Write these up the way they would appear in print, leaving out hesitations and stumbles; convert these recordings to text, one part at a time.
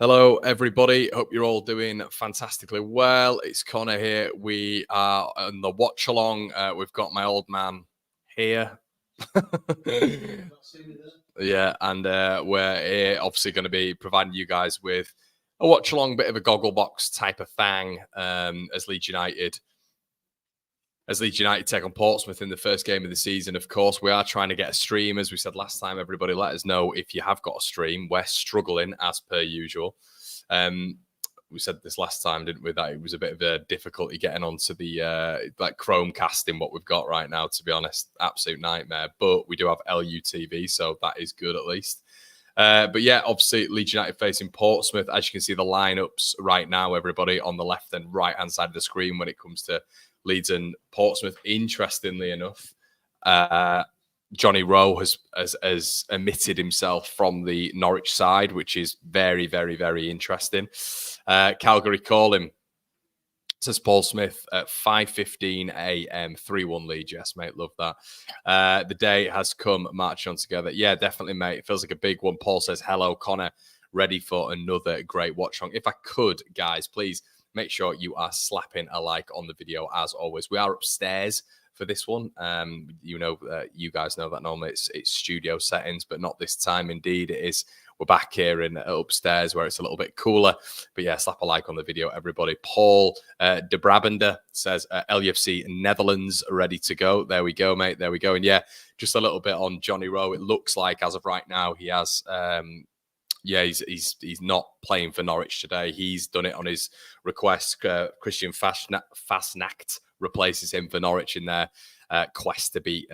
Hello, everybody. Hope you're all doing fantastically well. It's Connor here. We are on the watch-along. We've got my old man here. Yeah, and we're here obviously going to be providing you guys with a watch-along, bit of a goggle box type of thing as Leeds United take on Portsmouth in the first game of the season. Of course, we are trying to get a stream. As we said last time, everybody let us know if you have got a stream. We're struggling as per usual. We said this last time, didn't we, that it was a bit of a difficulty getting onto the like Chromecasting what we've got right now, to be honest. Absolute nightmare. But we do have LUTV, so that is good at least. But yeah, obviously Leeds United facing Portsmouth. As you can see, the lineups right now, everybody, on the left and right hand side of the screen when it comes to Leeds and Portsmouth. Interestingly enough, Johnny Rowe has omitted himself from the Norwich side, which is very, very, very interesting. Calgary call him, says Paul Smith, at 5:15 a.m. 3-1 Leeds. Yes, mate, love that. The day has come marching on together. Yeah, definitely, mate. It feels like a big one. Paul says, hello, Connor. Ready for another great watch on. If I could, guys, please make sure you are slapping a like on the video as always. We are upstairs for this one. You guys know that normally it's studio settings, but not this time. Indeed, it is. We're back here in upstairs where it's a little bit cooler. But yeah, slap a like on the video, everybody. Paul de Brabender says LUFC Netherlands ready to go. There we go, mate. There we go. And yeah, just a little bit on Johnny Rowe. It looks like as of right now he has. Yeah, he's not playing for Norwich today. He's done it on his request. Christian Fastnacht replaces him for Norwich in their quest to beat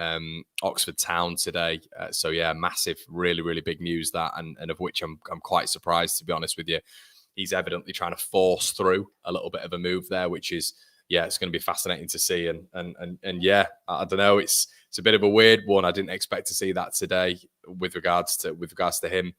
Oxford Town today. So yeah, massive, really, really big news that, and of which I'm quite surprised, to be honest with you. He's evidently trying to force through a little bit of a move there, which is, yeah, it's going to be fascinating to see. And yeah, I don't know, it's a bit of a weird one. I didn't expect to see that today with regards to him.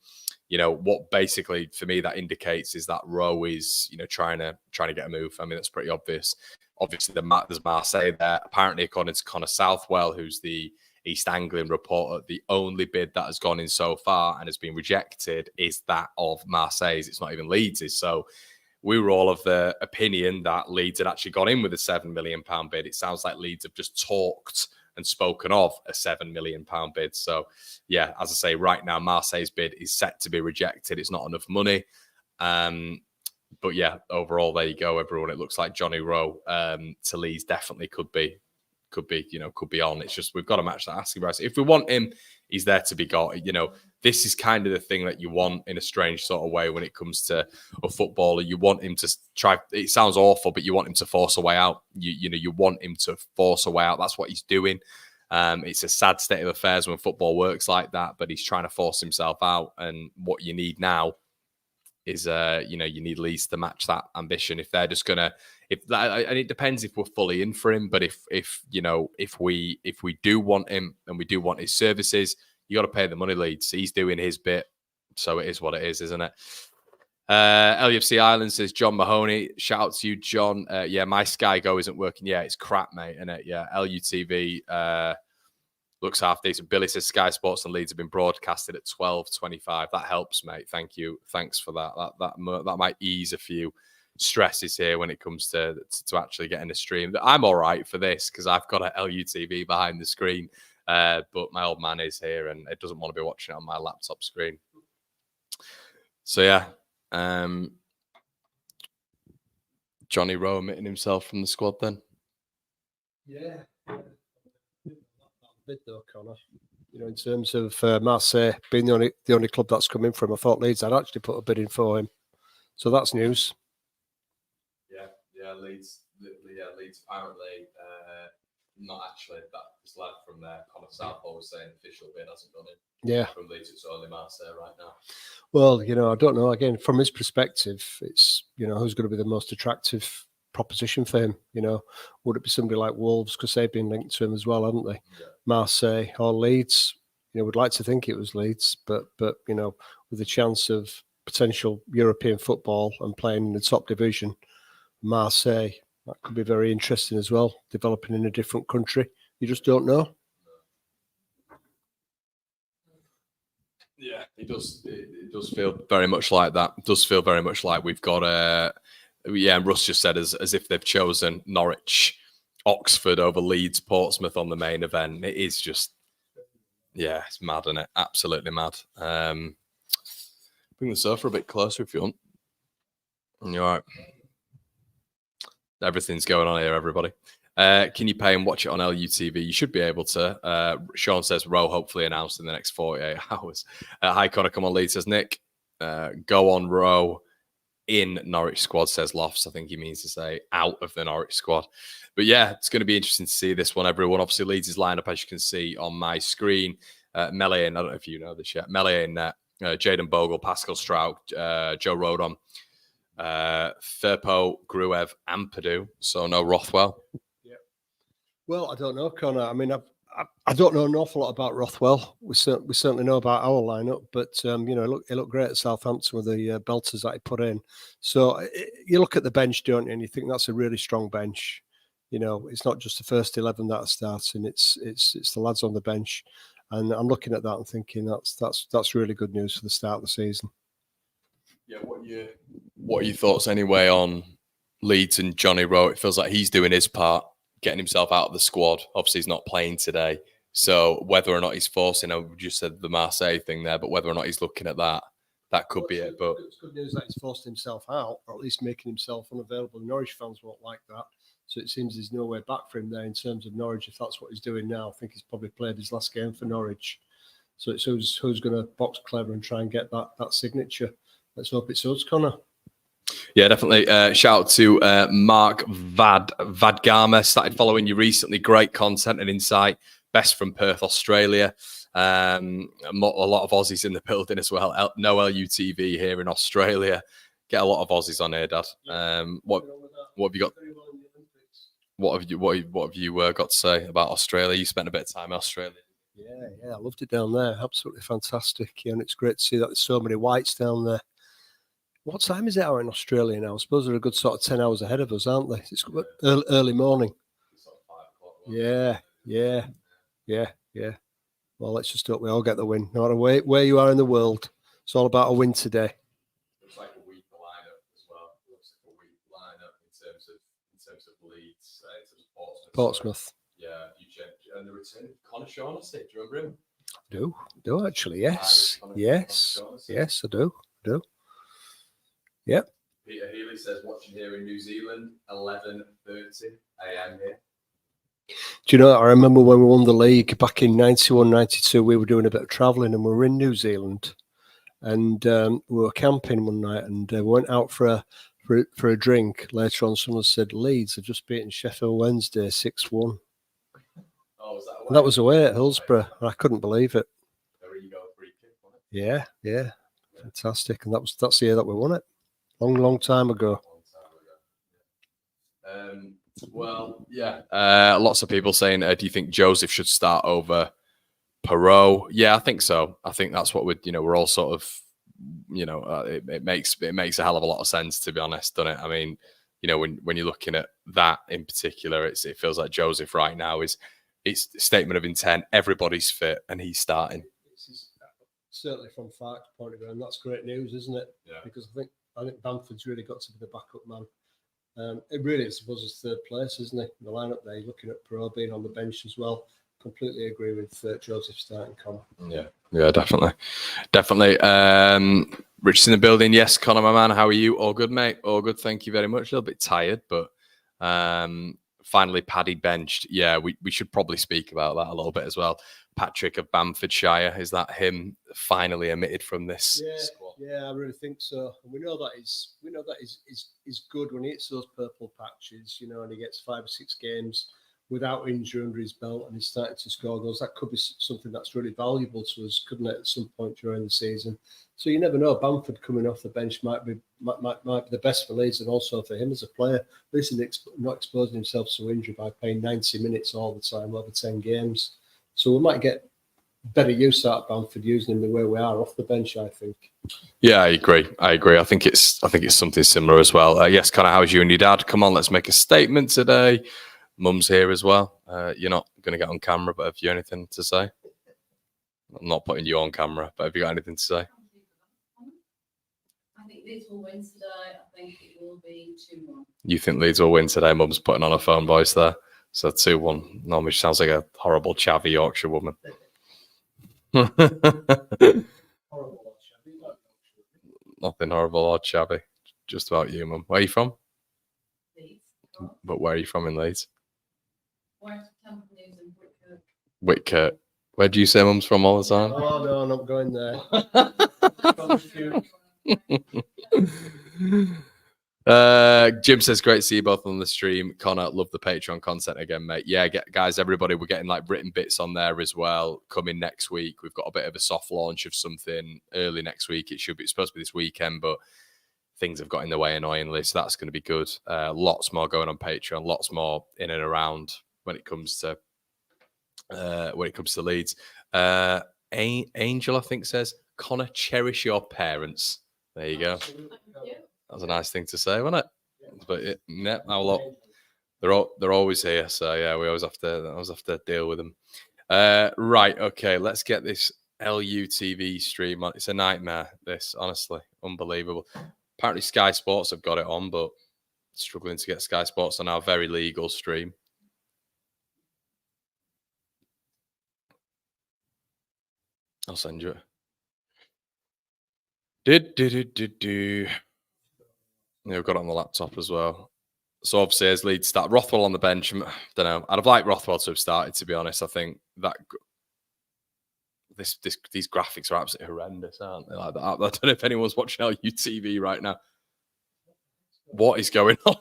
You know, what basically for me that indicates is that Rowe is, you know, trying to get a move. I mean, that's pretty obvious. Obviously, there's Marseille there. Apparently, according to Connor Southwell, who's the East Anglian reporter, the only bid that has gone in so far and has been rejected is that of Marseille's. It's not even Leeds'. So we were all of the opinion that Leeds had actually gone in with a £7 million bid. It sounds like Leeds have just talked and spoken of a £7 million bid. So, yeah, as I say, right now, Marseille's bid is set to be rejected. It's not enough money. But, yeah, overall, there you go, everyone. It looks like Johnny Rowe to Leeds definitely could be on. It's just we've got to match that asking price. If we want him, he's there to be got. You know, this is kind of the thing that you want in a strange sort of way when it comes to a footballer. You want him to try. It sounds awful, but you want him to force a way out. You want him to force a way out. That's what he's doing. It's a sad state of affairs when football works like that, but he's trying to force himself out. And what you need now is, you need Leeds to match that ambition. If they're just gonna, and it depends if we're fully in for him. But if we do want him and we do want his services, you got to pay the money, Leeds. He's doing his bit, so it is what it is, isn't it? LUFC Ireland says John Mahoney. Shout out to you, John. Yeah, my Sky Go isn't working. Yeah, it's crap, mate, isn't it? Yeah, LUTV looks half decent. Billy says Sky Sports and Leeds have been broadcasted at 12:25. That helps, mate. Thank you. Thanks for that. That might ease a few stresses here when it comes to actually getting a stream. I'm all right for this because I've got a LUTV behind the screen, but my old man is here and it doesn't want to be watching it on my laptop screen. So yeah, Johnny Rowe omitting himself from the squad then. Yeah. Bit though, Connor. You know, in terms of Marseille being the only club that's come in for him, I thought Leeds had actually put a bid in for him, so that's news. Yeah, Leeds apparently not actually. That was led from there. Connor Southall was saying official bid hasn't gone in. Yeah, from Leeds it's only Marseille right now. Well, you know, I don't know. Again, from his perspective, it's, you know, who's going to be the most attractive proposition for him? You know, would it be somebody like Wolves, because they've been linked to him as well, haven't they? Yeah. Marseille or Leeds? You know, would like to think it was Leeds, but you know, with the chance of potential European football and playing in the top division, Marseille, that could be very interesting as well. Developing in a different country, you just don't know. Yeah, It does feel very much like that. It does feel very much like we've got and Russ just said as if they've chosen Norwich, Oxford over Leeds, Portsmouth on the main event. It is just, yeah, it's mad, isn't it? Absolutely mad. Bring the sofa a bit closer if you want. You're all right. Everything's going on here, everybody. Can you pay and watch it on LUTV? You should be able to. Sean says Rowe hopefully announced in the next 48 hours. Hi, Connor. Come on, Leeds, says Nick. Go on, Rowe. In Norwich squad, says Lofts. I think he means to say out of the Norwich squad. But yeah, it's going to be interesting to see this one, everyone. Obviously, Leeds' lineup, as you can see on my screen. Melian, I don't know if you know this yet. Melian, Jayden Bogle, Pascal Stroud, Joe Rodon, Firpo, Gruev, and Purdue. So no Rothwell. Yeah. Well, I don't know, Connor. I mean, I don't know an awful lot about Rothwell. We certainly know about our lineup, but it looked great at Southampton with the belters that he put in. So you look at the bench, don't you, and you think that's a really strong bench. You know, it's not just the first 11 that are starting; it's the lads on the bench. And I'm looking at that and thinking that's really good news for the start of the season. Yeah, what are your thoughts anyway on Leeds and Johnny Rowe? It feels like he's doing his part, getting himself out of the squad. Obviously, he's not playing today. So whether or not he's forcing, I just said the Marseille thing there, but whether or not he's looking at that could be it. But it's good news that he's forced himself out, or at least making himself unavailable. Norwich fans won't like that. So it seems there's no way back for him there in terms of Norwich. If that's what he's doing now, I think he's probably played his last game for Norwich. So it's who's going to box clever and try and get that signature. Let's hope it's us, Connor. Yeah, definitely. Shout out to Mark Vadgama. Started following you recently. Great content and insight. Best from Perth, Australia. A lot of Aussies in the building as well. No LUTV here in Australia. Get a lot of Aussies on here, Dad. What have you got? What have you got to say about Australia? You spent a bit of time in Australia. Yeah, I loved it down there. Absolutely fantastic. Yeah, and it's great to see that there's so many whites down there. What time is it out in Australia now? I suppose they're a good sort of 10 hours ahead of us, aren't they? It's early morning. Yeah. Well, let's just hope we all get the win. No matter where you are in the world, it's all about a win today. Looks like a weak lineup as well. Looks like a weak lineup in terms of Leeds, in terms of Portsmouth. Yeah, and the return of Connor Shaughnessy. Do you remember him? I do actually. Yes, I do. Yep. Peter Healy says watching here in New Zealand, 11:30 a.m. here. Do you know, I remember when we won the league back in 91, 92, we were doing a bit of travelling and we were in New Zealand and we were camping one night and we went out for a drink. Later on, someone said, Leeds have just beaten Sheffield Wednesday 6-1. Oh, was that away? And that was away at Hillsborough. I couldn't believe it. There you go, free kick, wasn't it? Yeah. Fantastic. And that's the year that we won it. Long time ago. Well, yeah. Lots of people saying, do you think Joseph should start over Perot? Yeah, I think so. I think that's what we're all sort of, it makes a hell of a lot of sense, to be honest, doesn't it? I mean, when you're looking at that in particular, it feels like Joseph right now it's a statement of intent. Everybody's fit and he's starting. Certainly from Farke's point of view, and that's great news, isn't it? Yeah. Because I think Bamford's really got to be the backup man. It really, I suppose, is third place, isn't it? The lineup there, looking at Perot being on the bench as well. Completely agree with Joseph starting, Connor. Yeah, definitely. Rich's in the building. Yes, Connor, my man. How are you? All good, mate. All good. Thank you very much. A little bit tired, but finally Paddy benched. Yeah, we should probably speak about that a little bit as well. Patrick of Bamfordshire, is that him finally omitted from this squad? Yeah, I really think so. And we know that is good when he hits those purple patches, and he gets 5 or 6 games without injury under his belt and he's starting to score goals. That could be something that's really valuable to us, couldn't it, at some point during the season? So you never know. Bamford coming off the bench might be the best for Leeds and also for him as a player. At least he's not exposing himself to injury by playing 90 minutes all the time over 10 games. So we might get better use out of Bamford using him the way we are off the bench, I think. Yeah, I agree. I think it's something similar as well. Yes, Connor, how's you and your dad? Come on, let's make a statement today. Mum's here as well. You're not going to get on camera, but have you anything to say? I'm not putting you on camera, but have you got anything to say? I think Leeds will win today. I think it will be 2-1. You think Leeds will win today? Mum's putting on a phone voice there. So 2-1. Normally she sounds like a horrible chavvy Yorkshire woman. Nothing horrible or chavvy. Just about you, Mum. Where are you from? Leeds. But where are you from in Leeds? West Tampines and Whitkirk. Whitkirk. Where do you say Mum's from all the time? Oh no, I'm not going there. Jim says, great to see you both on the stream. Connor, love the Patreon content again, mate. Yeah, guys, everybody, we're getting like written bits on there as well. Coming next week, we've got a bit of a soft launch of something early next week. It's supposed to be this weekend, but things have got in the way annoyingly, so that's going to be good. Lots more going on Patreon, lots more in and around when it comes to Leeds. Angel, I think, says, Connor, cherish your parents. There you go. That was a nice thing to say, wasn't it? But they're always here, so yeah, we always have to deal with them. Right, okay, let's get this LUTV stream on. It's a nightmare. This, honestly, unbelievable. Apparently, Sky Sports have got it on, but struggling to get Sky Sports on our very legal stream. I'll send you it. Yeah, we've got it on the laptop as well. So obviously, as Leeds start, Rothwell on the bench. I don't know. I'd have liked Rothwell to have started. To be honest, I think that these graphics are absolutely horrendous, aren't they? Like that. I don't know if anyone's watching LUTV right now. What is going on?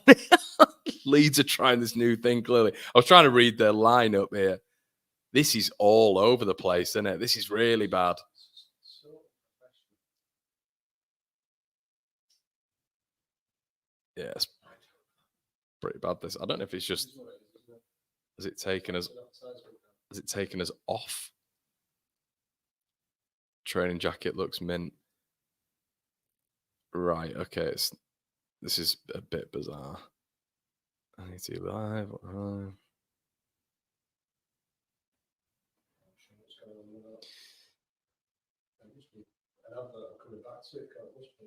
Leeds are trying this new thing. Clearly, I was trying to read their lineup here. This is all over the place, isn't it? This is really bad. Yeah, it's pretty bad. This, I don't know if it's just, has it taken us off? Training jacket looks mint. Right, okay. This is a bit bizarre. I need to live.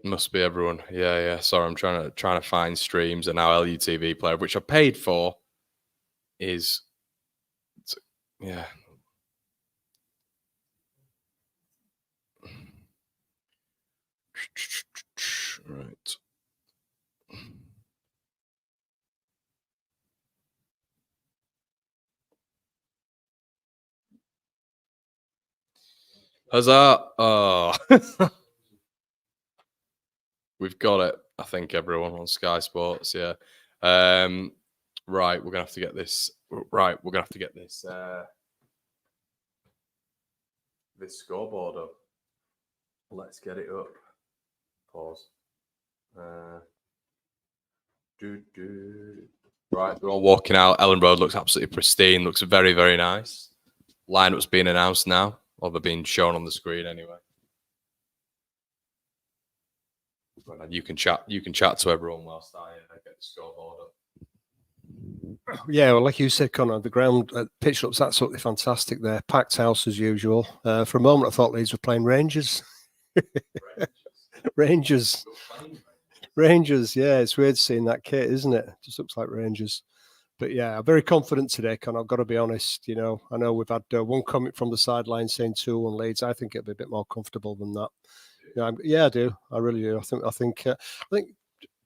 Must be everyone. Yeah. Sorry, I'm trying to find streams, and now LUTV player, which I paid for, is yeah. Right. Huzzah! Oh. We've got it. I think everyone on Sky Sports, yeah. Right, we're gonna have to get this. Right, we're gonna have to get this. This scoreboard up. Let's get it up. Pause. Right, they're all walking out. Ellen Road looks absolutely pristine. Looks very, very nice. Lineup's being announced now, or they're being shown on the screen anyway. You can chat to everyone whilst I get the scoreboard up. Yeah, well, like you said, Connor, the ground pitch looks absolutely fantastic there. Packed house as usual. For a moment, I thought Leeds were playing Rangers. Rangers. Yeah, it's weird seeing that kit, isn't it? Just looks like Rangers. But yeah, I'm very confident today, Connor. I've got to be honest. You know, I know we've had one comment from the sideline saying 2-1 Leeds. I think it'll be a bit more comfortable than that. Yeah, I do. I really do. I think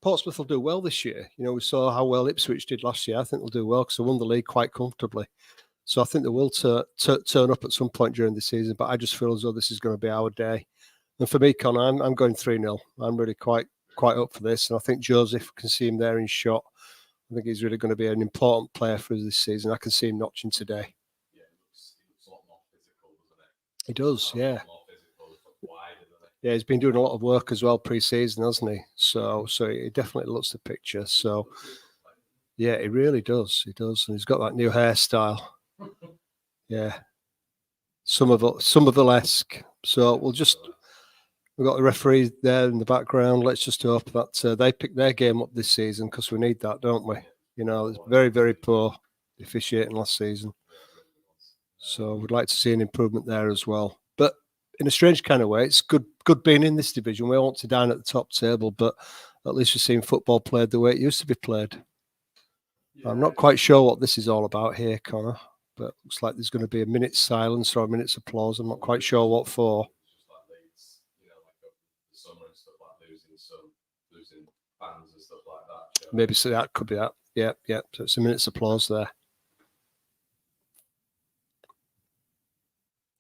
Portsmouth will do well this year. You know, we saw how well Ipswich did last year. I think they'll do well because they won the league quite comfortably. So I think they will turn up at some point during the season. But I just feel as though this is going to be our day. And for me, Connor, I'm going 3-0. I'm really quite up for this. And I think Joseph, can see him there in shot. I think he's really going to be an important player for us this season. I can see him notching today. Yeah, he looks a lot more physical, doesn't it? He does, yeah. Yeah, he's been doing a lot of work as well pre-season, hasn't he? So he definitely looks the picture. So yeah, he really does. He does, and he's got that new hairstyle. Yeah, Somerville-esque. So we've got the referee there in the background. Let's just hope that they pick their game up this season because we need that, don't we? You know, it's very, very poor officiating last season. So we'd like to see an improvement there as well. But in a strange kind of way, it's good being in this division. We want to down at the top table, but at least we're seeing football played the way it used to be played. Yeah. I'm not quite sure what this is all about here, Connor, but it looks like there's going to be a minute's silence or a minute's applause. I'm not quite sure what for. Fans and stuff like that. Maybe so that could be that. Yeah. So it's a minute's applause there.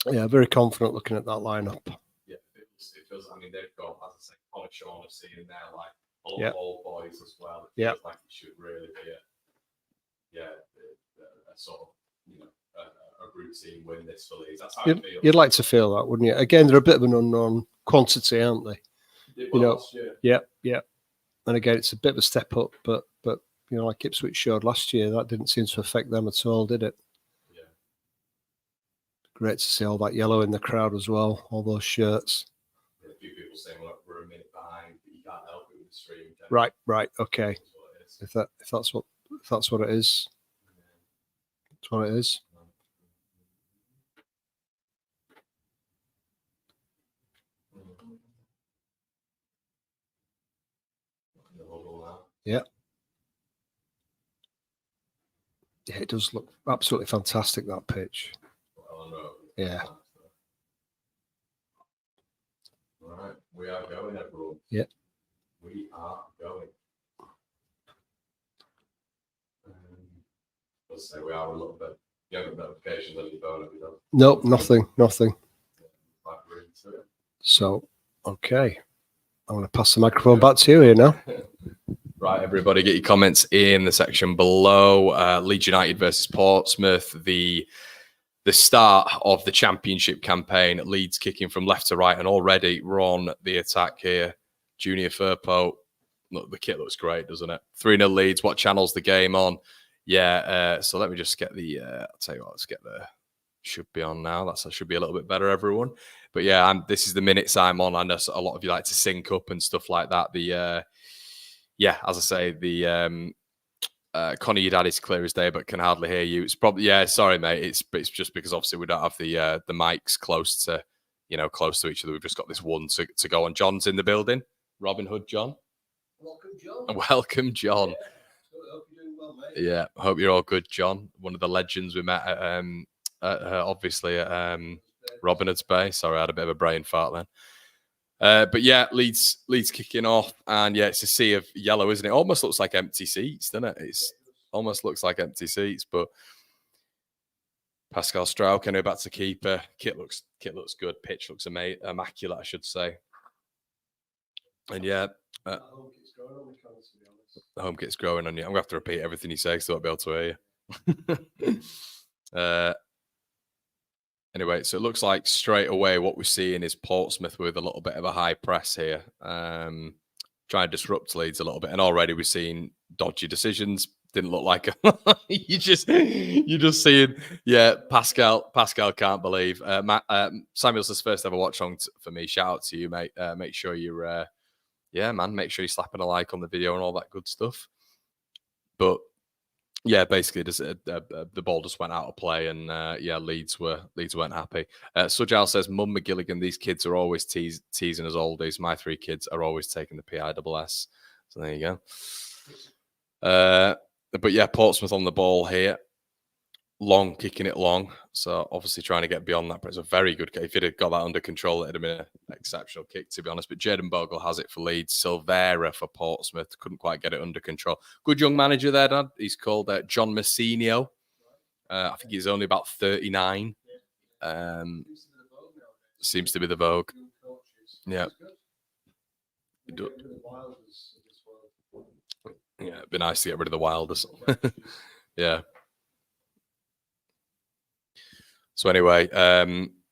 Yeah, very confident looking at that lineup. Yeah, it feels. I mean, they've got, as I say, Connor Shawn I've seen in there, like a lot of old boys as well. It feels like it should really be a sort of, a routine win this for Leeds. That's how it feels. You'd like to feel that, wouldn't you? Again, they're a bit of an unknown quantity, aren't they? Yeah. And again, it's a bit of a step up, but like Ipswich showed last year, that didn't seem to affect them at all, did it? Yeah. Great to see all that yellow in the crowd as well, all those shirts. Yeah, a few people saying, "Well, we're a minute behind, but you can't help it with the stream." Right. Okay. If that's what it is, that's what it is. Yeah, it does look absolutely fantastic, that pitch. Yeah. All right, we are going, everyone. Yeah. We are going. Let's say we are a little bit. You haven't got notifications on your phone, have you done? No, nothing. So, okay. I'm going to pass the microphone back to you here now. Right, everybody, get your comments in the section below. Leeds United versus Portsmouth, the start of the championship campaign. Leeds kicking from left to right, and already we're on the attack here. Junior Firpo, look, the kit looks great, doesn't it? 3-0 Leeds. What channel's the game on? Yeah, so let me just get the. I'll tell you what, let's get the. Should be on now. That should be a little bit better, everyone. But yeah, this is the minutes I'm on. I know a lot of you like to sync up and stuff like that. As I say, Connor, your dad is clear as day, but can hardly hear you. It's probably sorry, mate. It's just because obviously we don't have the mics close to each other. We've just got this one to go on. John's in the building. Robin Hood, John. Welcome, John. Yeah. Hope you're doing well, mate. Yeah, hope you're all good, John. One of the legends we met at Robin Hood's Bay. Sorry, I had a bit of a brain fart then. But yeah, Leeds kicking off, and yeah, it's a sea of yellow, isn't it? Almost looks like empty seats, doesn't it? It's almost looks like empty seats, but Pascal Strauch, anyway, back to keeper. Kit looks good. Pitch looks immaculate, I should say. And yeah, the home kit's growing on you. I'm gonna have to repeat everything you say because I won't be able to hear you. Anyway, so it looks like straight away what we're seeing is Portsmouth with a little bit of a high press here, trying to disrupt Leeds a little bit. And already we're seeing dodgy decisions. Didn't look like you're just seeing, yeah. Pascal can't believe. Samuel's his first ever watch on for me. Shout out to you, mate. Make sure you're, make sure you're slapping a like on the video and all that good stuff. But yeah, basically, the ball just went out of play, and Leeds weren't happy. Sujal says, "Mum McGilligan, these kids are always teasing us oldies. My 3 kids are always taking the PISS." So there you go. But yeah, Portsmouth on the ball here, long kicking it long. So obviously trying to get beyond that. But it's a very good kick. If he'd have got that under control, it'd have been an exceptional kick, to be honest. But Jaden Bogle has it for Leeds. Silvera for Portsmouth. Couldn't quite get it under control. Good young manager there, Dad. He's called John Messinio. I think he's only about 39. Seems to be the vogue. Yeah. Yeah, it'd be nice to get rid of the Wilders. Yeah. So anyway,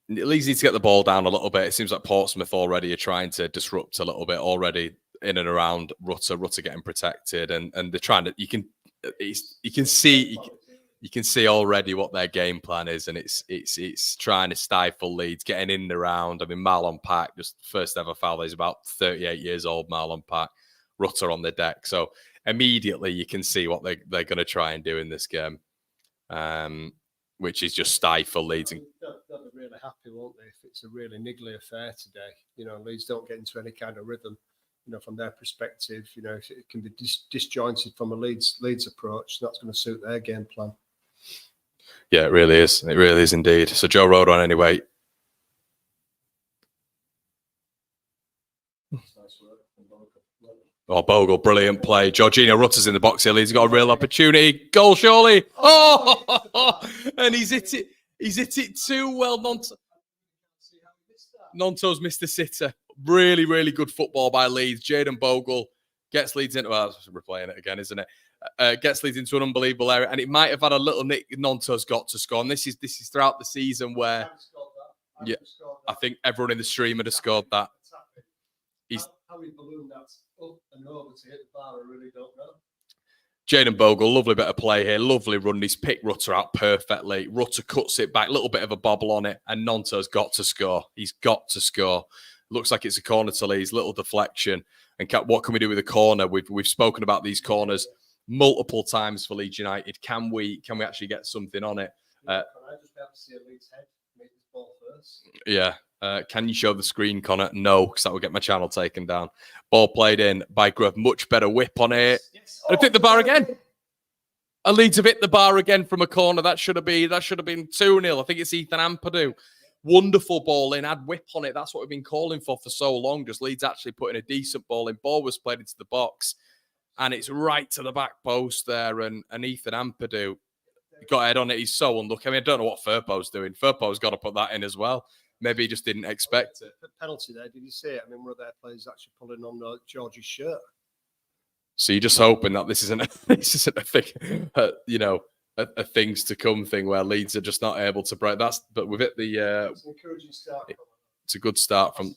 Leeds need to get the ball down a little bit. It seems like Portsmouth already are trying to disrupt a little bit already in and around Rutter getting protected, and they're trying to. You can see already what their game plan is, and it's trying to stifle Leeds, getting in and around. I mean, Marlon Pack, just first ever foul. He's about 38 years old. Marlon Pack, Rutter on the deck. So immediately you can see what they're going to try and do in this game. Which is just stifle Leeds. And really happy, won't they, if it's a really niggly affair today? You know, Leeds don't get into any kind of rhythm. You know, from their perspective, you know, if it can be disjointed from a Leeds approach, that's going to suit their game plan. Yeah, it really is. It really is indeed. So Joe rode on anyway. Oh, Bogle, brilliant play. Jorginho Rutter's in the box here. He's got a real opportunity. Goal, surely. Oh, and he's hit it. He's hit it too well. Nonto's missed the sitter. Really, really good football by Leeds. Jayden Bogle gets Leeds into... Well, we're replaying it again, isn't it? Gets Leeds into an unbelievable area. And it might have had a little nick. Nonto's got to score. And this is throughout the season where... Yeah, I think everyone in the stream would have scored that. How he ballooned that up and over to hit the bar, I really don't know. Jayden Bogle, lovely bit of play here. Lovely run. He's picked Rutter out perfectly. Rutter cuts it back, little bit of a bobble on it, and Nonto's got to score. He's got to score. Looks like it's a corner to Leeds, little deflection. And what can we do with the corner? We've spoken about these corners multiple times for Leeds United. Can we actually get something on it? Can I just be able to see a Leeds head make this ball first? Yeah. Can you show the screen, Connor? No, because that would get my channel taken down. Ball played in by Grove. Much better whip on it. Yes. And hit the bar again. And Leeds have hit the bar again from a corner. That should have been 2-0. I think it's Ethan Ampadu. Wonderful ball in. Had whip on it. That's what we've been calling for so long. Just Leeds actually putting a decent ball in. Ball was played into the box. And it's right to the back post there. And Ethan Ampadu got head on it. He's so unlucky. I mean, I don't know what Firpo's doing. Firpo's got to put that in as well. Maybe he just didn't expect it. The penalty there, did you see it? I mean, one of their players actually pulling on George's shirt. So you're just hoping that this isn't a thing, a things to come thing where Leeds are just not able to break. But we've hit the. It's an encouraging start. It's a good start from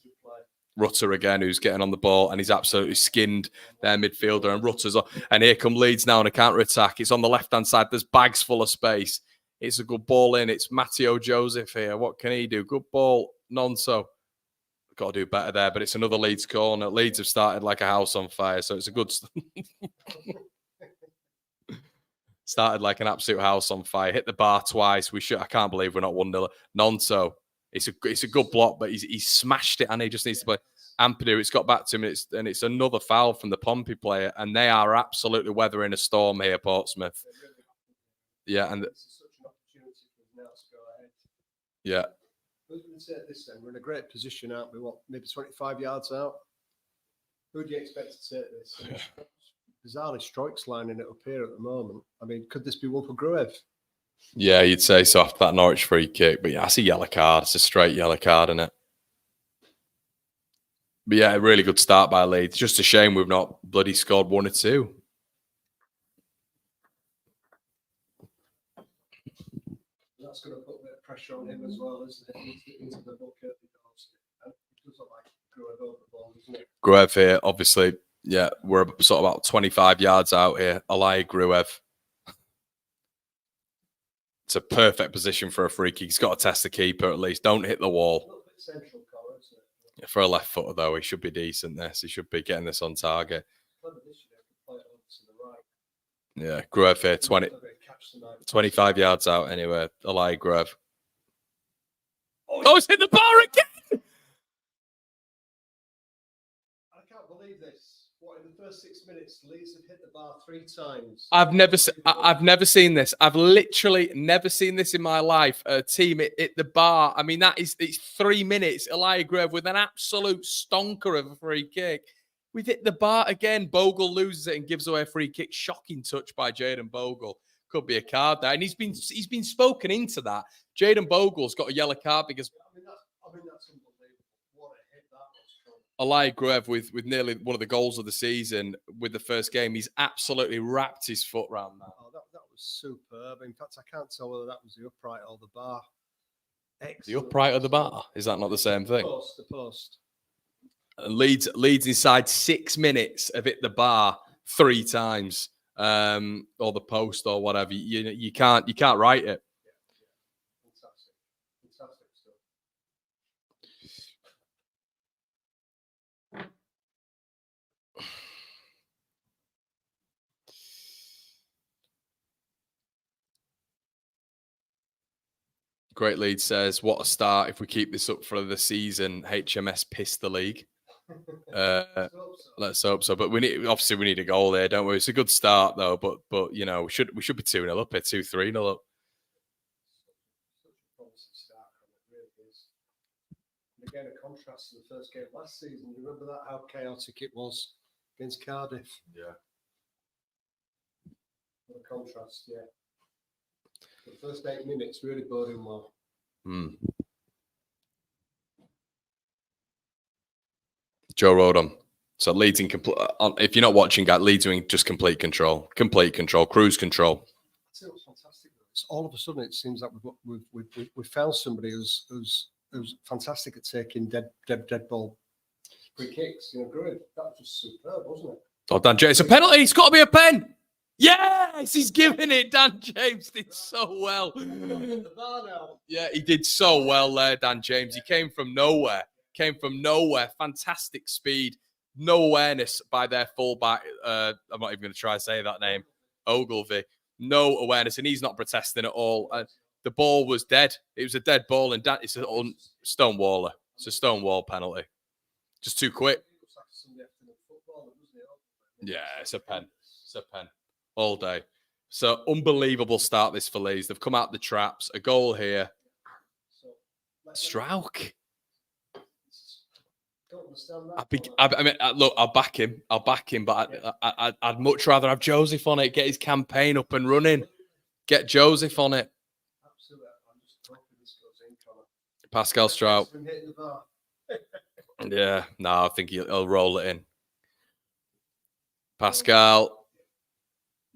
Rutter again, who's getting on the ball, and he's absolutely skinned their midfielder. And Rutter's on, and here come Leeds now on a counter attack. It's on the left hand side. There's bags full of space. It's a good ball in. It's Matteo Joseph here. What can he do? Good ball. Nonso. Got to do better there, but it's another Leeds corner. Leeds have started like a house on fire, so it's a good... started like an absolute house on fire. Hit the bar twice. I can't believe we're not 1-0. Nonso. It's a good block, but he's smashed it, and he just needs to play. Ampadu, it's got back to him, and it's another foul from the Pompey player, and they are absolutely weathering a storm here, Portsmouth. Yeah, and... Yeah. Who's going to take this then? We're in a great position, aren't we? What, maybe 25 yards out? Who do you expect to take this? Bizarrely, Stroik's lining it up here at the moment. I mean, could this be one for Gruev? Yeah, you'd say so after that Norwich free kick. But yeah, that's a yellow card. It's a straight yellow card, isn't it? But yeah, a really good start by Leeds. Just a shame we've not bloody scored 1 or 2. That's going to put a bit of pressure on him as well, isn't it? Into the bucket. It does look like Gruev over the ball, doesn't it? Gruev here, obviously. Yeah, we're sort of about 25 yards out here. Alai Gruev. It's a perfect position for a free kick. He's got to test the keeper at least. Don't hit the wall. A little bit central, Connor, isn't it? For a left footer, though, he should be decent. He should be getting this on target. Yeah, Gruev here, 25 yards out anyway. Alai Gruev. Oh, it's hit the bar again! I can't believe this. What, in the first 6 minutes, Leeds have hit the bar 3 times. I've never seen this. I've literally never seen this in my life. A team hit the bar. I mean, it's 3 minutes. Alai Gruev with an absolute stonker of a free kick. We've hit the bar again. Bogle loses it and gives away a free kick. Shocking touch by Jayden Bogle. Could be a card there. And he's been spoken into that. Jayden Bogle's got a yellow card because... I mean, that's unbelievable. What a hit that was. Alai Gruev with nearly one of the goals of the season with the first game. He's absolutely wrapped his foot around that. Oh, that was superb. In fact, I can't tell whether that was the upright or the bar. Excellent. The upright or the bar? Is that not the same thing? The post. Leeds inside 6 minutes have hit the bar 3 times, or the post or whatever. You can't write it. Fantastic stuff. Great Lead says, what a start. If we keep this up for the season, HMS piss the league. Let's hope so. But we need a goal there, don't we? It's a good start though, but you know, we should be 2-0 up here, 2-3-0 up. Again, a contrast to the first game last season. You remember that, how chaotic it was against Cardiff? Yeah. What a contrast, yeah. The first 8 minutes really boding well. Joe Rodham. So Leeds in if you're not watching, Leeds are in just complete control, cruise control. That's it was fantastic. All of a sudden, it seems like we've found somebody who's fantastic at taking dead ball free kicks. You know, great. That was just superb, wasn't it? Oh, Dan James, it's a penalty. It's got to be a pen. Yes, he's giving it. Dan James did so well. Yeah, he did so well there, Dan James. He came from nowhere. Fantastic speed. No awareness by their fullback. I'm not even going to try to say that name. Ogilvy. No awareness, and he's not protesting at all. The ball was dead. It was a dead ball, and it's a Stonewaller. It's a Stonewall penalty. Just too quick. Yeah, it's a pen. It's a pen. All day. So, unbelievable start this for Leeds. They've come out the traps. A goal here. Strauch. Look, I'll back him. But I'd much rather have Joseph on it. Get his campaign up and running. Get Joseph on it. Pascal Strauch. Yeah, no, I think he'll roll it in. Pascal.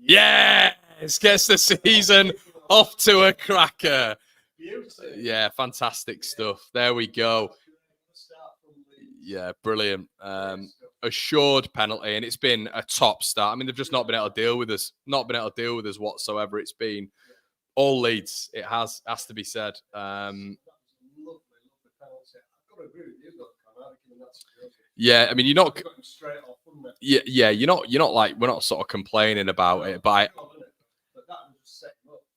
Yes, gets the season off to a cracker. Yeah, fantastic stuff. There we go. Yeah, brilliant. Assured penalty, and it's been a top start. I mean, they've just not been able to deal with us. Not been able to deal with us whatsoever. It's been all Leeds. It has to be said. Yeah, I mean, you're not. Yeah, you're not like, we're not sort of complaining about it, but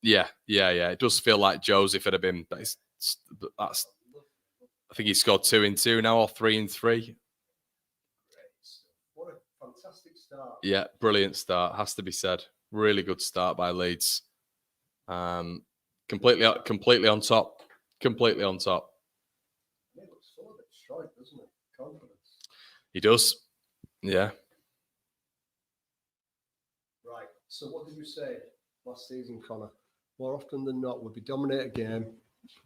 yeah. It does feel like Joseph would have been. That's. I think he scored 2 in 2 now, or 3 in 3. What a fantastic start! Yeah, brilliant start. Has to be said. Really good start by Leeds. Completely on top. Completely on top. He looks full of it, strike, doesn't he? Confidence. He does. Yeah. Right. So what did you say last season, Connor? More often than not, we'd be dominate a game,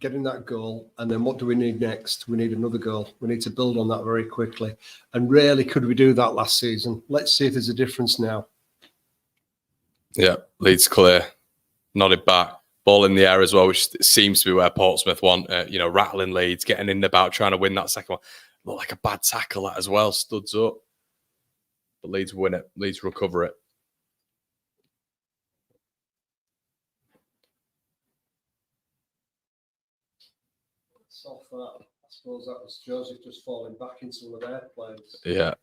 getting that goal, and then what do we need next? We need another goal. We need to build on that very quickly. And rarely could we do that last season. Let's see if there's a difference now. Yeah, Leeds clear. Nodded back. Ball in the air as well, which seems to be where Portsmouth want. Rattling Leeds, getting in about, trying to win that second one. Looked like a bad tackle that as well. Studs up. But Leeds win it. Leeds recover it. Off that. I suppose that was Joseph just falling back into one of their players. Yeah.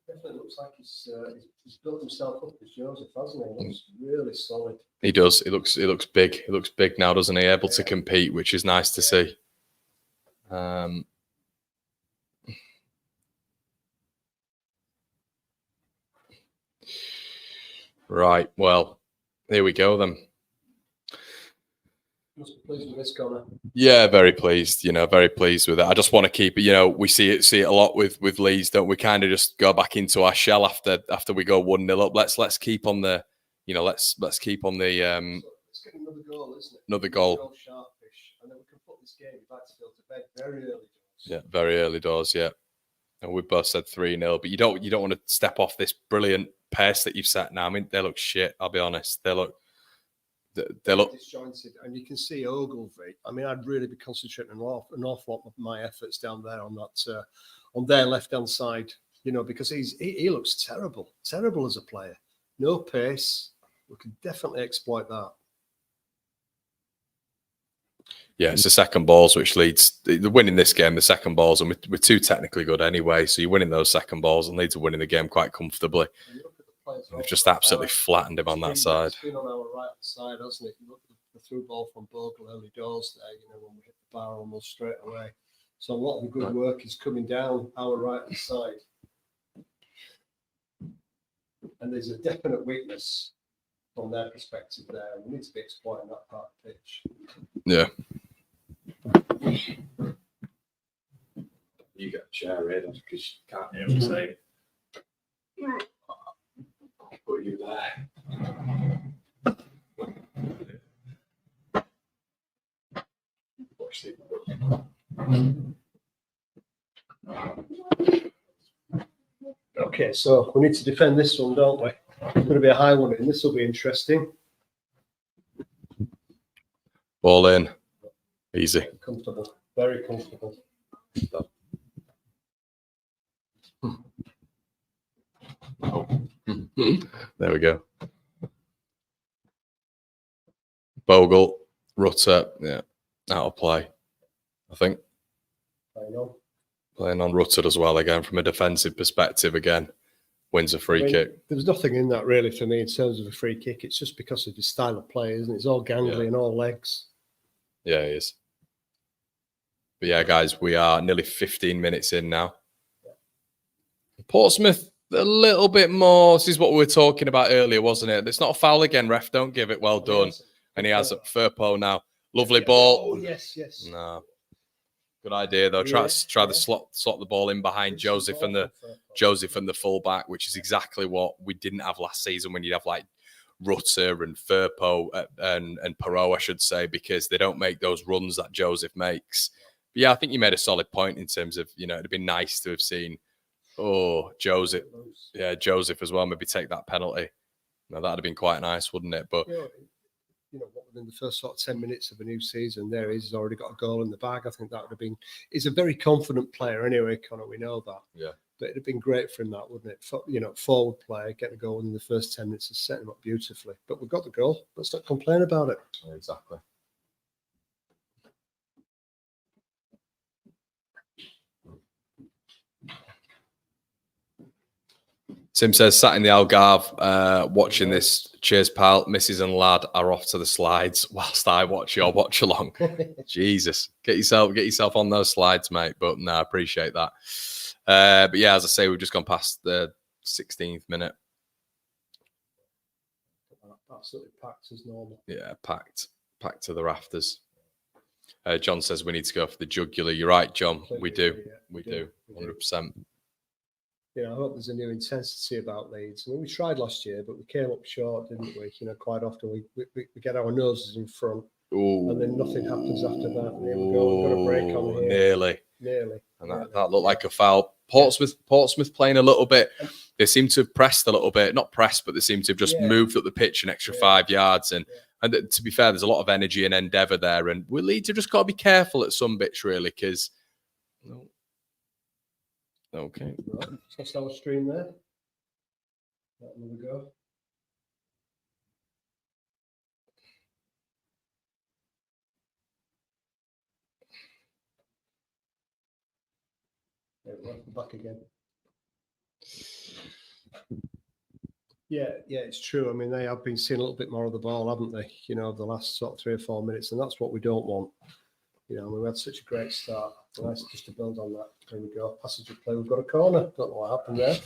Definitely looks like he's built himself up as Joseph, hasn't he? He looks really solid. He does. He looks big. He looks big now, doesn't he? Able to compete, which is nice to see. Right. Well, here we go then. Must be pleased with this, Connor. Yeah, very pleased. Very pleased with it. I just want to keep it. We see it a lot with Leeds, don't we? Kind of just go back into our shell after we go 1-0 up. Let's keep on the, let's keep on the. Let's get another goal, isn't it? Another goal. Sharpish, and then we can put this game back to bed very early doors. Yeah, very early doors. Yeah, and we both said 3-0, but you don't want to step off this brilliant pace that you've set now. I mean, they look shit. I'll be honest. They look disjointed, and you can see Ogilvy. I mean, I'd really be concentrating an awful lot of my efforts down there on that on their left hand side. Because he looks terrible as a player. No pace. We could definitely exploit that. Yeah, it's the second balls which leads. They're winning this game. The second balls, and we're too technically good anyway. So you're winning those second balls, and Leeds are winning the game quite comfortably. players. They've just absolutely flattened him on that side. It's been on our right side, hasn't it? You look at the through ball from Bogle early doors there, when we hit the bar almost straight away. So a lot of the good work is coming down our right side. And there's a definite weakness from their perspective there. We need to be exploiting that part of the pitch. Yeah. You get a chair in because you can't hear me saying. I'll put you there. Okay, so we need to defend this one, don't we? It's going to be a high one, and this will be interesting. Ball in. Easy. Comfortable. Very comfortable. There we go. Bogle, Rutter, yeah, out of play, I think. Playing on Rutter as well again from a defensive perspective again. Wins a free kick. There was nothing in that really for me in terms of a free kick. It's just because of his style of play, isn't it? It's all gangly and all legs. Yeah, he is. But yeah, guys, we are nearly 15 minutes in now. Portsmouth, a little bit more. This is what we were talking about earlier, wasn't it? It's not a foul again, ref. Don't give it. Well done. And he has a Firpo now. Lovely ball. Oh, yes. No. Good idea though. Try to slot the ball in behind Joseph and the fullback, which is exactly what we didn't have last season when you'd have like Rutter and Firpo and Perot, I should say, because they don't make those runs that Joseph makes. But yeah, I think you made a solid point in terms of, it'd be nice to have seen Joseph. Yeah, Joseph as well, maybe take that penalty. Now that'd have been quite nice, wouldn't it? But within the first sort of 10 minutes of a new season, he's already got a goal in the bag. I think that would have been. He's a very confident player anyway, Connor. We know that. Yeah. But it'd have been great for him, that, wouldn't it? Forward player, get a goal in the first 10 minutes and set him up beautifully. But we've got the goal. Let's not complain about it. Exactly. Tim says, sat in the Algarve watching this. Cheers, pal. Mrs. and lad are off to the slides whilst I watch your watch along. Jesus. Get yourself on those slides, mate. But no, I appreciate that. But yeah, as I say, we've just gone past the 16th minute. Absolutely packed as normal. Yeah, packed to the rafters. John says we need to go for the jugular. You're right, John. We do. We do. 100%. I hope there's a new intensity about Leeds. I mean, we tried last year, but we came up short, didn't we? Quite often we get our noses in front, and then nothing happens after that. And here we go. We've got a break on here. Nearly. And that looked like a foul. Portsmouth playing a little bit. They seem to have pressed a little bit. Not pressed, but they seem to have just moved up the pitch an extra 5 yards. And to be fair, there's a lot of energy and endeavour there. And we Leeds have just got to be careful at some bits, really, because... Okay. Right. Let's have a stream there. There we go. There we go. Back again. Yeah, it's true. I mean, they have been seeing a little bit more of the ball, haven't they? Over the last sort of 3 or 4 minutes, and that's what we don't want. We had such a great start. Nice just to build on that. There we go. Passage of play. We've got a corner. Don't know what happened there.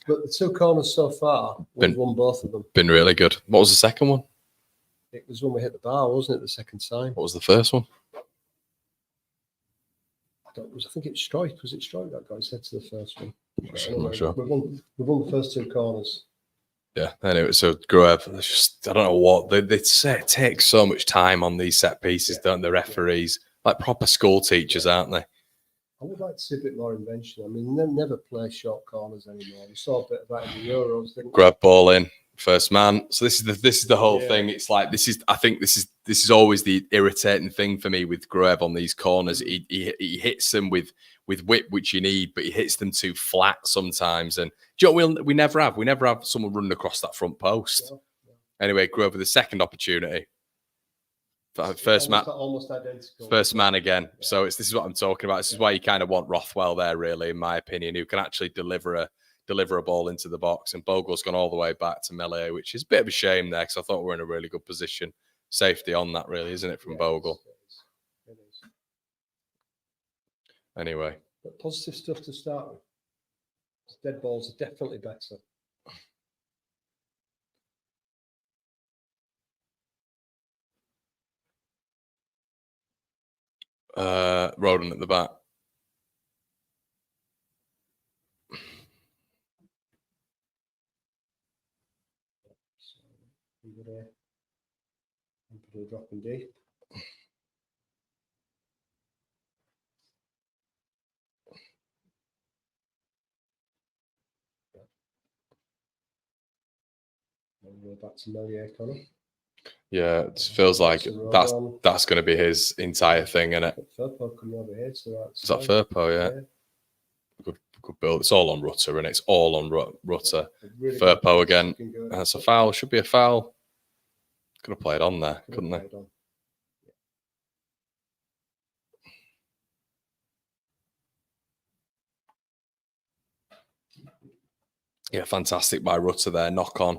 But the 2 corners so far, we've won both of them. Been really good. What was the second one? It was when we hit the bar, wasn't it? The second time. What was the first one? I think it was Stroik. Was it Stroik that got his head to the first one? I'm not sure. We've won the first 2 corners. Yeah. Anyway, so Gruev, I don't know what they say. It takes so much time on these set pieces, don't the referees? Like proper school teachers, aren't they? I would like to see a bit more invention. I mean, they never play short corners anymore. We saw a bit of that in the Euros, didn't we? Grab ball in, first man. So this is the whole thing. It's like I think this is always the irritating thing for me with Gruev on these corners. He hits them with whip, which you need, but he hits them too flat sometimes. And do you know, we never have someone running across that front post. Yeah. Anyway, Gruev with the second opportunity. First man, almost identical. First man again. Yeah. So this is what I'm talking about. This is why you kind of want Rothwell there, really, in my opinion, who can actually deliver deliver a ball into the box, and Bogle's gone all the way back to Melee, which is a bit of a shame there, because I thought we were in a really good position. Safety on that, really, isn't it, from Bogle? It is. Anyway. But positive stuff to start with. Dead balls are definitely better. Roden at the back. Dropping deep. Back to Melier, Connor. Yeah, it feels like that's going to be his entire thing, isn't it? Firpo coming over here to the right side. Is that Firpo? Yeah. Good build. It's all on Rutter, and it's all on Rutter. Really Firpo again. That's a foul. Should be a foul. Could have played on there, couldn't they? Yeah, fantastic by Rutter there. Knock on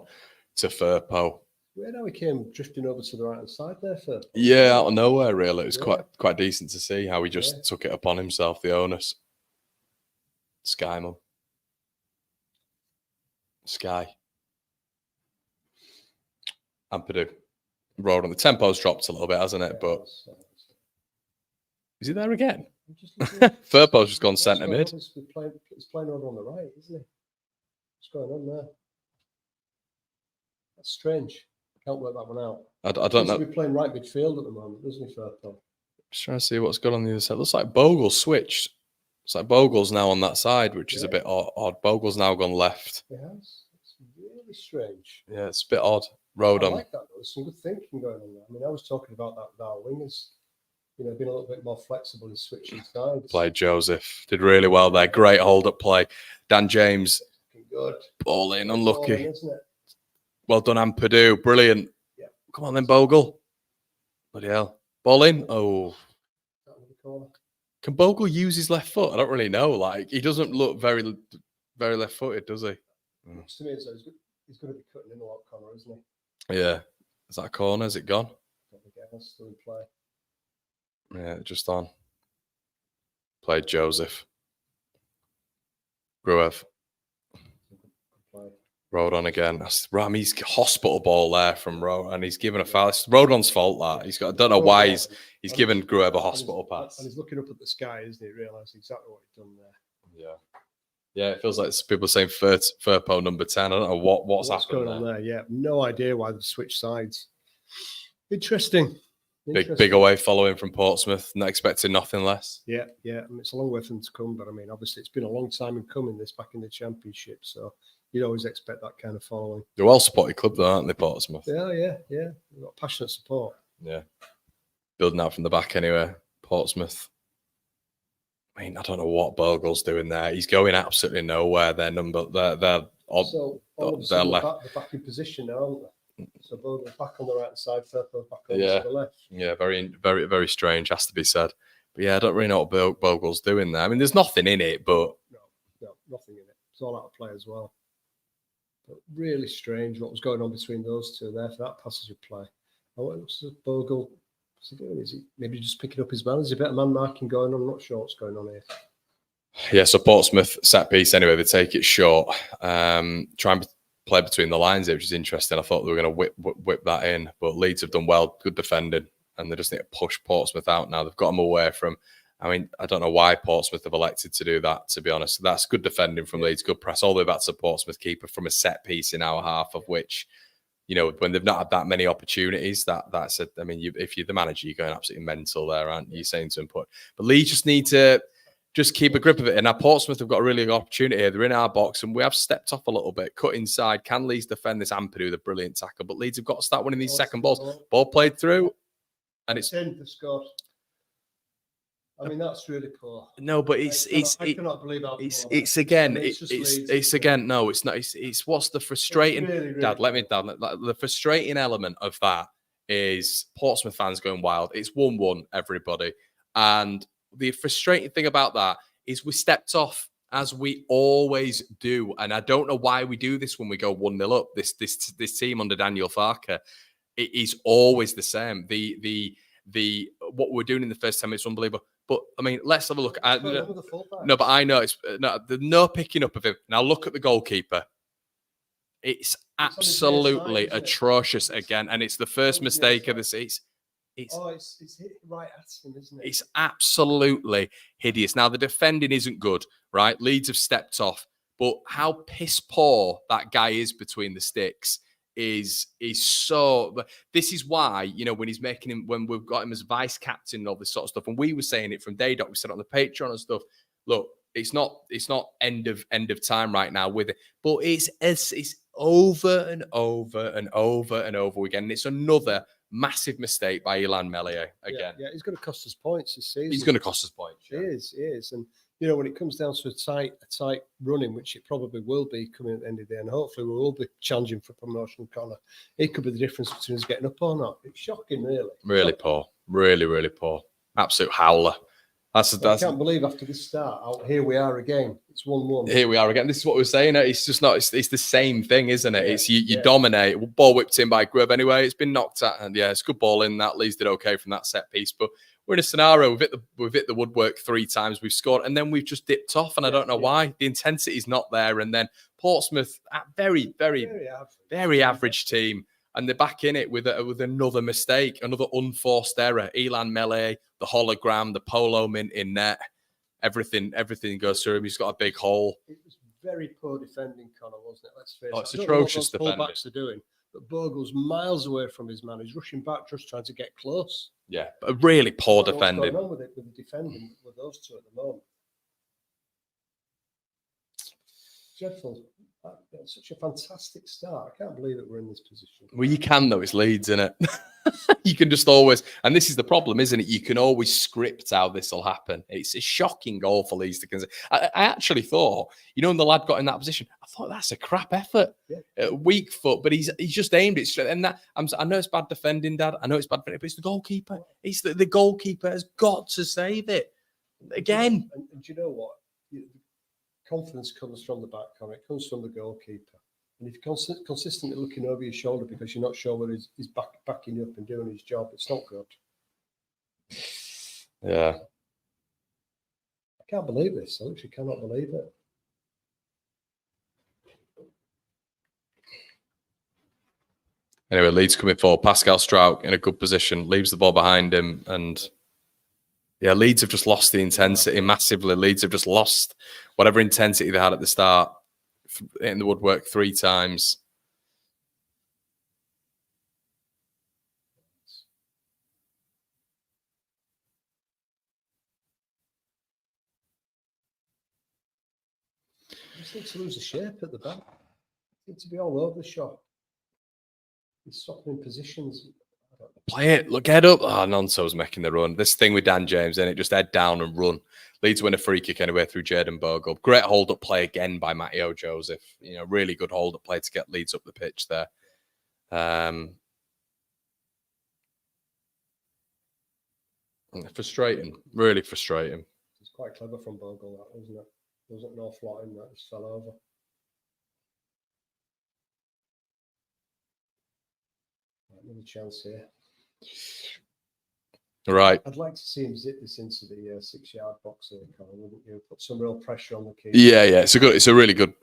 to Firpo. Where now he came drifting over to the right hand side there, Firpo. Yeah, out of nowhere, really. It was quite decent to see how he just took it upon himself, the onus. Sky, mum. Sky. Ampadu. Road on the tempo's dropped a little bit, hasn't it? But is he there again? Firpo's just gone centre mid. He's playing over on the right, isn't he? What's going on there? That's strange. Can't work that one out. I don't know. He's playing right midfield at the moment, doesn't he, Firpo? Just trying to see what's going on the other side. Looks like Bogle switched. It's like Bogle's now on that side, which is a bit odd. Bogle's now gone left. It has. It's really strange. Yeah, it's a bit odd. Road on. I like that, though. There's some good thinking going on there. I mean, I was talking about that with our wingers. You know, being a little bit more flexible in switching sides. Played Joseph. Did really well there. Great hold-up play. Dan James. Good. Ball in, unlucky. Ball in, isn't it? Well done, Ampadu. Brilliant. Yeah. Come on then, Bogle. Bloody hell. Ball in. Oh. Can Bogle use his left foot? I don't really know. Like, he doesn't look very left-footed, does he? Looks to me as though he's going to be cutting in a lot corner, isn't he? Yeah. Is that a corner? Is it gone? Still in play. Yeah, just on. Played Joseph. Gruev. Rodon again. That's Ramy's hospital ball there from Rodon, and he's given a foul. It's Rodon's fault that he's got. I don't know why he's given Gruev a hospital pass. And he's looking up at the sky, isn't he? Realising exactly what he's done there. Yeah, yeah. It feels like people are saying Firpo number 10. I don't know what's happened going on there. Yeah, no idea why they've switched sides. Interesting. Big away following from Portsmouth. Not expecting nothing less. Yeah. I mean, it's a long way for them to come, but I mean, obviously, it's been a long time in coming. This back in the Championship, so. You'd always expect that kind of following. They're a well-supported club, though, aren't they, Portsmouth? Yeah. They've got passionate support. Yeah. Building out from the back anyway, Portsmouth. I mean, I don't know what Bogle's doing there. He's going absolutely nowhere. They're odd. So, they're left. They're back in position now, aren't they? So Bogle's back on the right side, Firpo's back on the left. Yeah, very strange, has to be said. But yeah, I don't really know what Bogle's doing there. I mean, there's nothing in it, but... No, nothing in it. It's all out of play as well. But really strange what was going on between those two there for that passage of play. What's Bogle? What's he doing? Is he maybe just picking up his man? Is there a bit of man marking going on? I'm not sure what's going on here. Yeah, so Portsmouth set piece anyway. They take it short. Try and play between the lines here, which is interesting. I thought they were going to whip that in, but Leeds have done well, good defending, and they just need to push Portsmouth out now. They've got them away from. I mean, I don't know why Portsmouth have elected to do that, to be honest. That's good defending from Leeds, good press, all the way back to Portsmouth keeper from a set piece in our half, of which, you know, when they've not had that many opportunities, that's it. I mean, if you're the manager, you're going absolutely mental there, aren't you? Saying to him, but Leeds just need to just keep a grip of it. And now Portsmouth have got a really good opportunity here. They're in our box, and we have stepped off a little bit, cut inside. Can Leeds defend this? Ampadu, the brilliant tackle, but Leeds have got to start winning these second balls. Ball played through, and it's in the score. I mean, that's really poor. No, but I cannot believe how it's again. It's again. No, it's not. It's what's the frustrating, really Dad. The frustrating element of that is Portsmouth fans going wild. It's 1-1, everybody, and the frustrating thing about that is we stepped off as we always do. And I don't know why we do this when we go 1-0 up. This team under Daniel Farke, it is always the same. The what we're doing in the first 10 minutes is unbelievable. But I mean, let's have a look. No, but I know it's no picking up of him. Now look at the goalkeeper. It's absolutely atrocious again, and it's the first mistake of the season. It's hit right at him, isn't it? It's absolutely hideous. Now the defending isn't good, right? Leeds have stepped off, but how piss poor that guy is between the sticks is so. This is why, you know, when he's making him, when we've got him as vice captain and all this sort of stuff, and we were saying it from day dot, we said it on the Patreon and stuff. Look, it's not end of time right now with it, but it's over and over and over and over again. And it's another massive mistake by Illan Meslier again. Yeah, he's going to cost us points this season. He's going to cost us points. Yeah. He is. And, you know, when it comes down to a tight running, which it probably will be coming at the end of the day, and hopefully we will be challenging for promotion, Connor, it could be the difference between us getting up or not. It's shocking, really. Really poor. Really, really poor. Absolute howler. I can't believe after this start, here we are again. It's 1-1. Here we are again. This is what we're saying. It's just not. It's the same thing, isn't it? It's you dominate. Ball whipped in by Grub anyway. It's been knocked at, and it's good ball in. That Leeds did okay from that set piece, but we're in a scenario. We've hit the woodwork 3 times. We've scored, and then we've just dipped off, and I don't know why. The intensity is not there, and then Portsmouth, very average team. And they're back in it with another mistake, another unforced error. Illan Meslier, the hologram, the polo mint in net, everything goes through him. He's got a big hole. It was very poor defending, Connor, wasn't it? Let's face it. It's atrocious defending. Fullbacks are doing, but Bogle's miles away from his man. He's rushing back, just trying to get close. Yeah, but really poor defending. What's going on with the defending with those two at the moment? Dreadful. That's such a fantastic start. I can't believe that we're in this position. Well, you can, though. It's Leeds, isn't it? You can just always, and this is the problem, isn't it? You can always script how this will happen. It's a shocking goal for Leeds to consider. I actually thought, you know, when the lad got in that position, I thought that's a crap effort. Yeah. Weak foot, but he's just aimed it straight. And that I know it's bad defending, Dad. I know it's bad, but it's the goalkeeper. It's the goalkeeper has got to save it again. And do you know what? Confidence comes from the back corner. It comes from the goalkeeper. And if you're consistently looking over your shoulder because you're not sure whether he's backing you up and doing his job, it's not good. Yeah. I can't believe this. I literally cannot believe it. Anyway, Leeds coming forward. Pascal Strouk in a good position. Leaves the ball behind him. And yeah, Leeds have just lost the intensity massively. Leeds have just lost whatever intensity they had at the start. Hitting the woodwork 3 times. You just need to lose the shape at the back. You need to be all over the shop. He's swapping positions. Play it. Look, head up. Oh, Nonso's making the run. This thing with Dan James, then it just head down and run. Leeds win a free kick anyway through Jayden Bogle. Great hold-up play again by Matteo Joseph. You know, really good hold-up play to get Leeds up the pitch there. Frustrating. Really frustrating. It's quite clever from Bogle, that, wasn't it? There wasn't no flat in that. Just fell over. Another chance here. Right. I'd like to see him zip this into the 6-yard box here, Colin, wouldn't you? Put some real pressure on the keeper. Yeah. It's a really good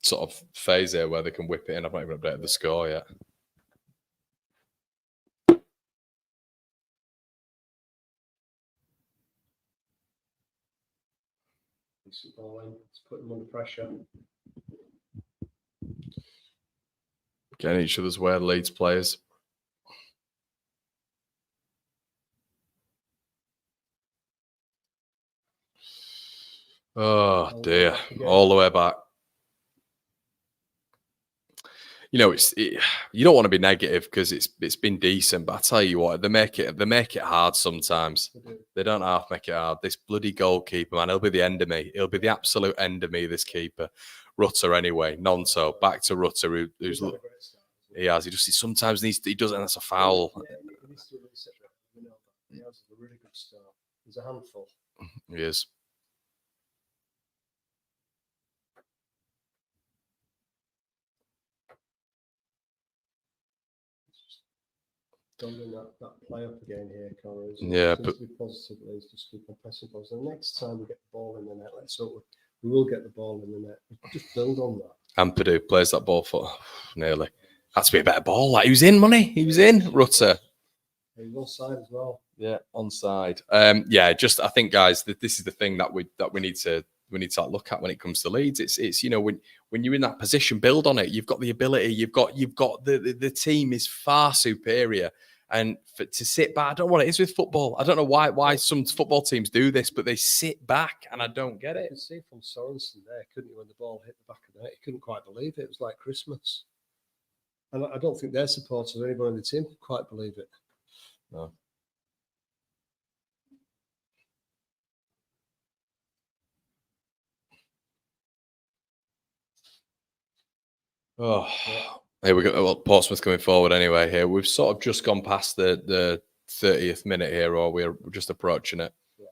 sort of phase here where they can whip it in. I've not even updated the score yet. Decent ball in. Let's put him under pressure. Getting each other's way, Leeds players. Oh dear, all the way back. You know, you don't want to be negative because it's been decent, but I tell you what, they make it hard sometimes. They don't half make it hard. This bloody goalkeeper, man, he'll be the end of me. He'll be the absolute end of me. This keeper, Rutter anyway. Nonso back to Rutter, who's he has. He just sometimes needs. He does, and that's a foul. He needs to really set that. He has a really good start. He's a handful. He is. building that play up again here, Connor. Yeah, but to be positive, Leeds just keep on pressing balls. And next time we get the ball in the net, let's hope we will get the ball in the net. Just build on that. Ampadu plays that ball for nearly. Has to be a better ball. Like, he was in, money. He was in. Rutter. He was onside as well. Yeah, onside. Yeah, just I think, guys, this is the thing that we need to look at when it comes to Leeds. It's you know, when you're in that position, build on it. You've got the ability. You've got the team is far superior. And to sit back, I don't know what it is with football. I don't know why some football teams do this, but they sit back, and I don't get it. You can see from Sorensen there, couldn't you, when the ball hit the back of the net? He couldn't quite believe it. It was like Christmas. And I don't think their supporters or anyone in the team could quite believe it. No. Oh, here we go. Well, Portsmouth coming forward anyway. Here we've sort of just gone past the 30th minute here, or we're just approaching it. Yeah.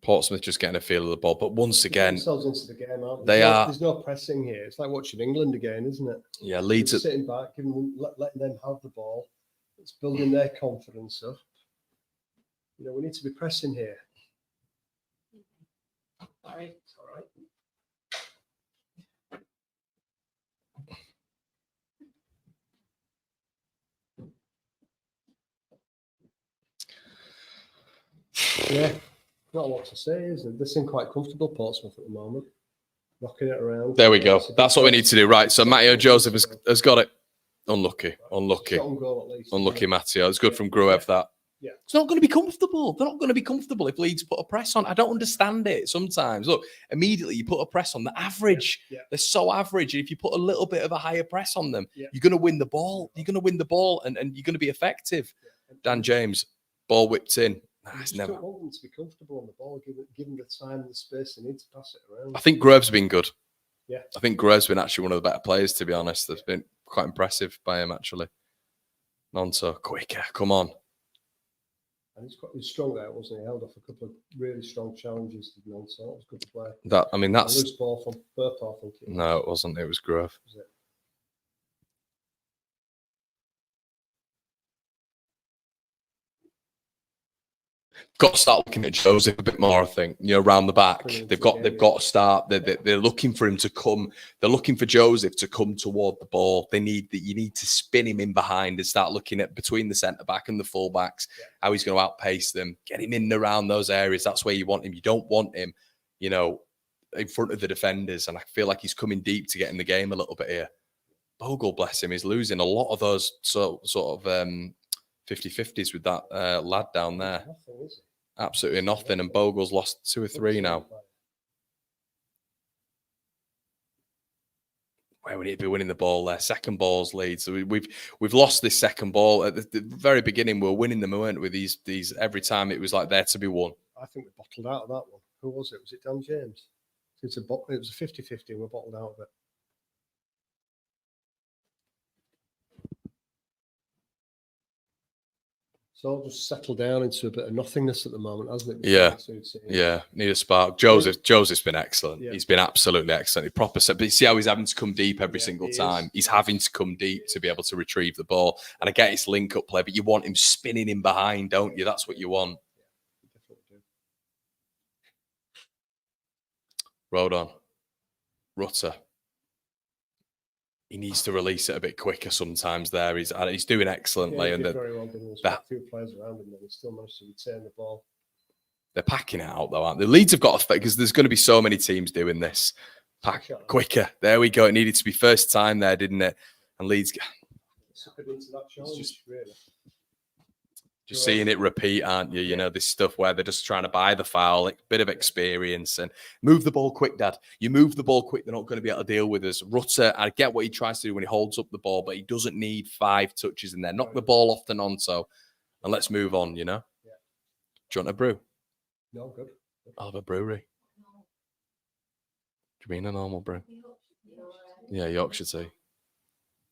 Portsmouth just getting a feel of the ball, but once again, themselves into the game, aren't they? There's no pressing here. It's like watching England again, isn't it? Yeah, Leeds sitting back, letting them have the ball. It's building their confidence up. You know, we need to be pressing here. Sorry. It's all right. Yeah, not a lot to say, is there? They seem quite comfortable, Portsmouth, at the moment. Knocking it around. There we go. That's what we need to do. Right, so Matteo Joseph has got it. Unlucky. Unlucky, Matteo. It's good from Gruev, that. Yeah. It's not going to be comfortable. They're not going to be comfortable if Leeds put a press on. I don't understand it sometimes. Look, immediately you put a press on. They're average. Yeah. They're so average. And if you put a little bit of a higher press on them, yeah, you're going to win the ball. You're going to win the ball and you're going to be effective. Yeah. Dan James, ball whipped in. It's never. Don't want them to be comfortable on the ball, given the time and the space they need to pass it around. I think Gruev's been good. Yeah. I think Gruev's been actually one of the better players, to be honest. That's been quite impressive by him, actually. Nonso, quicker, come on. And he was strong there, wasn't he? He held off a couple of really strong challenges to Nonso. It was good to play. That's a loose ball from Burpaw, I think. No, it wasn't. It was Gruev. Was it? Got to start looking at Joseph a bit more, I think. You know, around the back, they've got to start. They're looking for him to come. They're looking for Joseph to come toward the ball. You need to spin him in behind and start looking at between the centre back and the full backs, how he's going to outpace them. Get him in and around those areas. That's where you want him. You don't want him, you know, in front of the defenders. And I feel like he's coming deep to get in the game a little bit here. Bogle, bless him, is losing a lot of those sort of 50-50s with that lad down there. Nothing, is it? Absolutely nothing. And Bogle's lost 2 or 3 now. Where we need to be winning the ball there. Second balls Leeds. So we've lost this second ball. At the very beginning, we were winning them, weren't we? These every time it was like there to be won. I think we bottled out of that one. Who was it? Was it Dan James? It was a 50-50 and we bottled out of it. It's all just settled down into a bit of nothingness at the moment, hasn't it? Yeah. Need a spark. Joseph's been excellent. Yeah. He's been absolutely excellent. He proper set, but you see how he's having to come deep every single time. He's having to come deep to be able to retrieve the ball. And I get it's link-up play, but you want him spinning in behind, don't you? That's what you want. Rodon. Rutter. He needs to release it a bit quicker sometimes there. He's doing excellently. Yeah, and very well done. There's a few players around him and he still managed to return the ball. They're packing it out though, aren't they? Leeds have got to, because there's going to be so many teams doing this. Pack quicker. There we go. It needed to be first time there, didn't it? And Leeds into that challenge, really. Just seeing it repeat, aren't you? You know, this stuff where they're just trying to buy the foul, like, bit of experience, and move the ball quick, Dad. You move the ball quick, they're not going to be able to deal with us. Rutter, I get what he tries to do when he holds up the ball, but he doesn't need 5 touches in there. Knock the ball off the Nonso, and let's move on, you know? Yeah. Do you want a brew? No, good. I'll have a brewery. Do you mean a normal brew? Yeah, Yorkshire tea.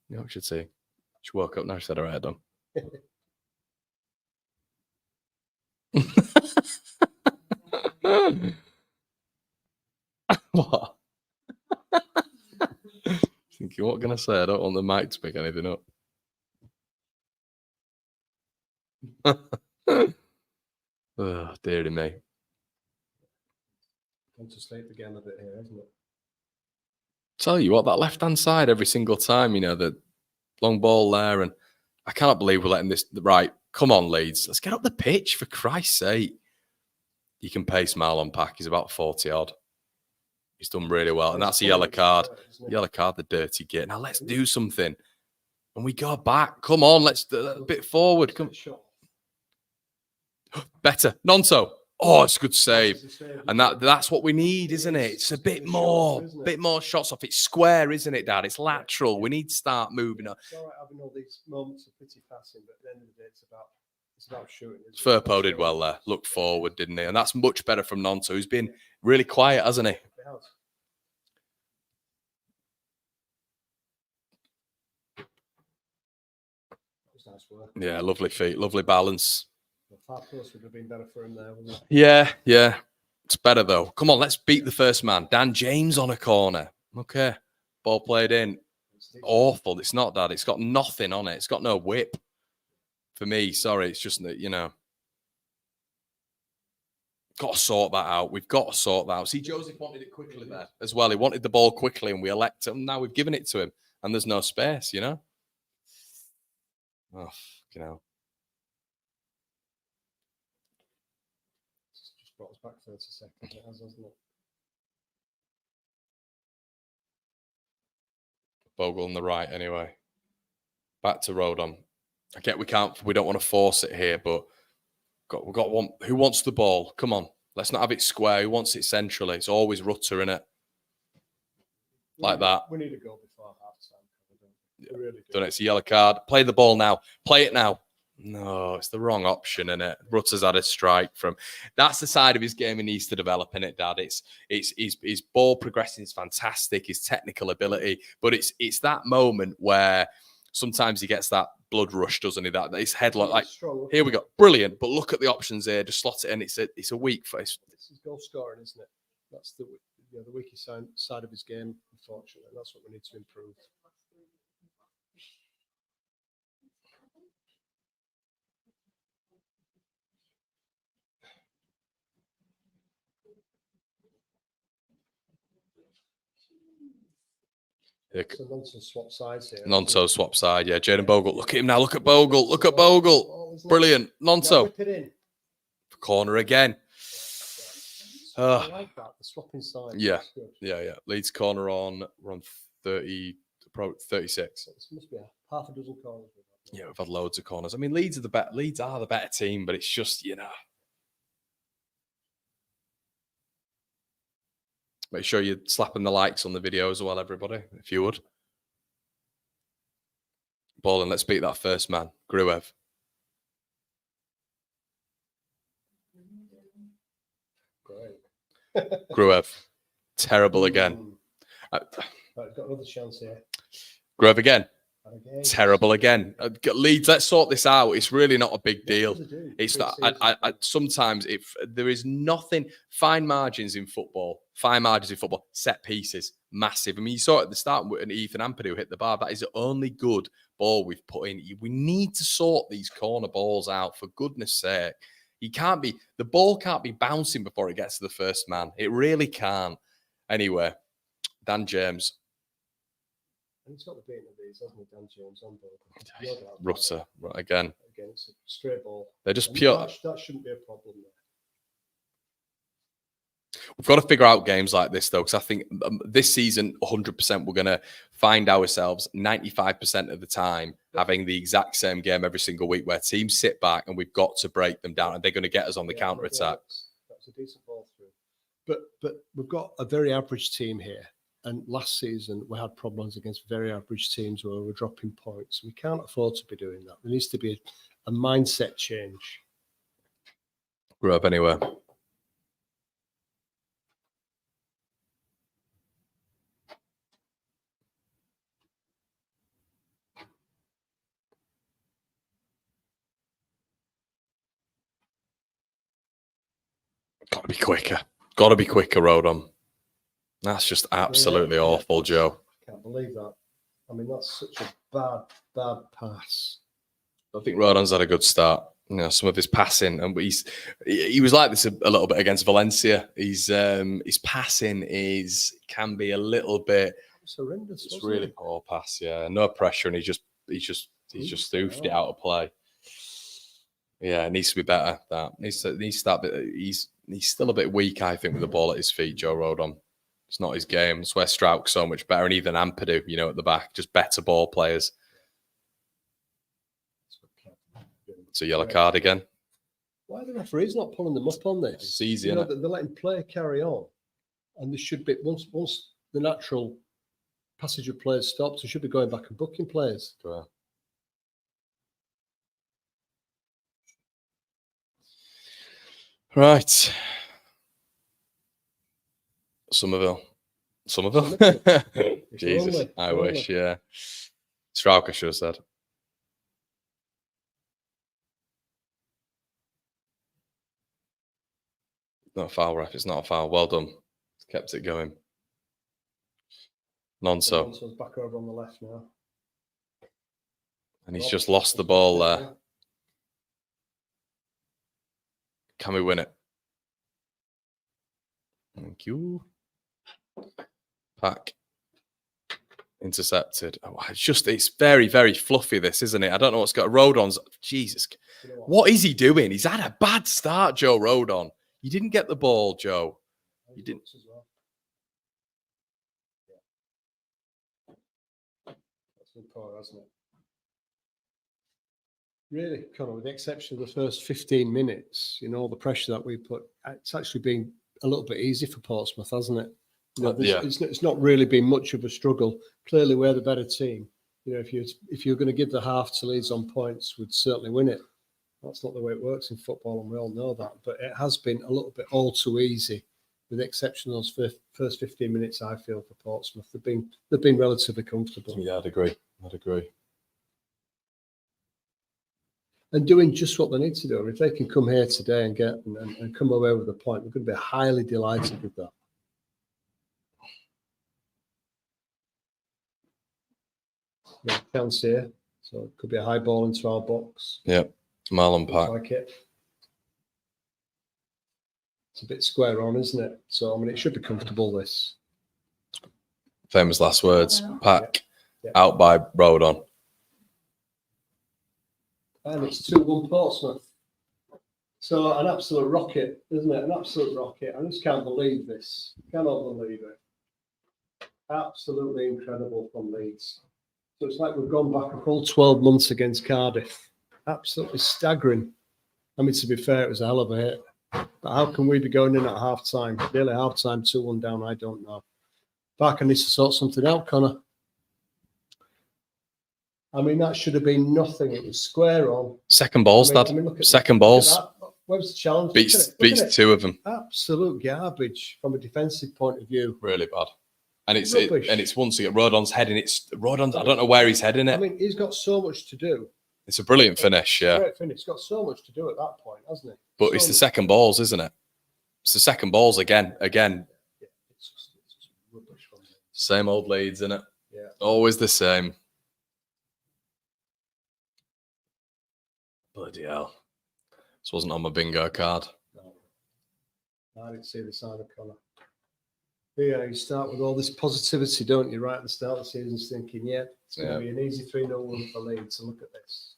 Yorkshire tea. She woke up now, she had her hair done. What? thinking, what can I say? I don't want the mic to pick anything up. Oh, dearie me. Want to sleep again a bit here, isn't it? Tell you what, that left-hand side every single time, you know, the long ball there, and I cannot believe we're letting this... Right, come on, Leeds. Let's get up the pitch, for Christ's sake. You can pace Marlon Pack. He's about 40-odd. He's done really well, and that's a yellow card. Yellow card, the dirty git. Now, let's do something. And we go back. Come on, let's do a bit forward. Come. Better. Nonso. Oh, it's a good save. And that's what we need, isn't it? It's a bit more shots off. It's square, isn't it, Dad? It's lateral. We need to start moving up. It's all right having all these moments of pity passing, but at the end of the day, it's about shooting. Firpo did well there. Looked forward, didn't he? And that's much better from Nonso, who's been really quiet, hasn't he? Nice work. Yeah, lovely feet, lovely balance. The far post would have been better for him there, wouldn't it? Yeah. It's better though. Come on, let's beat the first man. Dan James on a corner. Okay. Ball played in. Awful. It's not, Dad. It's got nothing on it. It's got no whip. For me, sorry. It's just that, you know. Got to sort that out. We've got to sort that out. See, Joseph wanted it quickly there as well. He wanted the ball quickly and we elect him. Now we've given it to him and there's no space, you know. Oh, you know. Just brought us back 30 seconds, it has, hasn't it? Bogle on the right anyway. Back to Rodon. I get we don't want to force it here, but we've got one. Who wants the ball? Come on. Let's not have it square. Who wants it centrally? It's always Rutter, innit? Like that. We need to go before half time. We really do. Done it. It's a yellow card. Play the ball now. Play it now. No, it's the wrong option, innit? Rutter's had a strike from. That's the side of his game he needs to develop, innit, Dad? It's his ball progressing is fantastic, his technical ability, but it's that moment where sometimes he gets that blood rush, doesn't he? That his head like here we go, brilliant. But look at the options here. Just slot it in. It's a weak face. This is goal scoring, isn't it? That's the weakest side of his game, unfortunately. That's what we need to improve. So Nonso swap sides here. Nonso swap side, yeah. Jaden Bogle, look at him now. Look at Bogle. Look at Bogle. Brilliant. Nonso. Corner again. I like that. The swapping side. Yeah. Leeds corner on. We're on 30, 36. This must be half a dozen corners. Yeah, we've had loads of corners. I mean, Leeds are the better team, but it's just, you know. Make sure you're slapping the likes on the video as well, everybody, if you would. Ball in, let's beat that first man. Gruev. Great. Gruev. Terrible again. Right, got another chance here. Gruev again. Terrible again. Leeds, let's sort this out. It's really not a big deal. It's that I sometimes if there is nothing, fine margins in football. Set pieces, massive. I mean, you saw it at the start when Ethan Ampadu hit the bar. That is the only good ball we've put in. We need to sort these corner balls out, for goodness sake. The ball can't be bouncing before it gets to the first man. It really can't. Anyway, Dan James. And he's got the beating of these, hasn't he, Dan James on board? Rutter, right, again. Again, it's a straight ball. They're just pure. That shouldn't be a problem there. We've got to figure out games like this, though, because I think this season, 100%, we're going to find ourselves 95% of the time having the exact same game every single week where teams sit back and we've got to break them down and they're going to get us on the counter-attack. That's a decent ball through. But we've got a very average team here. And last season, we had problems against very average teams where we were dropping points. We can't afford to be doing that. There needs to be a mindset change. Grew up anywhere. Got to be quicker. Got to be quicker, Rodon. That's just absolutely awful, Joe. Can't believe that. I mean, that's such a bad pass. I think Rodon's had a good start. You know, some of his passing, and he was like this a little bit against Valencia. His passing can be a little bit. It's horrendous. It's really poor pass. Yeah, no pressure, and he's just stoofed it out of play. Yeah, it needs to be better. He's still a bit weak, I think, with the ball at his feet. Joe Rodon. It's not his game. It's where Strauch's so much better, and even Ampadu, you know, at the back, just better ball players. It's a yellow card again. Why are the referees not pulling them up on this? It's easy, you know, isn't it? they're letting play carry on, and there should be once the natural passage of players stops, they should be going back and booking players. Sure. Right. Somerville. Jesus, I wish, yeah. Strauch, I should have said. Not a foul, ref. It's not a foul. Well done. Kept it going. Nonso. Nonso's back over on the left now. And he's just lost the ball there. Can we win it? Thank you. Pack. Intercepted. Oh, it's very, very fluffy, this, isn't it? I don't know what's got. Rodon's. Jesus. You know What is he doing? He's had a bad start, Joe Rodon. You didn't get the ball, Joe. You didn't. As well. Yeah. That's been poor, hasn't it? Really, Connor, with the exception of the first 15 minutes, you know, all the pressure that we put, it's actually been a little bit easy for Portsmouth, hasn't it? You know, Yeah. It's not really been much of a struggle. Clearly, we're the better team. You know, if you're going to give the half to Leeds on points, we'd certainly win it. That's not the way it works in football, and we all know that. But it has been a little bit all too easy, with the exception of those first 15 minutes. I feel for Portsmouth, they've been relatively comfortable. Yeah, I'd agree. And doing just what they need to do. If they can come here today and get and come away with a point, we're going to be highly delighted with that. We have a chance here, so it could be a high ball into our box. Yep. Marlon Looks Pack. like it. It's a bit square on, isn't it? So, I mean, it should be comfortable, this. Famous last words. Pack. Yeah. Out by Rodon. And it's 2-1 Portsmouth. So, an absolute rocket, isn't it? An absolute rocket. I just can't believe this. Cannot believe it. Absolutely incredible from Leeds. So, it's like we've gone back a full 12 months against Cardiff. Absolutely staggering. I mean, to be fair, it was a hell of a hit. But how can we be going in at half-time? Really, half-time, 2-1 down, I don't know. Barker needs to sort something out, Connor. I mean, that should have been nothing. It was square on. Second balls, Dad. Second balls. Where's the challenge? Beats two of them. Absolute garbage from a defensive point of view. Really bad. And it's once again Rodon's heading. Rodon's. I don't know where he's heading it. I mean, he's got so much to do. It's a brilliant finish, yeah. Great finish. He's got so much to do at that point, hasn't he? But it's the second balls, isn't it? It's the second balls again. Yeah, it's just rubbish from him. Same old Leeds, isn't it? Yeah. Always the same. Bloody hell. This wasn't on my bingo card. No. I didn't see this either, Connor. But yeah, you start with all this positivity, don't you, right at the start of the season, thinking, yeah, it's going to be an easy 3-0 win for Leeds. And look at this.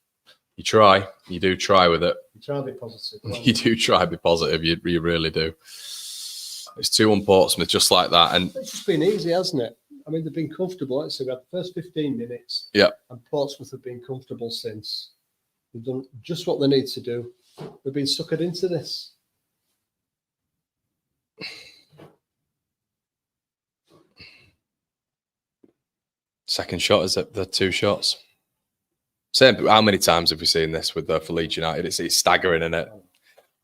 You try. You do try with it. You try to be positive. You do try to be positive. You really do. It's 2-1 Portsmouth, just like that. And it's just been easy, hasn't it? I mean, they've been comfortable. Let's say we had the first 15 minutes. Yeah. And Portsmouth have been comfortable since. They've done just what they need to do. We've been suckered into this. second shot, is it? The two shots. Same. How many times have we seen this with for Leeds United? It's staggering, isn't it?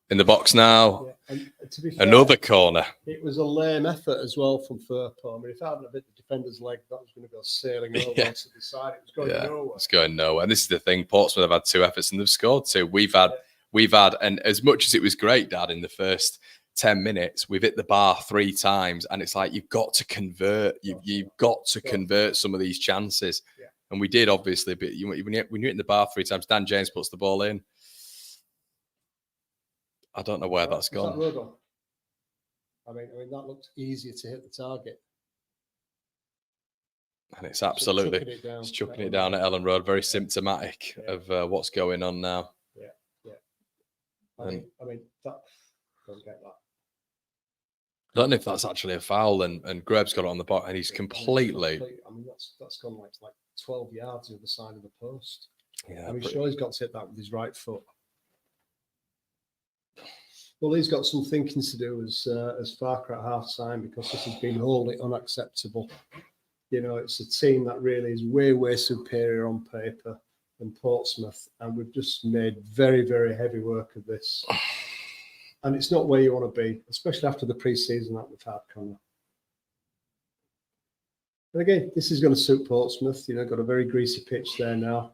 In the box now. Yeah. And to be fair, another corner. It was a lame effort as well from Firpo. I mean, if I hadn't hit the defender's leg, that was going to go sailing over onto the side. It was going nowhere. It's going nowhere. And this is the thing. Portsmouth have had two efforts and they've scored two. We've had, and as much as it was great, Dad, in the first 10 minutes, we've hit the bar 3 times, and it's like you've got to convert. You've got to convert some of these chances. Yeah. And we did, obviously, but when you're in the bar 3 times, Dan James puts the ball in. I don't know where that's gone. I mean, that looked easier to hit the target. And it's absolutely chucking it down at Ellen Road. Very symptomatic of what's going on now. Yeah. I mean, that, don't get that. I don't know if that's actually a foul, and Greb's got it on the box, and he's completely. I mean, that's gone like 12 yards the other side of the post. Yeah, I mean, sure, he's got to hit that with his right foot. Well, he's got some thinking to do as Farker at half time, because this has been wholly unacceptable. You know, it's a team that really is way superior on paper than Portsmouth, and we've just made very, very heavy work of this. And it's not where you want to be, especially after the pre-season that we've had, Connor. And again, this is going to suit Portsmouth. You know, got a very greasy pitch there now.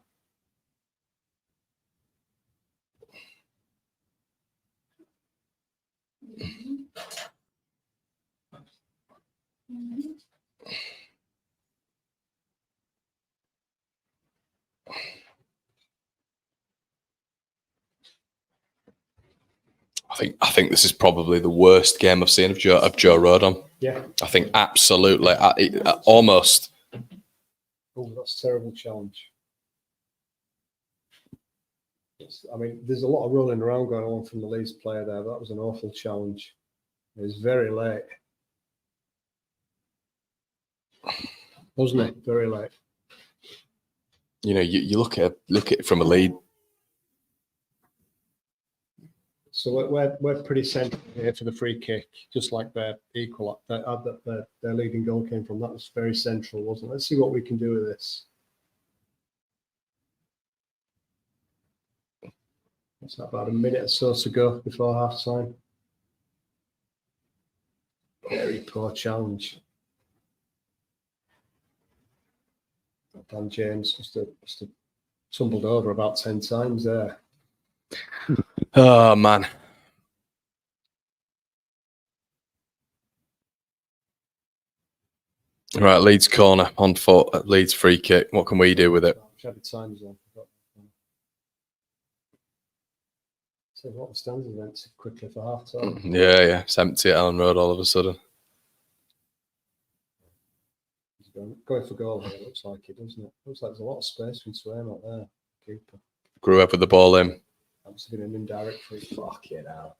I think this is probably the worst game I've seen of Joe Rodon. Yeah. I think absolutely, almost. Oh, that's a terrible challenge. I mean, there's a lot of rolling around going on from the Leeds player there. That was an awful challenge. It was very late. Wasn't it? Very late. You know, you look at it from a lead. So we're pretty central here for the free kick, just like their equal, their leading goal came from. That was very central, wasn't it? Let's see what we can do with this. It's about a minute or so to go before half time. Very poor challenge. Dan James must have tumbled over about 10 times there. Oh, man. Right, Leeds corner on foot, Leeds free kick. What can we do with it? So what the stands events quickly for half time. Yeah. It's empty at Ellen Road all of a sudden. He's going for goal here, it looks like it, doesn't it? Looks like there's a lot of space for him to aim out there. Keeper. Grew up with the ball in. That's been an indirect free. Fucking hell.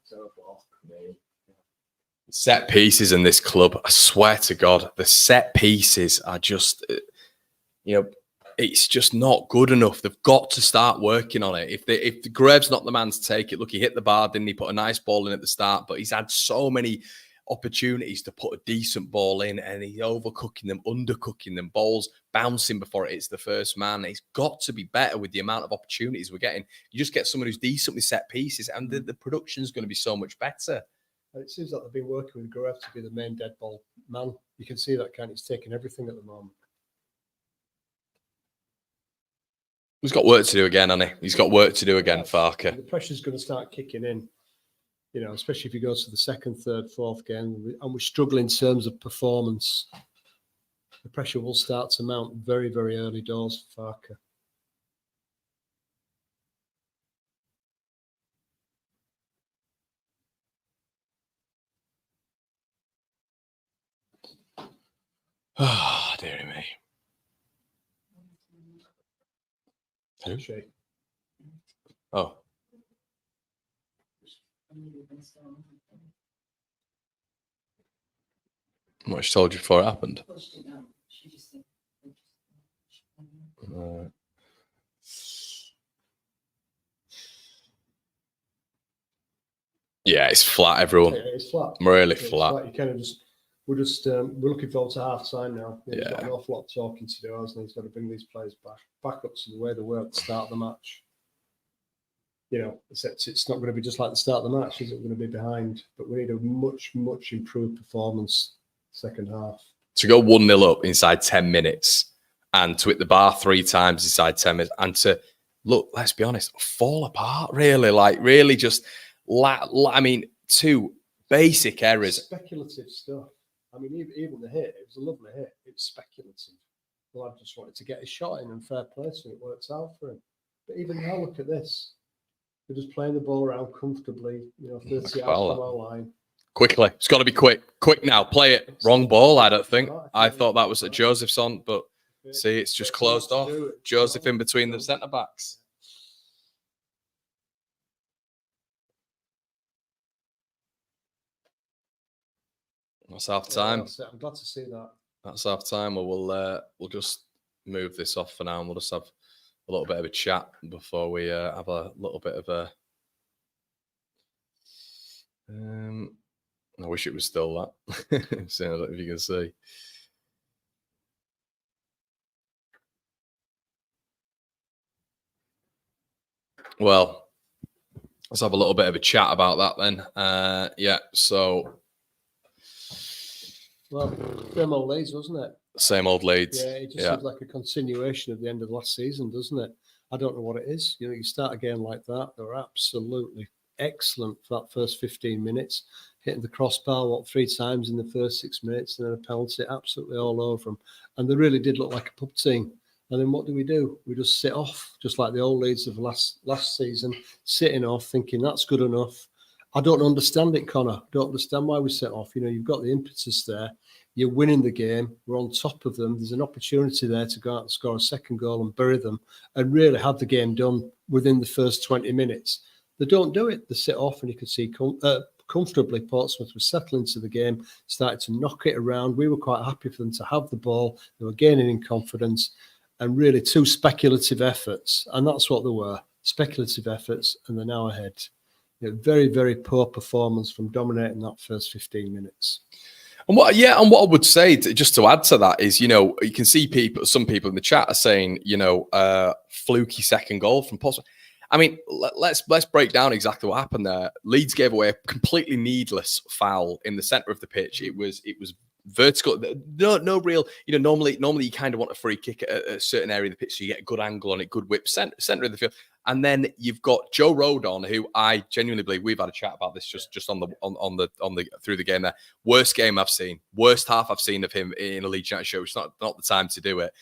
Set pieces in this club, I swear to God, the set pieces are just, you know, it's just not good enough. They've got to start working on it. If the Graves not the man to take it, look, he hit the bar, didn't he? Put a nice ball in at the start, but he's had so many opportunities to put a decent ball in, and he's overcooking them, undercooking them, balls bouncing before it hits the first man. He's got to be better with the amount of opportunities we're getting. You just get someone who's decent with set pieces, and the production's going to be so much better. It seems like they've been working with Graves to be the main dead ball man. You can see that, can't you? He's taking everything at the moment. He's got work to do again, hasn't he? He's got work to do again, Farker. The pressure's going to start kicking in, you know, especially if you go to the second, third, fourth game, and we struggle in terms of performance. The pressure will start to mount very, very early doors for Farker. Oh, dearie me. Who? Oh. What, she told you before it happened? Yeah, it's flat, everyone. Yeah, it's flat. Really it's flat. You kind of just, we're looking forward to half time now. He's got an awful lot of talking to do, hasn't he? He's got to bring these players back up to the way they were at the start of the match. You know, it's not going to be just like the start of the match, is it? We're going to be behind, but we need a much improved performance second half. To go 1-0 up inside 10 minutes and to hit the bar 3 times inside 10 minutes and to, look, let's be honest, fall apart, really. Like, really just, I mean, 2 basic errors. Speculative stuff. I mean, even the hit, it was a lovely hit. It's speculative. the lad just wanted to get a shot in and fair play, so it works out for him. But even now, look at this. We're just playing the ball around comfortably, 30 yards from our line. Quickly. It's got to be quick. Quick now. Play it. Wrong ball, I don't think. I thought that was at Joseph's on, but see, it's just closed off. Joseph in between the centre-backs. That's half time. I'm glad to see that. That's half time. We'll just move this off for now, and we'll just have a little bit of a chat before we have a little bit of a. I wish it was still that. So I don't know if you can see. Well, let's have a little bit of a chat about that then. Yeah. So. Well, same old Leeds, wasn't it? Same old Leeds. Yeah, it just seems like a continuation of the end of last season, doesn't it? I don't know what it is. You start a game like that, they're absolutely excellent for that first 15 minutes, hitting the crossbar, 3 times in the first 6 minutes, and then a penalty, absolutely all over them. And they really did look like a pub team. And then what do? We just sit off, just like the old Leeds of last season, sitting off, thinking that's good enough. I don't understand it, Connor. Don't understand why we set off. You've got the impetus there. You're winning the game. We're on top of them. There's an opportunity there to go out and score a second goal and bury them and really have the game done within the first 20 minutes. They don't do it. They sit off, and you can see comfortably Portsmouth was settling into the game, started to knock it around. We were quite happy for them to have the ball. They were gaining in confidence, and really 2 speculative efforts. And that's what they were, speculative efforts, and they're now ahead. Very, very poor performance from dominating that first 15 minutes. And what I would say, just to add to that, is you can see some people in the chat are saying fluky second goal from Portsmouth. I mean, let's break down exactly what happened there. Leeds gave away a completely needless foul in the centre of the pitch. It was vertical. No real. Normally you kind of want a free kick at a certain area of the pitch, so you get a good angle on it, good whip, centre of the field. And then you've got Joe Rodon, who I genuinely believe we've had a chat about this just on the through the game there. Worst game I've seen, worst half I've seen of him in a Leeds United show. It's not the time to do it.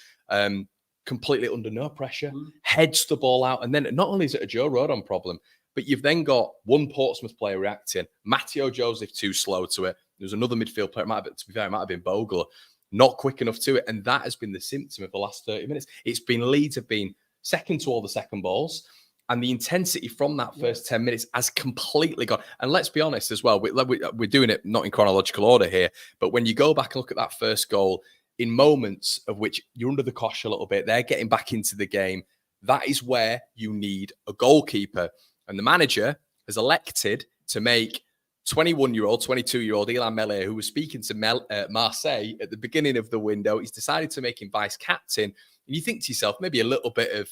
Completely under no pressure, heads the ball out, and then not only is it a Joe Rodon problem, but you've then got one Portsmouth player reacting. Matteo Joseph too slow to it. There's another midfield player. It might have been Bogle, not quick enough to it, and that has been the symptom of the last 30 minutes. It's been Leeds have been second to all the second balls, and the intensity from that first 10 minutes has completely gone. And let's be honest as well, we're doing it not in chronological order here, but when you go back and look at that first goal, in moments of which you're under the cosh a little bit, they're getting back into the game, that is where you need a goalkeeper. And the manager has elected to make 21-year-old, 22-year-old Ilan Mele, who was speaking to Marseille at the beginning of the window, he's decided to make him vice captain. And you think to yourself, maybe a little bit of,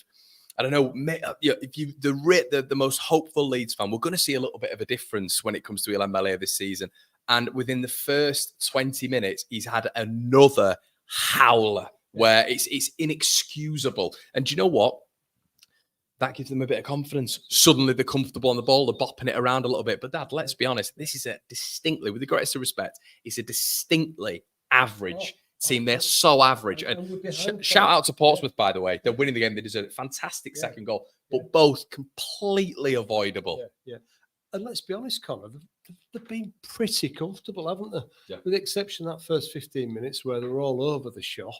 I don't know, if you the most hopeful Leeds fan, we're going to see a little bit of a difference when it comes to Ilan Mele this season. And within the first 20 minutes, he's had another howler where it's inexcusable. And do you know what? That gives them a bit of confidence. Suddenly they're comfortable on the ball, they're bopping it around a little bit. But Dad, let's be honest, this is with the greatest of respect, it's a distinctly average team. They're so average. And shout out to Portsmouth, by the way. They're winning the game. They deserve a fantastic second goal, but both completely avoidable. Yeah. And let's be honest, Connor, they've been pretty comfortable, haven't they? Yeah. With the exception of that first 15 minutes where they were all over the shop.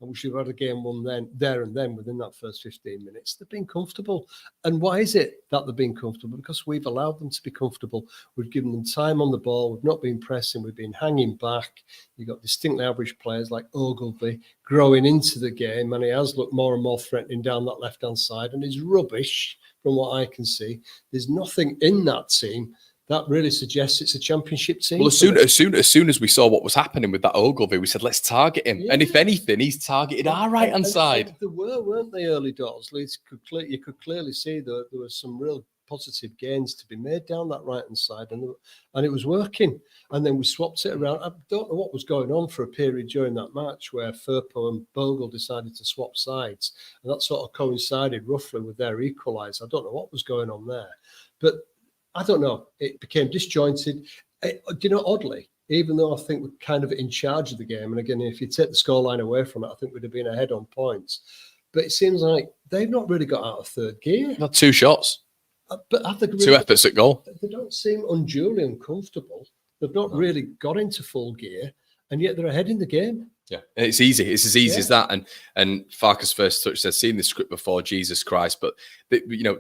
And we should have had a game won there and then within that first 15 minutes. They've been comfortable. And why is it that they've been comfortable? Because we've allowed them to be comfortable. We've given them time on the ball. We've not been pressing. We've been hanging back. You've got distinctly average players like Ogilvie growing into the game. And he has looked more and more threatening down that left-hand side. And he's rubbish from what I can see. There's nothing in that team that really suggests it's a championship team. Well, as soon as we saw what was happening with that Ogilvie, we said, let's target him. Yeah. And if anything, he's targeted our right-hand side. There weren't they, early doors? Leeds you could clearly see that there was some real positive gains to be made down that right-hand side, and it was working. And then we swapped it around. I don't know what was going on for a period during that match where Firpo and Bogle decided to swap sides, and that sort of coincided roughly with their equaliser. I don't know what was going on there, but I don't know. It became disjointed. Oddly, even though I think we're kind of in charge of the game. And again, if you take the scoreline away from it, I think we'd have been ahead on points. But it seems like they've not really got out of third gear. Not 2 shots. But have they really, 2 efforts at goal. They don't seem unduly uncomfortable. They've not really got into full gear, and yet they're ahead in the game. Yeah, it's easy. It's as easy as that. And Farke's first touch says, seen the script before, Jesus Christ. But,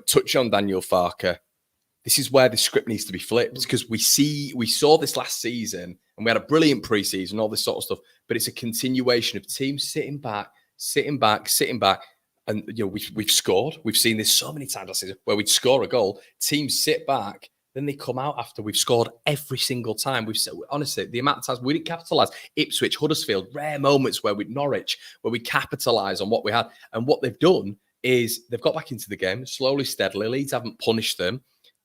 touch on Daniel Farke. This is where the script needs to be flipped, because we saw this last season and we had a brilliant preseason, all this sort of stuff. But it's a continuation of teams sitting back. And, we've scored. We've seen this so many times last season where we'd score a goal, teams sit back, then they come out after we've scored every single time. Honestly, the amount of times we didn't capitalise. Ipswich, Huddersfield, rare moments where Norwich, where we capitalise on what we had. And what they've done is they've got back into the game slowly, steadily. Leeds haven't punished them.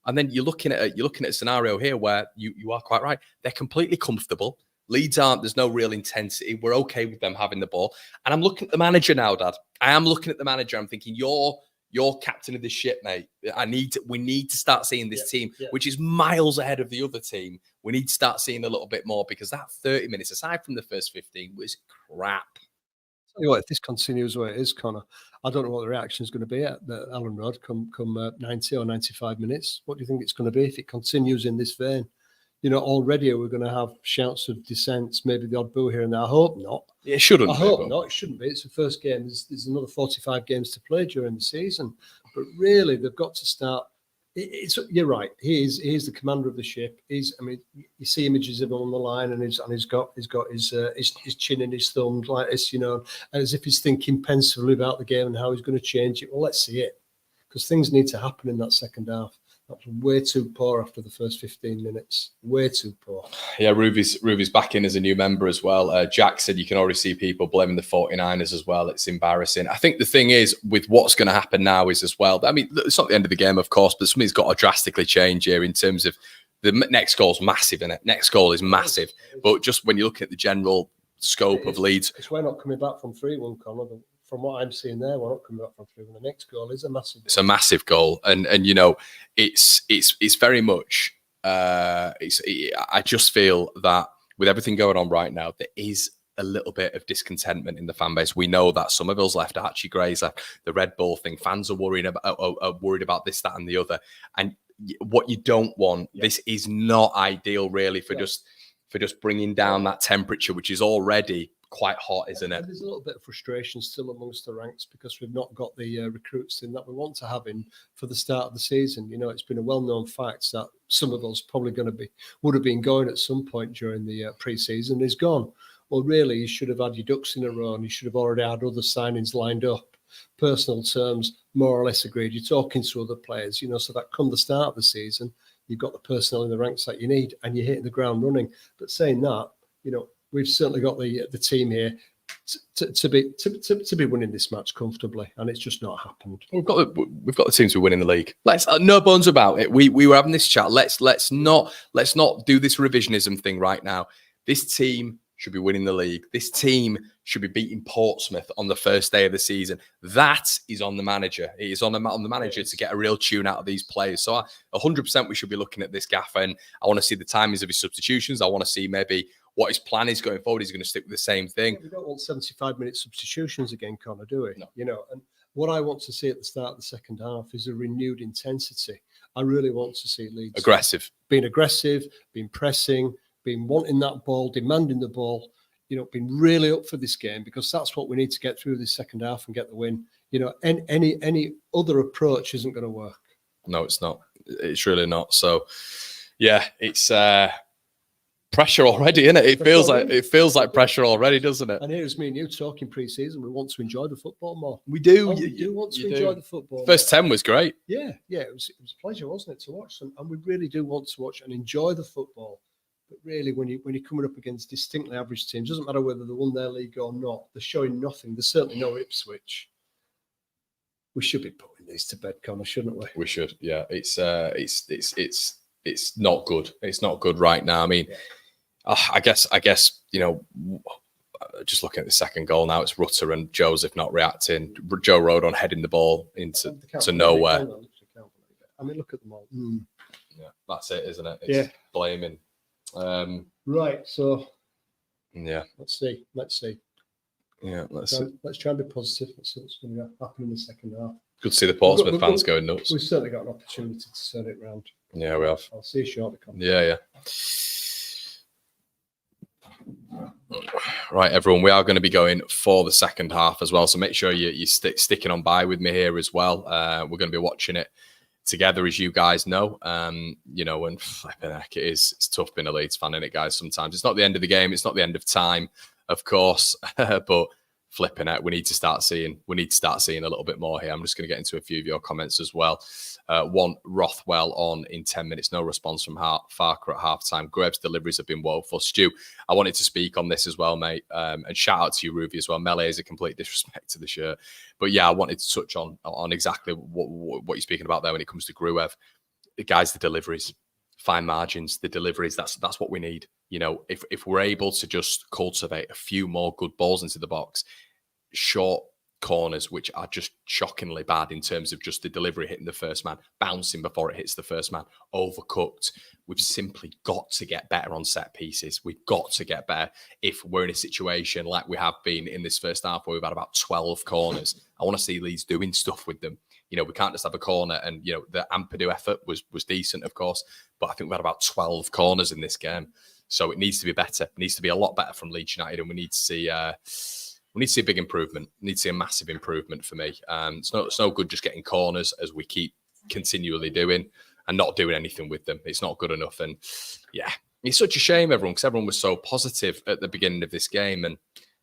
And then you're looking at a scenario here where you are quite right. They're completely comfortable. Leeds aren't. There's no real intensity. We're okay with them having the ball. And I'm looking at the manager now, Dad. I am looking at the manager. I'm thinking, you're captain of this ship, mate. We need to start seeing this team, which is miles ahead of the other team. We need to start seeing a little bit more, because that 30 minutes, aside from the first 15, was crap. Tell you what, if this continues where it is, Connor, I don't know what the reaction is going to be at the Allen Road come 90 or 95 minutes. What do you think it's going to be if it continues in this vein? Already we're going to have shouts of dissent, maybe the odd boo here and there. I hope not. It shouldn't. I hope not. It shouldn't be. It's the first game. There's another 45 games to play during the season. But really, they've got to start. You're right. He is the commander of the ship. You see images of him on the line, and he's got his chin in his thumb like this, as if he's thinking pensively about the game and how he's going to change it. Well, let's see it, because things need to happen in that second half. That was way too poor after the first 15 minutes. Way too poor. Yeah, Ruby's back in as a new member as well. Jack said you can already see people blaming the 49ers as well. It's embarrassing. I think the thing is, with what's going to happen now is as well, it's not the end of the game, of course, but something's got to drastically change here in terms of the next goal's massive, isn't it? Next goal is massive. But just when you look at the general scope of Leeds. We're not coming back from 3-1, Connor. From what I'm seeing there, we're not coming back from 3-1. The next goal is a massive goal. It's a massive goal. And it's very much, I just feel that with everything going on right now, there is a little bit of discontentment in the fan base. We know that Somerville's left, Archie Gray's left, the Red Bull thing. Fans are worried about this, that, and the other. And what you don't want, this is not ideal, really, for just bringing down that temperature, which is already quite hot, isn't it? There's a little bit of frustration still amongst the ranks because we've not got the recruits in that we want to have in for the start of the season. It's been a well-known fact that Somerville's probably would have been going at some point during the pre-season. He's gone. Well, really, you should have had your ducks in a row, and you should have already had other signings lined up. Personal terms, more or less agreed. You're talking to other players, so that come the start of the season, you've got the personnel in the ranks that you need, and you're hitting the ground running. But saying that, we've certainly got the team here to be winning this match comfortably, and it's just not happened. We've got the team to be winning the league. Let's no bones about it. We were having this chat. Let's not do this revisionism thing right now. This team should be winning the league. This team should be beating Portsmouth on the first day of the season. That is on the manager. It is on the manager to get a real tune out of these players. So 100% we should be looking at this gaffer, and I want to see the timings of his substitutions. I want to see maybe what his plan is going forward. He's going to stick with the same thing. We don't want 75-minute substitutions again, Connor, do we? No. And what I want to see at the start of the second half is a renewed intensity. I really want to see Leeds being aggressive, being pressing, being wanting that ball, demanding the ball, being really up for this game, because that's what we need to get through this second half and get the win. Any other approach isn't going to work. No, it's not. It's really not. So, yeah, it's pressure already, isn't it? It feels like pressure already, doesn't it? And here's me and you talking pre-season. We want to enjoy the football more. We do. We do want to enjoy the football. First 10 was great. Yeah. It was a pleasure, wasn't it, to watch them? And we really do want to watch and enjoy the football. But really, when you're coming up against distinctly average teams, doesn't matter whether they won their league or not, they're showing nothing. There's certainly no Ipswich. We should be putting these to bed, Connor, shouldn't we? We should. Yeah, it's not good. It's not good right now. I mean, I guess just looking at the second goal now, it's Rutter and Joseph not reacting. Joe Rodon heading the ball into nowhere. I mean, look at them all. Yeah, that's it, isn't it? It's blaming. Right, so Yeah. let's see. Yeah, let's try and be positive. Let's see what's going to happen in the second half. good to see the Portsmouth fans going nuts. We've certainly got an opportunity to turn it round. Yeah, we have. I'll see you shortly. Yeah. Right, everyone, we are going to be going for the second half as well. So make sure you're sticking on by with me here as well. We're going to be watching it together, as you guys know. You know, and flipping heck, it's tough being a Leeds fan, isn't it, guys? Sometimes it's not the end of the game, it's not the end of time, of course, but flipping it, we need to start seeing a little bit more here. I'm just going to get into a few of your comments as well. One, Rothwell on in 10 minutes. No response from Farker at halftime. Graves' deliveries have been woeful. Stu, I wanted to speak on this as well, mate. And shout out to you, Ruby, as well. Melee is a complete disrespect to the shirt. But yeah, I wanted to touch on exactly what you're speaking about there when it comes to Gruev. Guys, the deliveries, fine margins, the deliveries, that's what we need. You know, if we're able to just cultivate a few more good balls into the box, short corners, which are just shockingly bad in terms of just the delivery hitting the first man, bouncing before it hits the first man, overcooked. We've simply got to get better on set pieces. We've got to get better. If we're in a situation like we have been in this first half where we've had about 12 corners, I want to see Leeds doing stuff with them. You know, we can't just have a corner, and, you know, the Ampadu effort was decent, of course, but I think we had about 12 corners in this game. So it needs to be better. It needs to be a lot better from Leeds United, and we need to see a big improvement. We need to see a massive improvement for me. It's no good just getting corners as we keep continually doing and not doing anything with them. It's not good enough. And yeah, it's such a shame, everyone, because everyone was so positive at the beginning of this game, and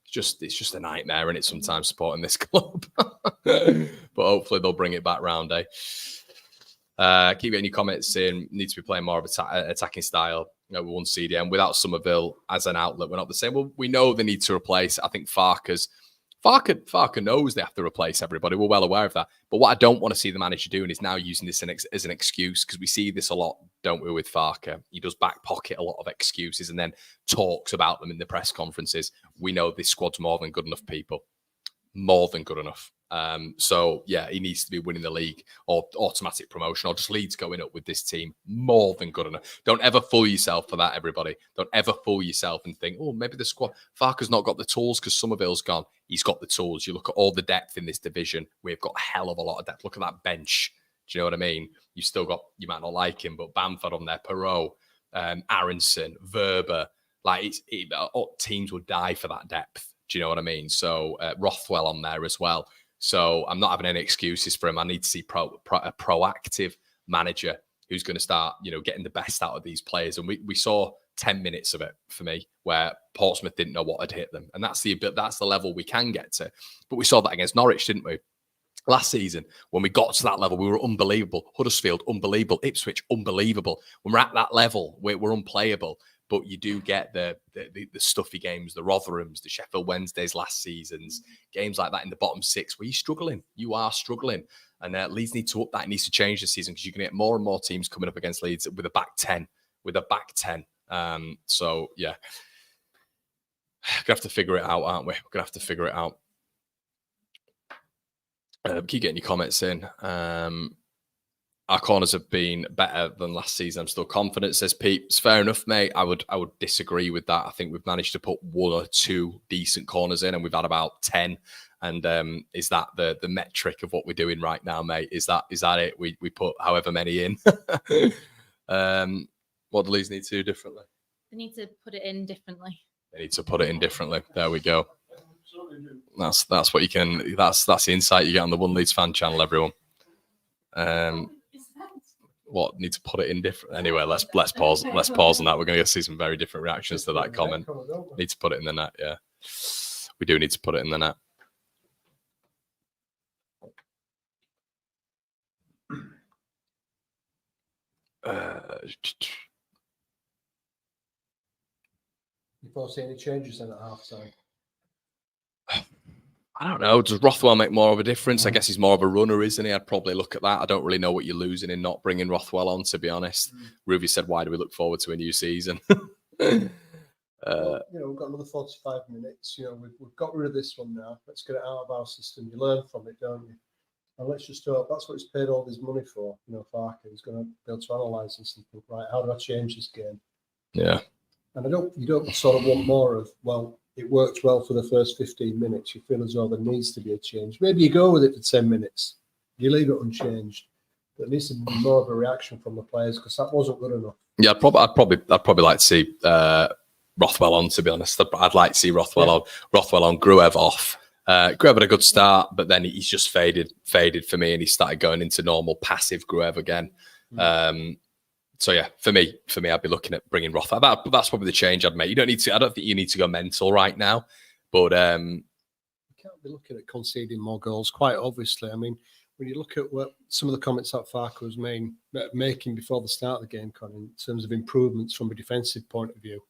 it's just a nightmare, and it's sometimes supporting this club. But hopefully they'll bring it back round, eh? Keep getting your comments in. Need to be playing more of attacking style. You know, we won CDM without Somerville as an outlet. We're not the same. Well, we know they need to replace. I think Farker knows they have to replace everybody. We're well aware of that. But what I don't want to see the manager doing is now using this as an excuse, because we see this a lot, don't we, with Farker? He does back pocket a lot of excuses and then talks about them in the press conferences. We know this squad's more than good enough, people. More than good enough. So, yeah, he needs to be winning the league or automatic promotion or just Leeds going up with this team. More than good enough. Don't ever fool yourself for that, everybody. Don't ever fool yourself and think, oh, maybe the squad. Farker's not got the tools because Somerville's gone. He's got the tools. You look at all the depth in this division. We've got a hell of a lot of depth. Look at that bench. Do you know what I mean? You've still got, you might not like him, but Bamford on there, Perot, Aronson, Verber. Like, teams would die for that depth. Do you know what I mean? So Rothwell on there as well. So I'm not having any excuses for him. I need to see a proactive manager who's going to start, you know, getting the best out of these players. And we saw 10 minutes of it for me where Portsmouth didn't know what had hit them. And that's the level we can get to. But we saw that against Norwich, didn't we? Last season, when we got to that level, we were unbelievable. Huddersfield, unbelievable. Ipswich, unbelievable. When we're at that level, we're unplayable. But you do get the stuffy games, the Rotherhams, the Sheffield Wednesdays last seasons, games like that in the bottom six where you're struggling. You are struggling. And Leeds need to up that. It needs to change this season because you can get more and more teams coming up against Leeds with a back 10. So, yeah. We're going to have to figure it out, aren't we? We're going to have to figure it out. Keep getting your comments in. Our corners have been better than last season. I'm still confident, says Pete. It's fair enough, mate. I would disagree with that. I think we've managed to put one or two decent corners in, and we've had about 10. And is that the metric of what we're doing right now, mate? Is that it? We put however many in. What do Leeds need to do differently? They need to put it in differently. They need to put it in differently. There we go. That's what you can. That's the insight you get on the One Leeds Fan Channel, everyone. What need to put it in different? Anyway, let's pause. Let's pause on that. We're going to see some very different reactions to that comment. Need to put it in the net. Yeah, we do need to put it in the net. You foresee any changes then at half time? I don't know. Does Rothwell make more of a difference? I guess he's more of a runner, isn't he? I'd probably look at that. I don't really know what you're losing in not bringing Rothwell on, to be honest. Ruby said, why do we look forward to a new season? Well, we've got another 45 minutes. We've got rid of this one now. Let's get it out of our system. You learn from it, don't you? And let's just hope that's what he's paid all this money for. Farker is going to be able to analyse this and think, right, how do I change this game? Yeah. And you don't sort of want more of, well, it worked well for the first 15 minutes. You feel as though there needs to be a change. Maybe you go with it for 10 minutes. You leave it unchanged. But at least there'd be more of a reaction from the players because that wasn't good enough. Yeah, I'd probably like to see Rothwell on, to be honest. I'd like to see Rothwell on, Gruev off. Gruev had a good start, but then he's just faded for me, and he started going into normal passive Gruev again. So yeah, for me, I'd be looking at bringing Rothwell. That's probably the change I'd make. You don't need to. I don't think you need to go mental right now, but you can't be looking at conceding more goals. Quite obviously, I mean, when you look at what some of the comments that Farke was making before the start of the game, Colin, in terms of improvements from a defensive point of view,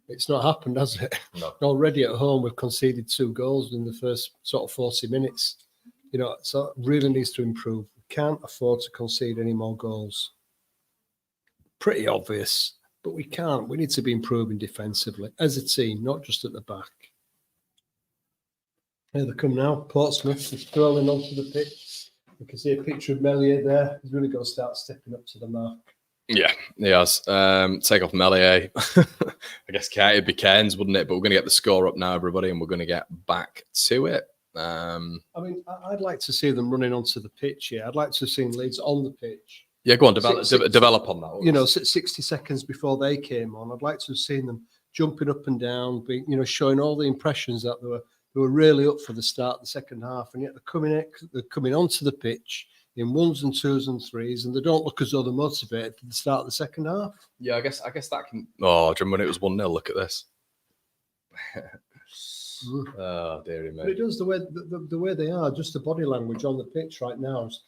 it's not happened, has it? No. Already at home, we've conceded 2 goals in the first sort of 40 minutes. You know, so it really needs to improve. We can't afford to concede any more goals. Pretty obvious, but we can't. We need to be improving defensively as a team, not just at the back. Here they come now. Portsmouth is strolling onto the pitch. You can see a picture of Melier there. He's really got to start stepping up to the mark. yeah, he has. Take off Melier. I guess it'd be Cairns, wouldn't it? But we're going to get the score up now, everybody, and we're going to get back to it. I mean, I'd like to see them running onto the pitch here. I'd like to have seen Leeds on the pitch. Yeah, go on, develop on that. You know, 60 seconds before they came on, I'd like to have seen them jumping up and down, showing all the impressions that they were really up for the start of the second half, and yet they're coming onto the pitch in 1s and 2s and 3s, and they don't look as though they're motivated for the start of the second half. Yeah, I guess that can. Oh, do you remember when it was 1-0? Look at this. Oh, dearie me. But it does the way they are, just the body language on the pitch right now is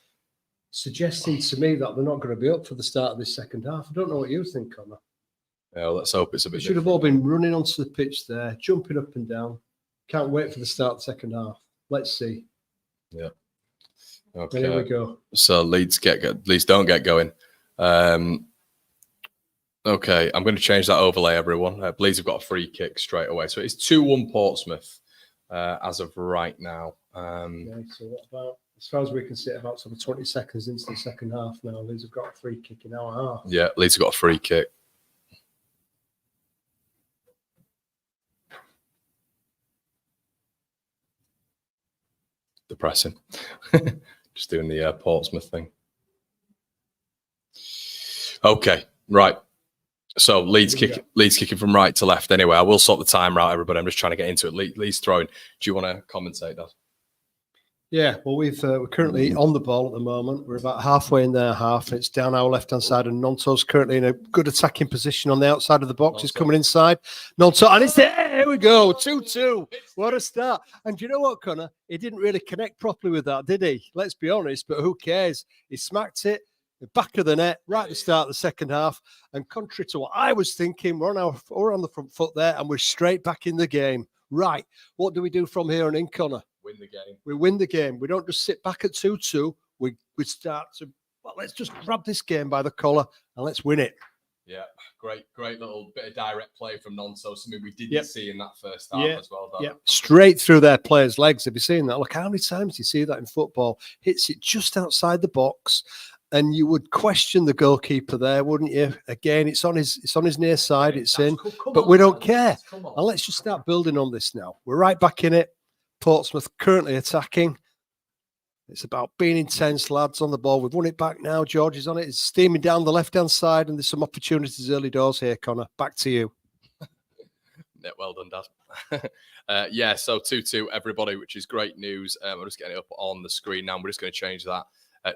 suggesting to me that they're not going to be up for the start of this second half. I don't know what you think, Connor. Yeah, well, let's hope it's a bit. They should have all been running onto the pitch there, jumping up and down. Can't wait for the start of the second half. Let's see. Yeah. Okay. There we go. So Leeds don't get going. Okay, I'm going to change that overlay, everyone. Leeds have got a free kick straight away. So it's 2-1 Portsmouth as of right now. Okay, so what about, as far as we can see, about sort of 20 seconds into the second half now, Leeds have got a free kick in our half. Yeah, Leeds have got a free kick. Depressing. Just doing the Portsmouth thing. Okay, right. So Leeds kicking from right to left. Anyway, I will sort the timer out, everybody. I'm just trying to get into it. Leeds throwing. Do you want to commentate, Dad? Yeah, well, we're currently on the ball at the moment. We're about halfway in their half. It's down our left-hand side, and Nonto's currently in a good attacking position on the outside of the box. He's coming inside. Nonto, and it's there. Here we go. 2-2. What a start. And do you know what, Connor? He didn't really connect properly with that, did he? Let's be honest, but who cares? He smacked it. The back of the net, right at the start of the second half. And contrary to what I was thinking, we're on the front foot there, and we're straight back in the game. Right. What do we do from here on in, Connor? Win the game. We win the game. We don't just sit back at 2-2. We start to, well, let's just grab this game by the collar and let's win it. Yeah, great little bit of direct play from Nonso, something we didn't see in that first half as well. Yeah, straight through their players' legs. Have you seen that? Look, how many times do you see that in football? Hits it just outside the box, and you would question the goalkeeper there, wouldn't you? Again, it's on his near side. It's in, but we don't care. And let's just start building on this now. We're right back in it. Portsmouth currently attacking. It's about being intense, lads, on the ball. We've won it back now. George is on it. It's steaming down the left-hand side, and there's some opportunities early doors here, Connor. Back to you. Yeah, well done, Dad. Yeah, so 2-2, everybody, which is great news. I'm just getting it up on the screen now. We're just going to change that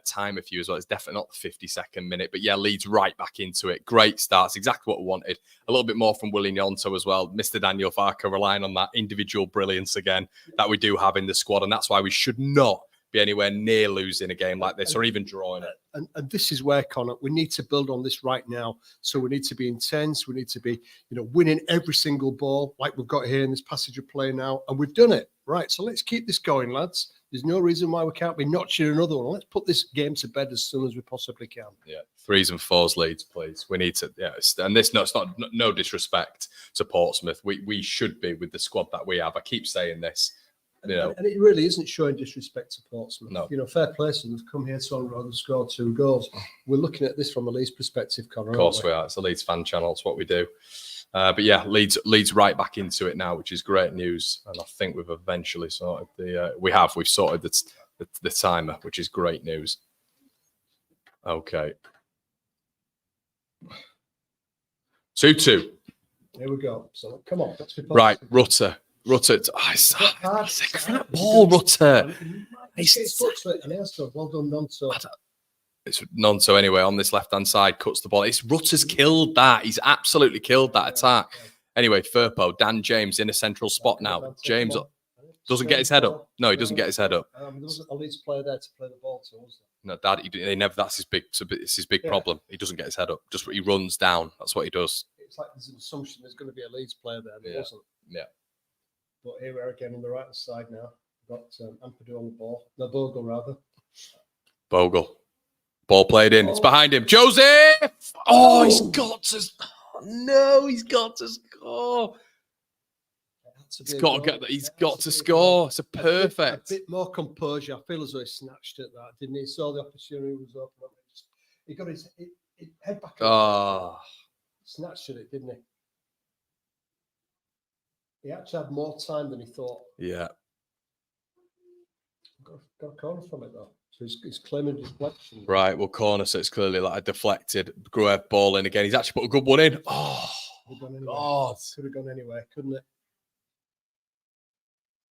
time a few as well. It's definitely not the 52nd minute, but yeah, Leeds right back into it. Great starts, exactly what we wanted. A little bit more from Willie Gnonto as well. Mr. Daniel Farke relying on that individual brilliance again that we do have in the squad, and that's why we should not be anywhere near losing a game like this or even drawing it. And this is where, Connor, we need to build on this right now. So we need to be intense. We need to be, winning every single ball like we've got here in this passage of play now. And we've done it. Right. So let's keep this going, lads. There's no reason why we can't be notching another one. Let's put this game to bed as soon as we possibly can. Yeah. 3s and 4s Leeds, please. We need to, and this, it's not no disrespect to Portsmouth. We should be with the squad that we have. I keep saying this. And it really isn't showing disrespect to Portsmouth. No. Fair play to them. They've come here to Honour and scored 2 goals. We're looking at this from a Leeds perspective, Connor. Of course we are. It's a Leeds fan channel. It's what we do. But yeah, Leeds right back into it now, which is great news. And I think we've eventually sorted we've sorted the timer, which is great news. Okay. 2-2. Here we go. So come on, let's be positive. Right, Rutter. It's a crap ball, Rutter. Well done, Nonso. It's Nonso anyway on this left-hand side, cuts the ball. It's Rutter's killed that. He's absolutely killed that attack. Anyway, Firpo, Dan James in a central spot now. James doesn't get his head up. No, he doesn't get his head up. There wasn't a Leeds player there to play the ball to, was there? No, Dad, he never. That's his big problem. He doesn't get his head up. Just he runs down. That's what he does. It's like there's an assumption there's going to be a Leeds player there. There wasn't. Yeah. But here we are again on the right side now. We've got Ampadu on the ball. No, Bogle rather. Bogle. Ball played in. It's behind him. Joseph! Oh, he's got to. Oh, no, he's got to score. He's got to score. It's a perfect. A bit more composure. I feel as though he snatched at that, didn't he? He saw the opportunity was open. He got his head back. Oh. Snatched at it, didn't he? He actually had more time than he thought. Yeah. Got a corner from it though. So he's claiming deflection. Right, well, corner, so it's clearly like a deflected Gruev ball in again. He's actually put a good one in. Oh, God. Could have gone anywhere, couldn't it?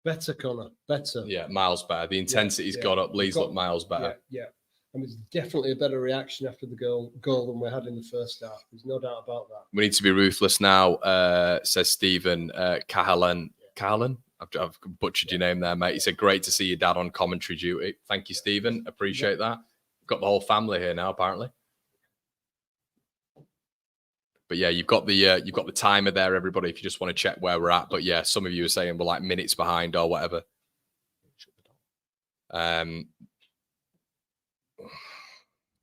Better, Connor. Better. Yeah, miles better. The intensity's gone up. Leeds look miles better. Yeah. And it's definitely a better reaction after the goal than we had in the first half. There's no doubt about that. We need to be ruthless now, says Stephen Cahalan. Cahalan? I've butchered your name there, mate. He said, great to see your dad on commentary duty. Thank you, Stephen. Appreciate that. Got the whole family here now, apparently. But yeah, you've got the timer there, everybody, if you just want to check where we're at. But yeah, some of you are saying we're like minutes behind or whatever.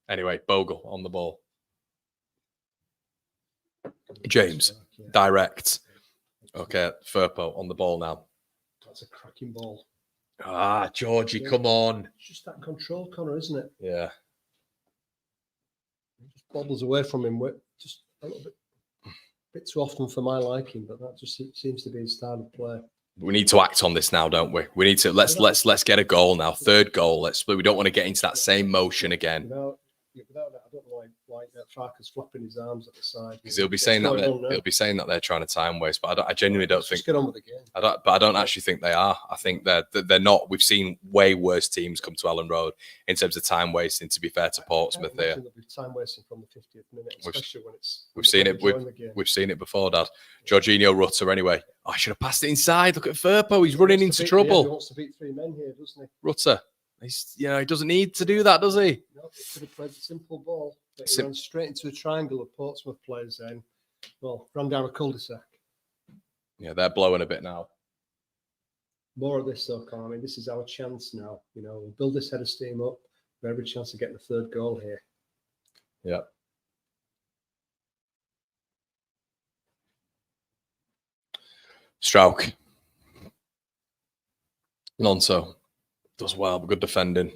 Anyway, Bogle on the ball. James, direct. Okay, Firpo on the ball now. That's a cracking ball. Ah, Georgie, come on. It's just that control, Connor, isn't it? Yeah. It just bobbles away from him just a little bit too often for my liking, but that just seems to be his style of play. We need to act on this now, don't we? We need to let's get a goal now. Third goal. We don't want to get into that same motion again. Without that, I don't know why Farker's flapping his arms at the side. Because he'll be saying that they're trying to time waste, but I genuinely don't think. Just get on with the game. I don't actually think they are. I think they're not. We've seen way worse teams come to Ellen Road in terms of time wasting. To be fair to Portsmouth, here time wasting from the 50th minute, especially when it's. We've seen it. We've seen it before, Dad. Jorginho Rutter. Anyway, I should have passed it inside. Look at Firpo. He's running into trouble. He wants to beat three men here, doesn't he? Rutter. He doesn't need to do that, does he? No, he could have played a simple ball. But he ran straight into a triangle of Portsmouth players then. Well, ran down a cul-de-sac. Yeah, they're blowing a bit now. More of this, though, Connor. I mean, this is our chance now. We'll build this head of steam up. We have every chance of getting the third goal here. Yeah. Strauch. Nonso. Does well, but good defending.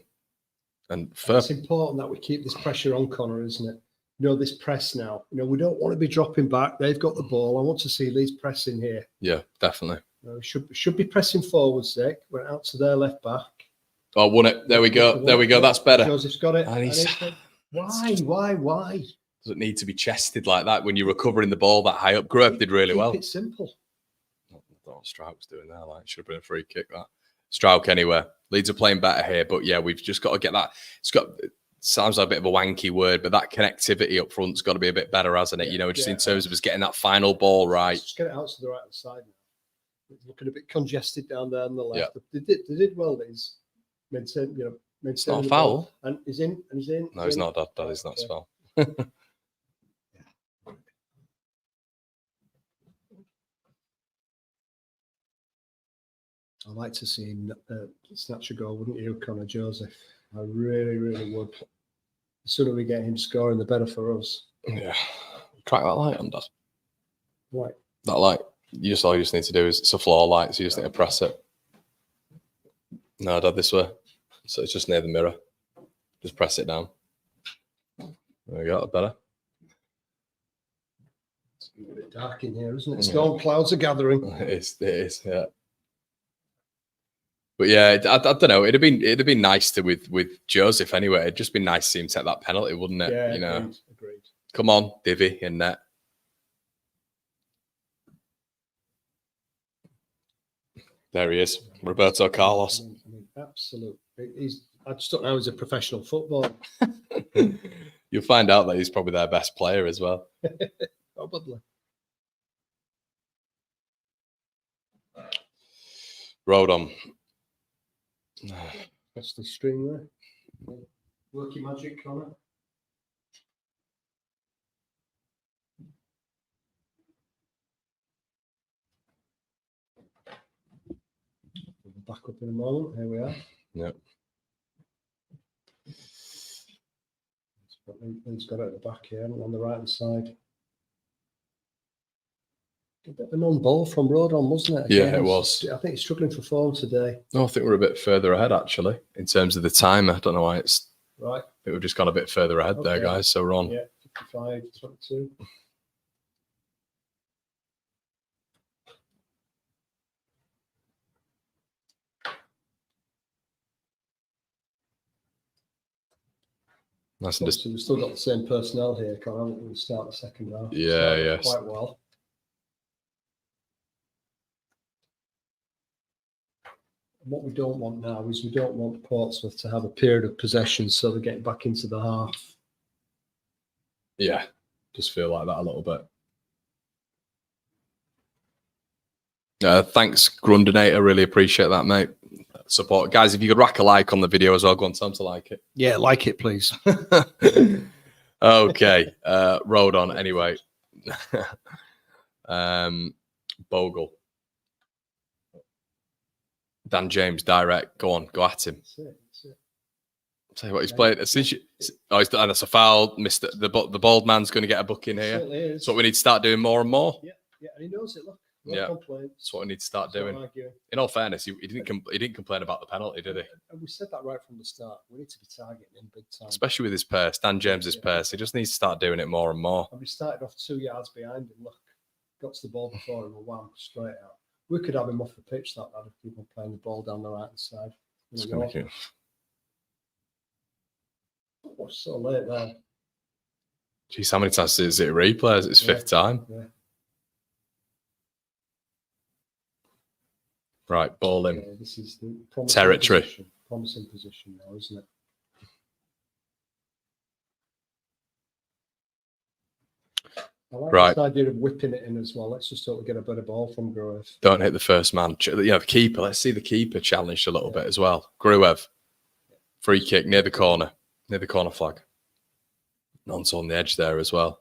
And it's important that we keep this pressure on, Connor, isn't it? This press now. We don't want to be dropping back. They've got the ball. I want to see Leeds pressing here. Yeah, definitely. We should be pressing forwards, Dick. Went out to their left back. Oh, won it. There we go. There we go. That's better. Joseph's got it. Why? Does it need to be chested like that when you're recovering the ball that high up? Gruev did really well. It's simple. I thought what Strauch's doing there. Should have been a free kick, that. Strauch anyway. Leeds are playing better here, but yeah, we've just got to get that. It sounds like a bit of a wanky word, but that connectivity up front's got to be a bit better, hasn't it? In terms of us getting that final ball right. Just get it out to the right side now. It's looking a bit congested down there on the left. Yeah. They did well. These maintain, it's not a foul. And he's in. No, he's not. That is not a foul. I'd like to see him snatch a goal, wouldn't you, Connor Joseph? I really, really would. The sooner we get him scoring, the better for us. Yeah. Crack that light on, Dad. Right. That light. All you just need to do is, it's a floor light, so you just need to press it. No, Dad, this way. So it's just near the mirror. Just press it down. There we go, better. A bit dark in here, isn't it? Storm clouds are gathering. It is, yeah. But yeah, I don't know. It'd have been nice to with Joseph anyway. It'd just been nice to see him take that penalty, wouldn't it? Yeah, you know, agreed. Come on, Divvy in net. There he is, Roberto Carlos. I mean, absolute. I just don't know. He's a professional footballer. You'll find out that he's probably their best player as well. Probably. Rodon. That's the string there. Working magic, Connor. We'll be back up in a moment. Here we are. Yep. He's got it at the back here on the right hand side. A bit of a non-ball from Rodon, wasn't it? Yeah, it was. I think he's struggling for form today. No, I think we're a bit further ahead actually in terms of the time. I don't know why it's. Right. I think we've just gone a bit further ahead there, guys. So we're on. Yeah, 55, 22. Nice and Obviously, we've still got the same personnel here, Connor. We start the second half. Yeah, yes. Quite well. What we don't want now is we don't want Portsmouth to have a period of possession so they're getting back into the half. Yeah, just feel like that a little bit. Thanks, Grundinator. Really appreciate that, mate. Support. Guys, if you could rack a like on the video as well, go on, tell them to like it. Yeah, like it, please. Okay. Rodon, anyway. Bogle. Dan James, direct. Go on, go at him. That's it. Tell you what, he's played. And that's a foul. The bald man's going to get a booking here. That's what we need to start doing more and more. Yeah, and he knows it. Look, Yeah. complaint. That's what we need to start It's not doing. arguing. In all fairness, he didn't complain about the penalty, did he? And we said that right from the start. We need to be targeting him big time. Especially with his purse, Dan James's purse. He just needs to start doing it more and more. And we started off 2 yards behind him. Look, got to the ball before him and wham, straight out. We could have him off the pitch that lad if people playing the ball down the right hand side. It's gonna make it- Oh, so late there. Jeez, how many times is it a replay? It's his fifth time. Yeah. Right, ball in. Yeah, this is the promising Territory. Promising position now, isn't it? I like Right. this idea of whipping it in as well. Let's just hope we get a better ball from Gruev. Don't hit the first man. The keeper. Let's see the keeper challenged a little bit as well. Gruev. Free kick near the corner flag. Nonce on the edge there as well.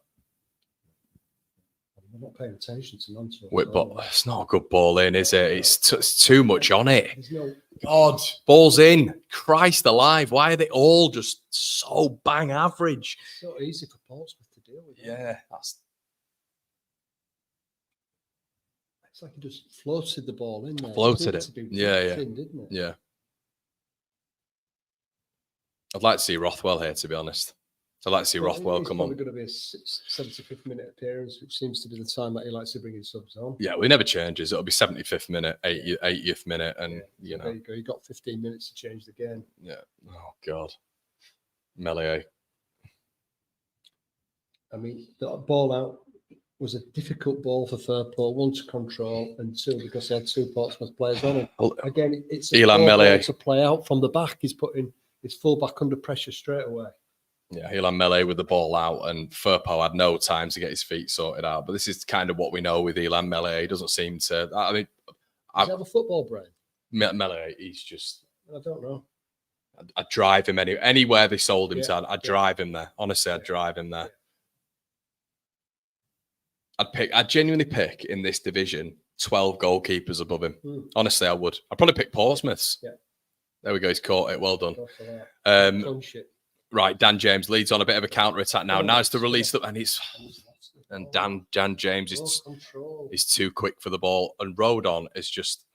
I'm not paying attention to Nonce. Whip ball. It's not a good ball in, is it? It's too much on it. There's no God, ball's in. Christ alive. Why are they all just so bang average? so easy for Portsmouth to deal with. Yeah, that's It's like he just floated the ball in there. Floated it. To be Yeah. thin, didn't it? Yeah. I'd like to see Rothwell here, to be honest. I'd like to see Rothwell come on. It's probably going to be a 75th minute appearance, which seems to be the time that he likes to bring his subs on. Yeah, well, he never changes. It'll be 75th minute, 80th minute, and you know. There you go. You got 15 minutes to change the game. Yeah. Oh God. Melee. I mean, that ball out was a difficult ball for Fairport. One to control, and two because he had two Portsmouth players on him. Again, it's a Elan ball Melee to play out from the back. He's putting his full back under pressure straight away. Yeah, Elan Melee with the ball out, and Furpo had no time to get his feet sorted out. But this is kind of what we know with Elan Melee. He doesn't seem to. I mean, Does he have a football brain? Melee, he's just. I don't know. I'd drive him anywhere they sold him Yeah, to. I'd drive him there. Honestly, I'd drive him there. I'd genuinely pick in this division 12 goalkeepers above him. Honestly, I would. I'd probably pick Portsmouth's. Yeah. There we go. He's caught it. Well done. Go for that. Punch it. Right, Dan James leads on a bit of a counter attack now. Oh, Now it's the that's release, good. and he's and Dan James is Control. too quick for the ball, and Rodon is just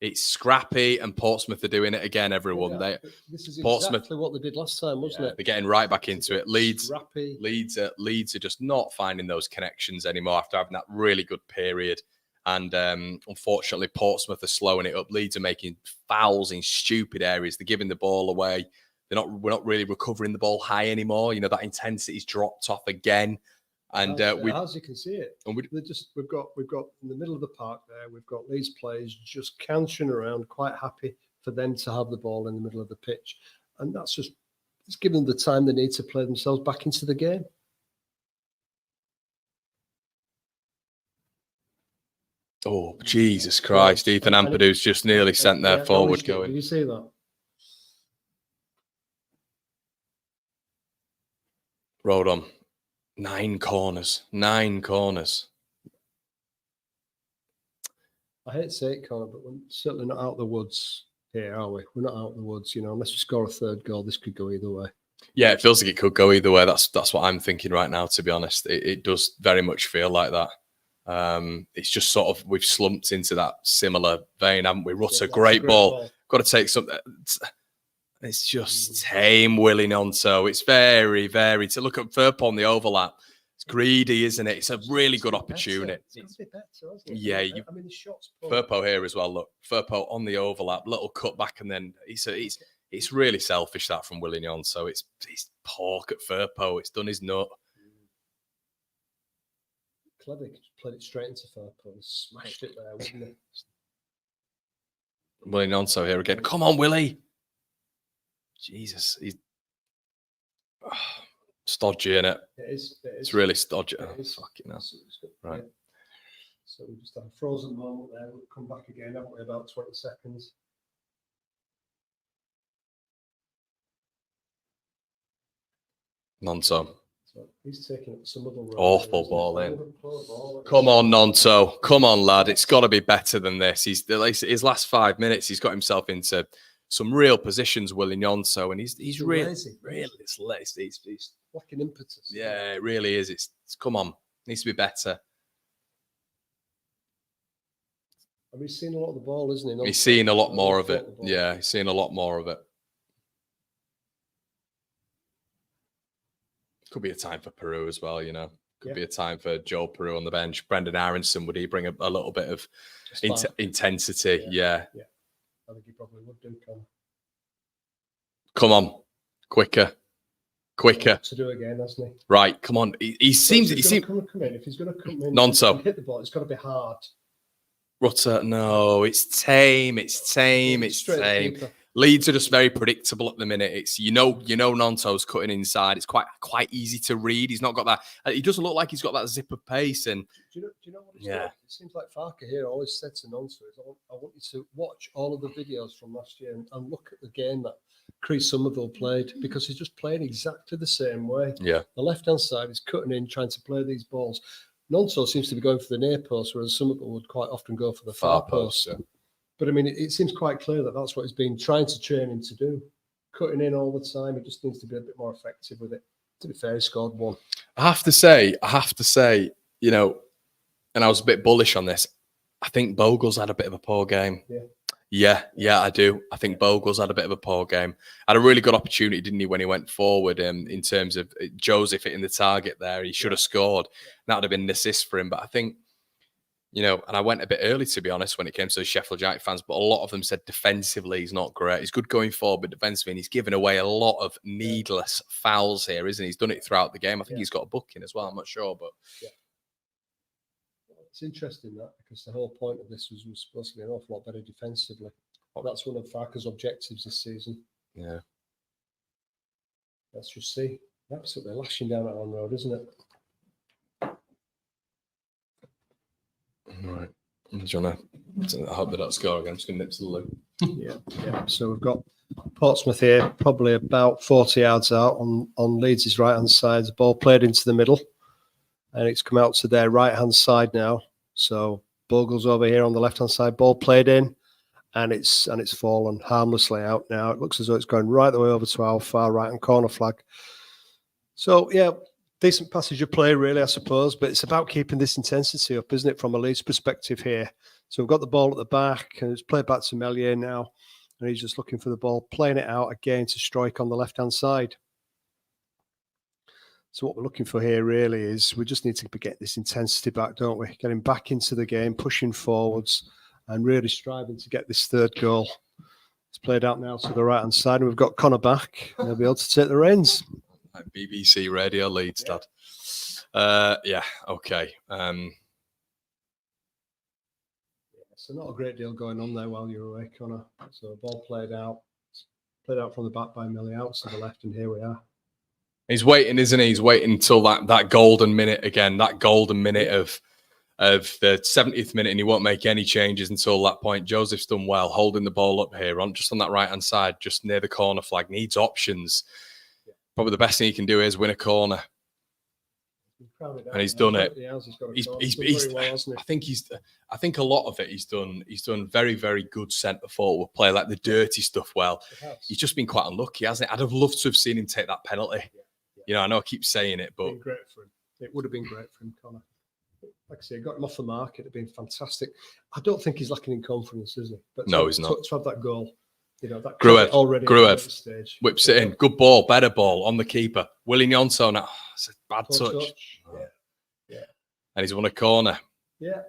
It's scrappy, and Portsmouth are doing it again, everyone. This is Portsmouth, exactly what they did last time, wasn't it? They're getting right back into it. Leeds Scrappy. are just not finding those connections anymore after having that really good period. And unfortunately, Portsmouth are slowing it up. Leeds are making fouls in stupid areas. They're giving the ball away. We're not really recovering the ball high anymore. You know, that intensity's dropped off again. And as you can see it, and we've got in the middle of the park there, we've got Leeds players just cantering around, quite happy for them to have the ball in the middle of the pitch, and it's giving them the time they need to play themselves back into the game. oh, Jesus Christ, Ethan Ampadu's just nearly sent their forward going. Did you see that? Rolled on. 9 corners. I hate to say it, Connor, but we're certainly not out of the woods here, are we? We're not out of the woods, unless we score a third goal, this could go either way. Yeah, it feels like it could go either way. That's what I'm thinking right now, to be honest. It does very much feel like that. It's just sort of, we've slumped into that similar vein, haven't we? Rutter, great ball. Got to take something. It's just tame, Willie Nonto. It's very, very, to look at Firpo on the overlap. It's greedy, isn't it? It's a really good opportunity. It's got to be better, hasn't it? Yeah, the shots. Firpo here as well. Look, Firpo on the overlap, little cut back, and then it's really selfish that from Willie Nonto. It's pork at Firpo. It's done his nut. Clever, played it straight into Firpo and smashed it there, wouldn't it? Willie Nonto here again. Come on, Willie. Jesus, he's stodgy, innit? It is. It's really stodgy. It is. Fucking hell. Right. Yeah. So we just have a frozen moment there. We'll come back again, haven't we? About 20 seconds. Nonto. So he's taking up some other role. Awful ball in. Come on, Nonto. Come on, lad. It's got to be better than this. His last 5 minutes, he's got himself into some real positions, Willie Nonto, and he's really it's lacking impetus. Yeah, it really is. It's come on, needs to be better. And he's seen a lot of the ball, isn't he? He's seen a lot more of it. Yeah, he's seen a lot more of it. Could be a time for Peru as well, Could be a time for Joe Peru on the bench. Brendan Aronson, would he bring a little bit of intensity? Yeah. I think he probably would do, Connor. Come on. Quicker. To do again, hasn't he? Right, come on. He seems... If he's going to come in Nonto. and hit the ball, it's got to be hard. Rutter, no. It's tame. Leeds are just very predictable at the minute. It's Nonto's cutting inside. It's quite easy to read. He's not got that. He doesn't look like he's got that zip of pace. And do you know what he's doing? It seems like Farker here always said to Nonto, I want you to watch all of the videos from last year and look at the game that Chris Somerville played, because he's just playing exactly the same way. Yeah, the left hand side is cutting in, trying to play these balls. Nonto seems to be going for the near post, whereas Somerville would quite often go for the far post. Yeah. But I mean, it seems quite clear that that's what he's been trying to train him to do. Cutting in all the time. He just needs to be a bit more effective with it. To be fair, he scored one. I have to say, and I was a bit bullish on this. I think Bogle's had a bit of a poor game. Yeah, I do. I think Bogle's had a bit of a poor game. Had a really good opportunity, didn't he, when he went forward in terms of Joseph hitting the target there. He should have scored. That would have been an assist for him. But I think, and I went a bit early, to be honest, when it came to the Sheffield United fans, but a lot of them said defensively he's not great. He's good going forward, but defensively, and he's given away a lot of needless fouls here, isn't he? He's done it throughout the game. I think he's got a booking as well. I'm not sure, but... It's interesting that, because the whole point of this was supposed to be an awful lot better defensively. That's one of Farker's objectives this season. Yeah. Let's just see. Absolutely lashing down at on road, isn't it? Right. I hope they don't score again. I'm just going to nip to the loo. Yeah. So we've got Portsmouth here, probably about 40 yards out on Leeds' right-hand side. The ball played into the middle, and it's come out to their right-hand side now. So Bogle's over here on the left-hand side. Ball played in, and it's fallen harmlessly out now. It looks as though it's going right the way over to our far right-hand corner flag. So, yeah, decent passage of play, really, I suppose. But it's about keeping this intensity up, isn't it, from a Leeds perspective here? So we've got the ball at the back, and it's played back to Melier now, and he's just looking for the ball, playing it out again to strike on the left-hand side. So what we're looking for here really is we just need to get this intensity back, don't we? Getting back into the game, pushing forwards, and really striving to get this third goal. It's played out now to the right-hand side, and we've got Connor back, and he'll be able to take the reins. Like BBC Radio Leeds, Dad. Yeah, okay. So not a great deal going on there while you're away, Connor. So ball played out from the back by Millie out to the left, and here we are. He's waiting, isn't he? He's waiting until that golden minute again, that golden minute of the 70th minute, and he won't make any changes until that point. Joseph's done well, holding the ball up here, just on that right-hand side, just near the corner flag. Needs options. Probably the best thing he can do is win a corner. And he's done it. I think a lot of it he's done very, very good centre forward play, like the dirty stuff well. He's just been quite unlucky, hasn't he? I'd have loved to have seen him take that penalty. You know, I know I keep saying it, but great for him. It would have been great for him, Connor. Like I say, got him off the mark. It'd have been fantastic. I don't think he's lacking in confidence, is he? But no, he's not. To have that goal, you know, that Gruev at the stage. Whips it in. Good ball, better ball on the keeper. Willie Nyonto now. It's a bad touch. Yeah. And he's won a corner. Yeah.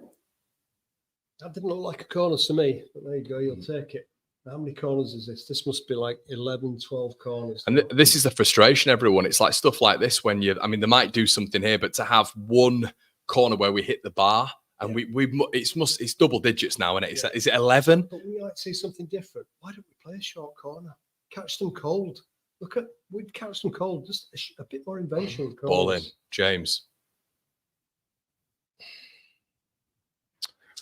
That didn't look like a corner to me, but there you go. You'll take it. How many corners is this? This must be like 11, 12 corners. And this is the frustration, everyone. It's like stuff like this when they might do something here, but to have one corner where we hit the bar and it's double digits now, and is it 11? But we might see something different. Why don't we play a short corner? Catch them cold. We'd catch them cold. Just a bit more invasion with corners. Ball in, James.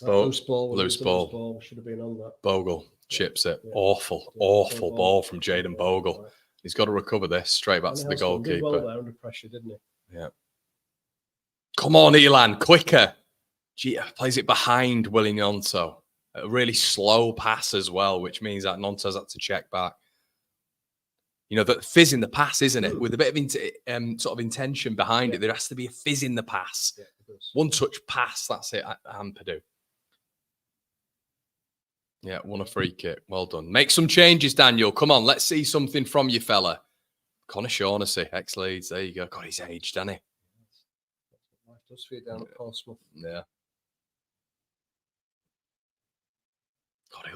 Loose ball. Loose ball. Should have been on that. Bogle chips it. Awful ball from Jaden Bogle. He's got to recover this straight back to the goalkeeper. Did well there under pressure, didn't he? Yeah. Come on, Elan, quicker. Gee, plays it behind Willie Nyonto. A really slow pass as well, which means that Nyonto's had to check back. You know, that fizz in the pass, isn't it? With a bit of sort of intention behind it. There has to be a fizz in the pass. One touch pass, that's it, Ampadu. Yeah, won a free kick. Well done. Make some changes, Daniel. Come on, let's see something from you, fella. Connor Shaughnessy, ex-Leeds. There you go. God, he's aged, hasn't he? Life does for you down at Portsmouth. Yeah. God, he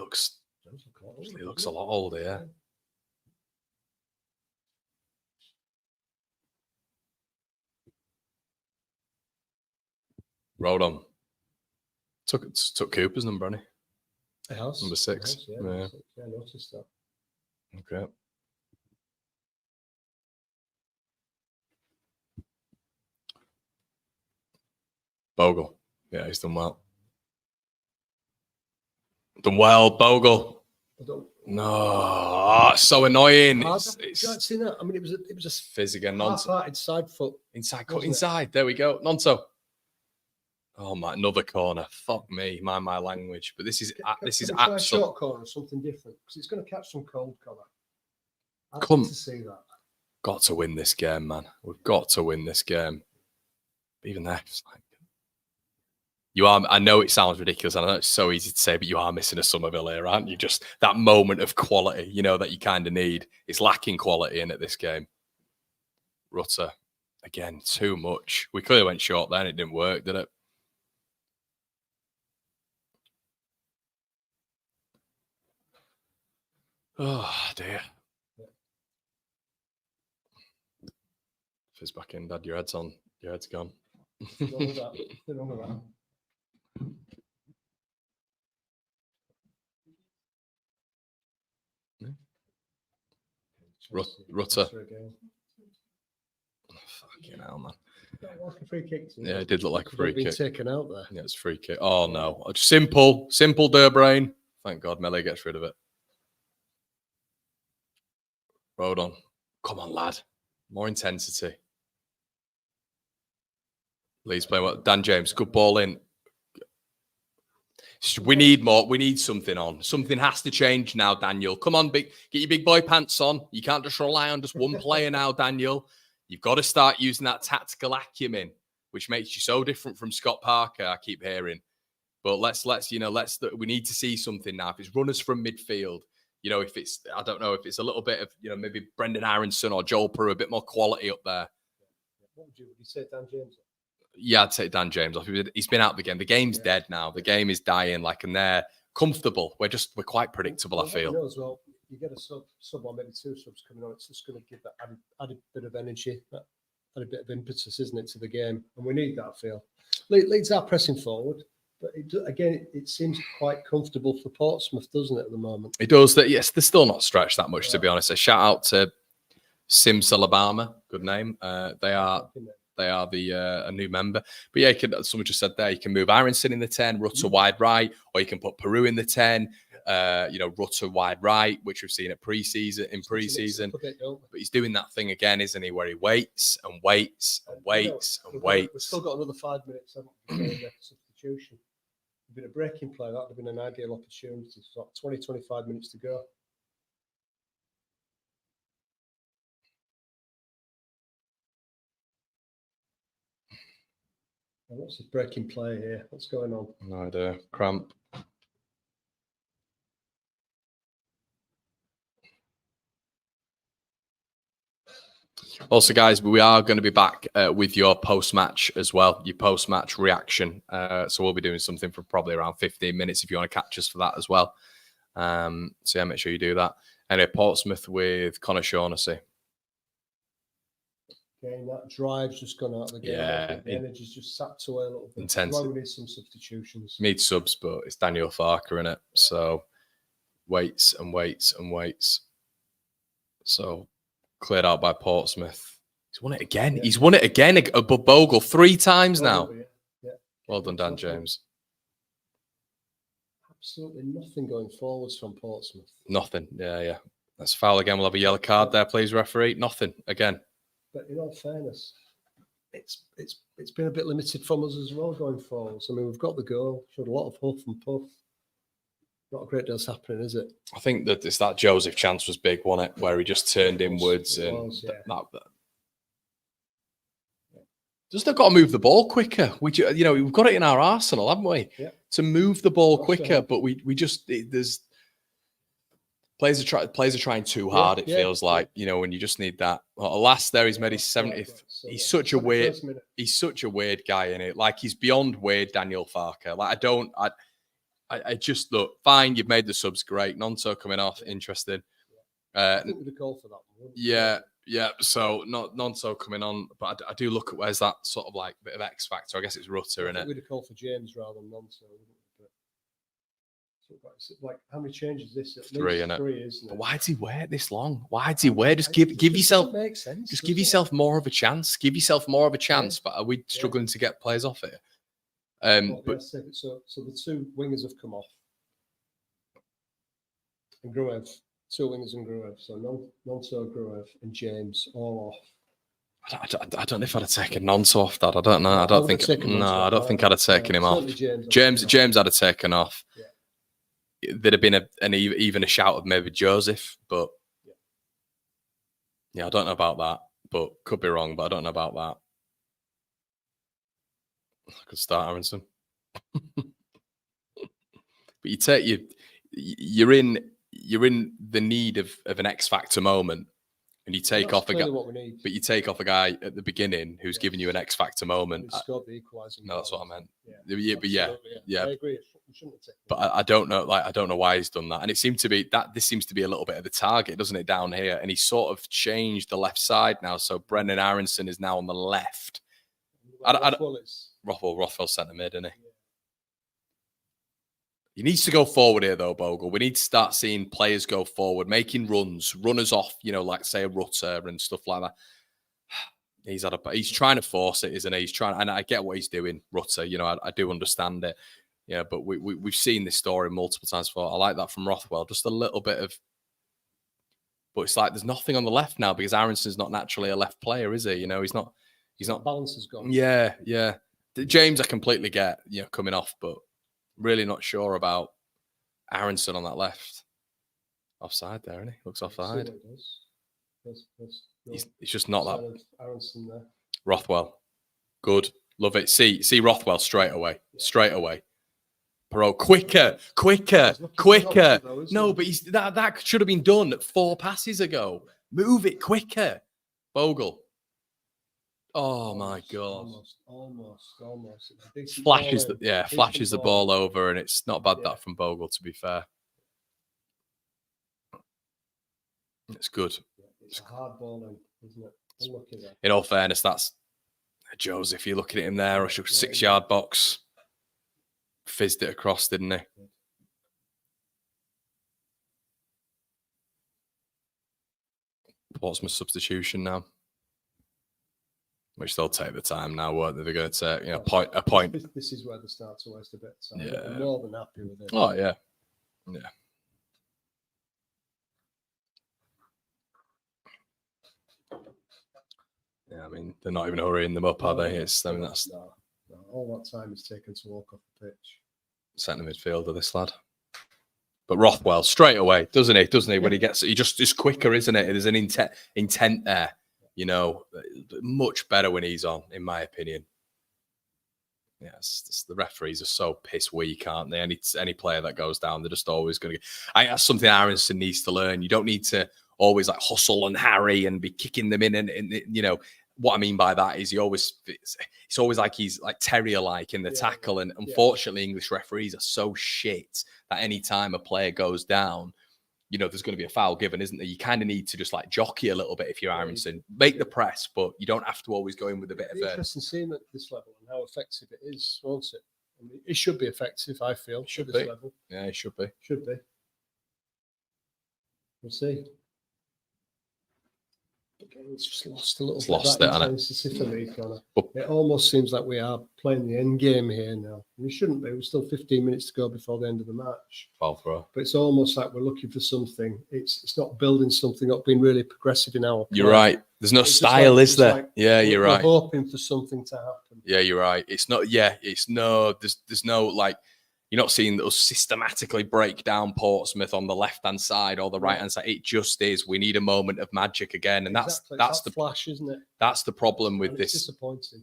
looks a lot older, yeah. Rolled on. Took Cooper's number, hasn't he? It has. Number 6. Yeah, I noticed that. Okay. Bogle. Yeah, he's done well. Done well, Bogle. No, it's so annoying. It's seen that. I mean, it was a fizz again. half-hearted side foot. Inside, cut inside. There we go. Nonto. Oh my! Another corner. Fuck me, mind my language. But this is absolute. A short corner, something different, because it's going to catch some cold, Connor. I'd Come. like to see that. Got to win this game, man. We've got to win this game. Even there, it's like you are. I know it sounds ridiculous. I know it's so easy to say, but you are missing a Somerville here, aren't you? Just that moment of quality, you know, that you kind of need. It's lacking quality in it this game. Rutter, again, too much. We clearly went short then. It didn't work, did it? Oh dear. Fizz back in, Dad. Your head's on. Your head's gone. Rutter. Fucking hell, man. Like a free kick. Yeah, it did look like a free kick. Taken out there. Yeah, it's a free kick. Oh no. Simple Durbrain. Thank God Melee gets rid of it. Rolled on. Come on, lad. More intensity. Leeds playing well. Dan James, good ball in. We need more. We need something on. Something has to change now, Daniel. Come on, get your big boy pants on. You can't just rely on just one player now, Daniel. You've got to start using that tactical acumen, which makes you so different from Scott Parker, I keep hearing. But we need to see something now. If it's runners from midfield, if it's, I don't know, if it's a little bit of, maybe Brendan Aronson or Joel Peru, a bit more quality up there. Would you say Dan James? Yeah, I'd take Dan James off. He's been out of the game. The game's dead now. The game is dying. And they're comfortable. We're quite predictable. I feel. As well, you get a sub or maybe 2 subs coming on. It's just going to give that added bit of energy, added bit of impetus, isn't it, to the game? And we need that. I feel Leeds are pressing forward, but it seems quite comfortable for Portsmouth, doesn't it, at the moment? It does. That. Yes, they're still not stretched that much, to be honest. A shout out to Simsalabama, good name. They are a new member. But yeah, someone just said there, you can move Aronson in the 10, Rutter wide right, or you can put Peru in the 10, Rutter wide right, which we've seen in pre-season. But he's doing that thing again, isn't he, where he waits and waits and waits and waits. We've still got another 5 minutes, haven't we, for substitution. It'd been a breaking play. That would have been an ideal opportunity. So 20, 25 minutes to go. What's the breaking play here? What's going on? No idea. Cramp. Also, guys, we are going to be back with your post-match as well, your post-match reaction. So we'll be doing something for probably around 15 minutes if you want to catch us for that as well. So yeah, make sure you do that. Anyway, Portsmouth with Connor Shaughnessy. Again, that drive's just gone out of the game. Yeah, the energy's just sapped away a little bit. Intensity. We need some substitutions. Need subs, but it's Daniel Farker in it. So waits and waits and waits. So cleared out by Portsmouth. He's won it again. Yeah. He's won it again above Bogle 3 times now. Yeah. Well done, Dan James. Absolutely nothing going forwards from Portsmouth. Nothing. Yeah. That's foul again. We'll have a yellow card there, please, referee. Nothing again. But in all fairness, it's been a bit limited from us as well going forwards. I mean, we've got the goal, showed a lot of huff and puff. Not a great deal's happening, is it? I think that it's that Joseph chance was big, wasn't it? Where he just turned inwards Just they've got to move the ball quicker. We've got it in our arsenal, haven't we? Yeah. To move the ball quicker, but we just there's players are trying too hard. It feels like when you just need that. Alas, there he's made his 70th. He's such a weird guy in it. Like he's beyond weird, Daniel Farker. Like I just look fine. You've made the subs great. Nonso coming off, interesting. I think we'd have called for that one. Yeah. So not Nonso coming on, but I do look at where's that sort of like bit of X factor. I guess it's Rutter in it. We'd have called for James rather than Nonso. Like how many changes this? At 3, isn't it? 3, isn't it? But why does he wear it this long? Why does he wear? Just give yourself. Make sense, just give yourself more of a chance. Give yourself more of a chance. But are we struggling to get players off it? But so the 2 wingers have come off, and Gruev, 2 wingers and Gruev. So Nonso, Gruev, and James all off. I don't know if I'd have taken Nonso off that. I don't know. I don't think I'd have taken him off. James I'd have taken off. Yeah. There'd have been even a shout of maybe Joseph, but I don't know about that. But could be wrong. But I don't know about that. I could start Aronson. But you're in the need of an X factor moment, and you take off a guy. But you take off a guy at the beginning who's giving you an X factor moment. Scored the equalizer. No, that's what I meant. Yeah. I agree. But I don't know. I don't know why he's done that. And it seemed to be that this seems to be a little bit of the target, doesn't it, down here? And he's sort of changed the left side now. So Brendan Aronson is now on the left. Rothwell centre mid, isn't he? Yeah. He needs to go forward here, though, Bogle. We need to start seeing players go forward, making runners off, like say a Rutter and stuff like that. He's trying to force it, isn't he? He's trying, and I get what he's doing, Rutter. I do understand it. Yeah, but we've seen this story multiple times before. I like that from Rothwell. Just a little bit of, but it's like there's nothing on the left now because Aronson's not naturally a left player, is he? He's not. Balance has gone. Yeah. James, I completely get, coming off, but really not sure about Aronson on that left. Offside there, isn't he? Looks offside. He's just not that. Aronson there. Rothwell, good, love it. See Rothwell straight away. Perot, quicker. He's looking for an option though, isn't No, he? but that should have been done 4 passes ago. Move it quicker. Bogle. Oh my God. Almost. It's a decent Flashes ball the in. flashes the Decent ball over, and it's not bad Yeah. that from Bogle, to be fair. It's good. It's a hard ball in, isn't it? Unlucky there. In all fairness, that's Joseph. You're looking at him there, rush a 6-yard box. Fizzed it across, didn't he? Portsmouth substitution now. Which they'll take the time now, won't they? They're going to take, a point. This is where they start to waste a bit of time. Yeah. I'm more than happy with it. Oh, yeah. Yeah. Yeah, I mean, they're not even hurrying them up, are they? That's No. All that time is taken to walk off the pitch. centre midfielder, this lad. But Rothwell, straight away, doesn't he? When he gets it, is quicker, isn't it? There's an intent there, much better when he's on, in my opinion. Yes, the referees are so piss weak, aren't they? Any player that goes down, they're just always going to get. I think that's something Aronson needs to learn. You don't need to always like hustle and harry and be kicking them in. And what I mean by that is it's always like he's like terrier-like in the tackle. And unfortunately, English referees are so shit that any time a player goes down, there's going to be a foul given, isn't there? You kind of need to just like jockey a little bit if you're Aronson. Make the press, but you don't have to always go in with a bit of a... Interesting seeing at this level and how effective it is, won't it? I mean, it should be effective, I feel. Should at be. this level. Yeah, it should be. Should be. We'll see. Again, it's just lost a little bit. Lost that it, hasn't it? intensity for me, Connor. It almost seems like we are playing the end game here now. We shouldn't be. We're still 15 minutes to go before the end of the match. Foul throw. But it's almost like we're looking for something. It's not building something up, being really progressive in our play. You're right. There's no It's just style, like- is it's there? like Yeah, you're we're right. hoping for something to happen. Yeah, you're right. It's not. Yeah, it's no. There's no like. You're not seeing us systematically break down Portsmouth on the left-hand side or the right-hand side. It just is. We need a moment of magic again, and Exactly. that's the flash, isn't it? That's the problem with And it's this. disappointing.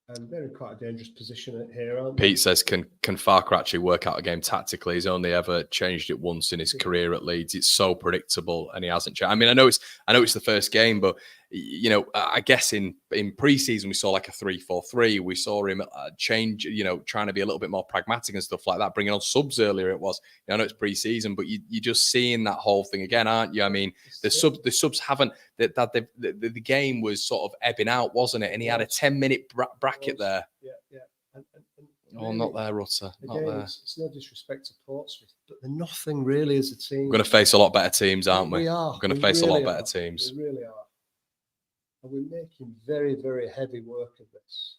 And they're in quite a dangerous position here, aren't they? Pete says, can Farker actually work out a game tactically? He's only ever changed it once in his career at Leeds. It's so predictable, and he hasn't changed. I mean, I know it's the first game, but I guess in pre-season we saw like a 3-4-3. We saw him change, trying to be a little bit more pragmatic and stuff like that. Bringing on subs earlier, it was. I know it's pre-season, but you're just seeing that whole thing again, aren't you? I mean, the subs haven't. The game was sort of ebbing out, wasn't it? And he had a 10-minute bracket there. Yeah. And Oh, not there, Rutter. Not again, there. it's no disrespect to Portsmouth, but they're nothing really as a team. We're going to face a lot better teams, aren't we? We are. We're going to We face a lot really better are. teams. We really are. And we're making very, very heavy work of this.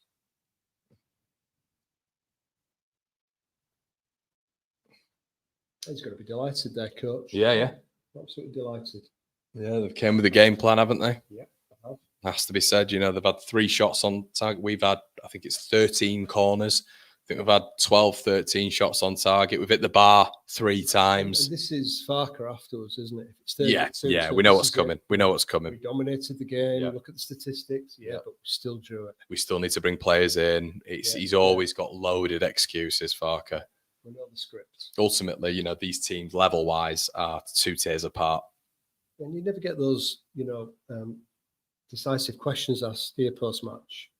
He's going to be delighted there, coach. Yeah. Absolutely delighted. Yeah, they've came with a game plan, haven't they? Yeah, I have. Has to be said. They've had 3 shots on target. We've had, I think it's 13 corners. I think we've had 12, 13 shots on target. We've hit the bar 3 times. And this is Farker afterwards, isn't it? If it's Yeah, 32, we know this what's is it. coming. We know what's We coming. dominated the game. Yeah. Look at the statistics. Yeah, but we still drew it. We still need to bring players in. He's always got loaded excuses, Farker. We know the script. Ultimately, these teams level-wise are 2 tiers apart. And you never get those, decisive questions asked here post-match.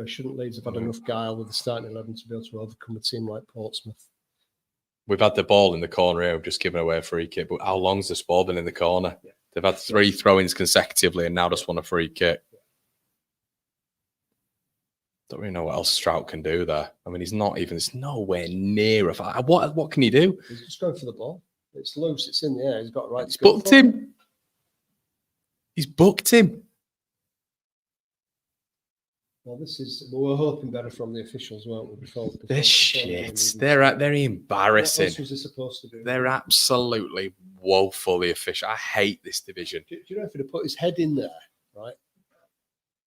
Shouldn't Leeds have had enough guile with the starting 11 to be able to overcome a team like Portsmouth? We've had the ball in the corner here. We've just given away a free kick. But how long's this ball been in the corner? Yeah. They've had 3 throw-ins consecutively and now just won a free kick. Don't really know what else Strout can do there. I mean, it's nowhere near a... What can he do? He's just going for the ball. It's loose. It's in the air. He's got a right He's to go booked for it. him. He's booked him. Well, we're hoping better from the officials, weren't we? They're shit. What They're else embarrassing. was he supposed to do? They're absolutely woefully efficient. I hate this division. Do you know if he'd have put his head in there, right?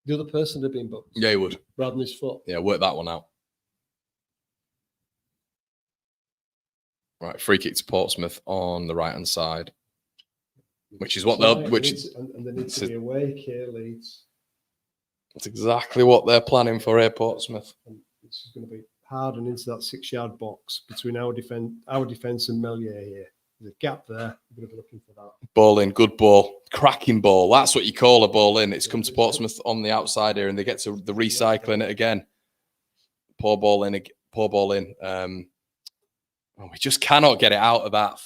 The other person had been booked. Yeah, he would. Rather than his foot. Yeah, work that one out. Right, free kick to Portsmouth on the right-hand side, which is what they'll... And they need to be awake here, Leeds. That's exactly what they're planning for here, Portsmouth. And this is going to be hard and into that 6-yard box between our defence and Melier here. There's a gap there. We're going to be looking for that. Ball in, good ball, cracking ball. That's what you call a ball in. It's come to Portsmouth on the outside here, and they get to the recycling it again. Poor ball in. We just cannot get it out of that.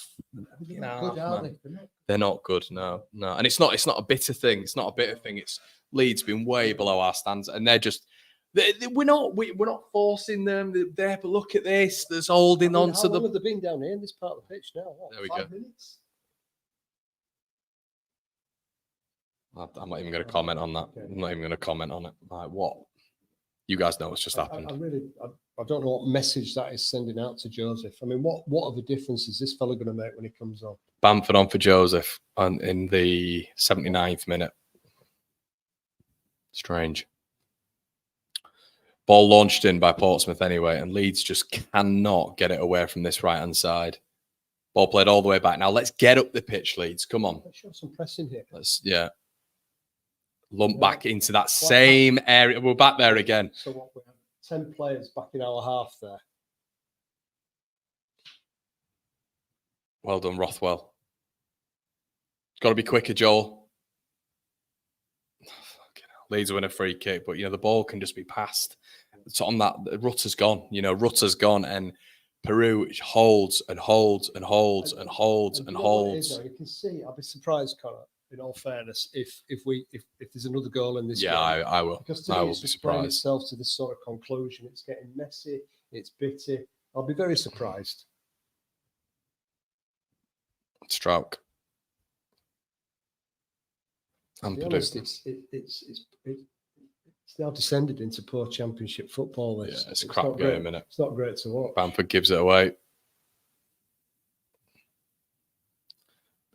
They're not good. No. And it's not a bitter thing. It's not a bitter thing. It's Leeds been way below our standards, and they're just. We're not forcing them. They're but look at this. There's holding on to How the. long have they been down here in this part of the pitch now? What, There we 5 go. minutes? I'm not even going to comment on that. I'm not even going to comment on it. Like what? You guys know what's just happened. I don't know what message that is sending out to Joseph. I mean, what other difference is this fella going to make when he comes on? Bamford on for Joseph in the 79th minute. Strange. Ball launched in by Portsmouth anyway, and Leeds just cannot get it away from this right-hand side. Ball played all the way back. Now let's get up the pitch, Leeds. Come on. Let's show some pressing here. Lump back into that same area. We're back there again. So what, we have 10 players back in our half there. Well done, Rothwell. Got to be quicker, Joel. Leeds win a free kick, but the ball can just be passed. So on that, Rutter's gone. Rutter's gone, and Peru holds and holds and holds and holds and holds. You can see. I'll be surprised, Connor. In all fairness, if there's another goal in this game, I will. Because I me, will it's be just playing surprised. itself to this sort of conclusion. It's getting messy. It's bitter. I'll be very surprised. Strauch. To be honest, it's now descended into poor Championship football. This. It's a crap game, isn't it? It's not great to watch. Bamford gives it away.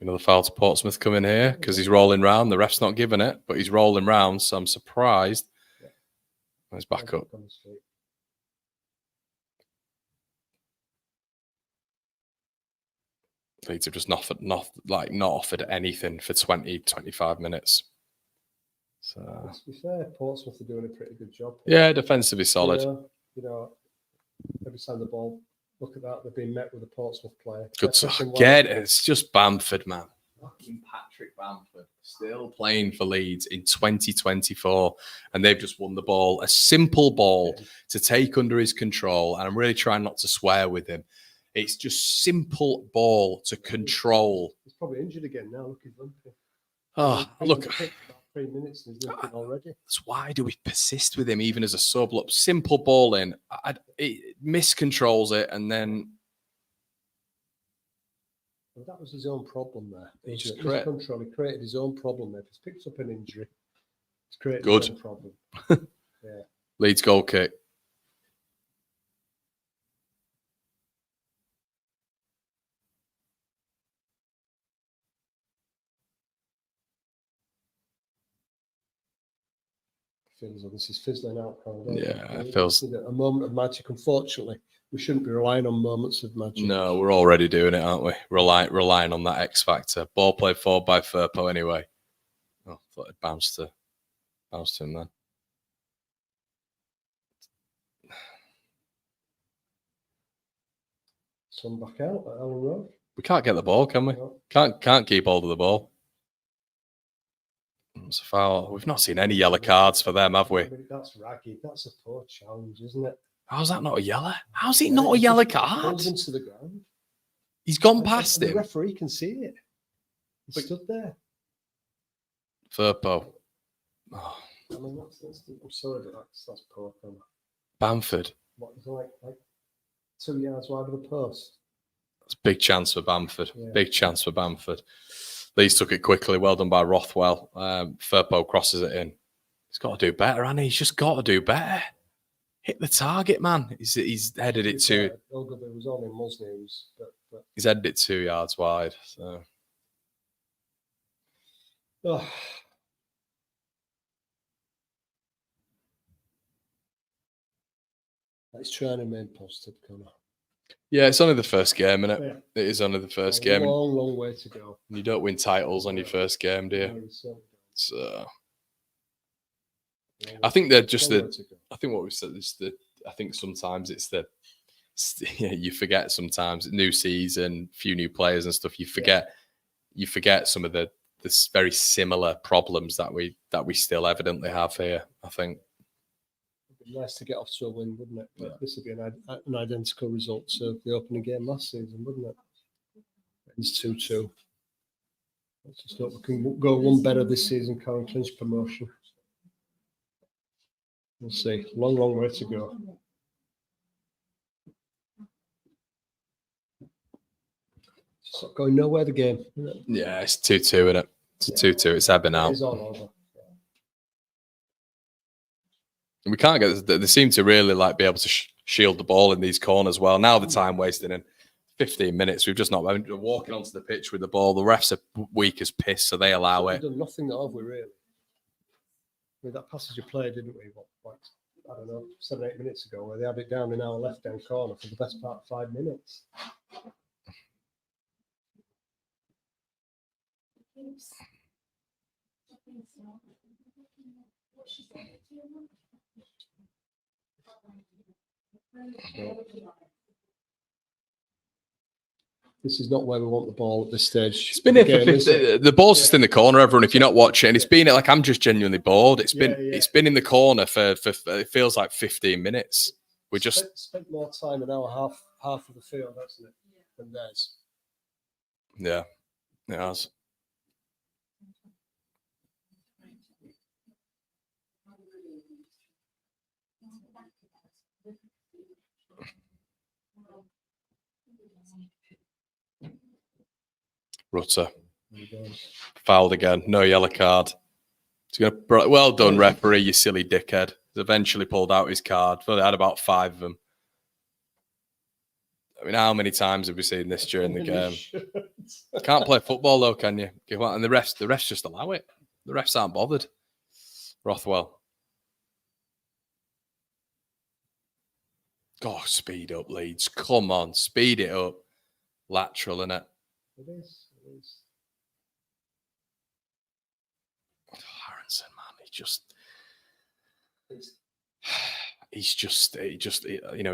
Another foul to Portsmouth coming here because he's rolling round. The ref's not giving it, but he's rolling round, so I'm surprised. He's back up. Leeds have just not offered anything for 20, 25 minutes. So to be fair, Portsmouth are doing a pretty good job. Yeah, defensively solid. Every time the ball, look at that, they've been met with a Portsmouth player. Good to get it. It's just Bamford, man. Fucking Patrick Bamford still playing for Leeds in 2024, and they've just won the ball. A simple ball to take under his control, and I'm really trying not to swear with him. It's just simple ball to control. He's probably injured again now. Look, he's limping. Oh, look. 3 minutes and he's limping already. That's why do we persist with him even as a sub? Look, simple ball in. It miscontrols it, and then. Well, that was his own problem there. He just control. He created his own problem there. If he's picked up an injury, it's created his own problem. Yeah. Leeds goal kick. Feels like this is fizzling out. Yeah, it feels a moment of magic. Unfortunately, we shouldn't be relying on moments of magic. No, we're already doing it, aren't we? Relying on that X factor. Ball played forward by Firpo anyway. Oh, I thought it bounced to him then. Some back out at Ellen Road. We can't get the ball, can we? No. Can't keep hold of the ball. It's a foul. We've not seen any yellow cards for them, have we? I mean, that's ragged. That's a poor challenge, isn't it? How's that not a yellow? How's it not a yellow card? Goes into the ground. He's gone past The him. referee can see it. He stood there. Firpo. Oh, I mean, I'm sorry, but that's poor. Bamford. What is it like 2 yards wide of the post? It's a big chance for Bamford. Yeah. Big chance for Bamford. Leeds took it quickly. Well done by Rothwell. Firpo crosses it in. He's got to do better, hasn't he? He's just got to do better. Hit the target, man. He's headed it to. Ogilvy was on in Mus News, but He's headed it 2 yards wide. So. Oh. Let's try and remain positive, Connor. Yeah, it's only the first game, isn't it? Yeah. It is only the first A game. long way to go. You don't win titles on your first game, do you? No, so- So I think they're just Long way to go. I think what we said is I think sometimes it's you forget sometimes new season, few new players and stuff. You forget some of the very similar problems that we still evidently have here. I think. It'd be nice to get off to a win, wouldn't it? But this would be an identical result to the opening game last season, wouldn't it? It's 2-2. Let's just hope we can go one better this season, Karen, clinch promotion. We'll see. Long, long way to go. It's not going nowhere, the game. Isn't it? Yeah, it's 2-2, isn't it? It's 2-2. It's ebbing out. It's all over. We can't get. They seem to really be able to shield the ball in these corners well. Now the time wasting in 15 minutes. We've just not we're walking onto the pitch with the ball. The refs are weak as piss, so they allow it. We've done nothing, have we, really? With that passage of play, didn't we? I don't know, 7-8 minutes ago, where they had it down in our left-hand corner for the best part of 5 minutes. This is not where we want the ball at this stage. It's been here for 50. The ball's just in the corner, everyone. If you're not watching, it's been like I'm just genuinely bored. It's been in the corner for it feels like 15 minutes. We just spent more time in our half of the field, hasn't it, than theirs. Yeah, it has. Rutter fouled again. No yellow card. Well done, referee. You silly dickhead. He's eventually pulled out his card. Well, they had about 5 of them. I mean, how many times have we seen this during the game? Can't play football though, can you? And the refs just allow it. The refs aren't bothered. Rothwell. Oh, speed up, Leeds. Come on, speed it up. Lateral, innit? It is. Oh, Aronson, man,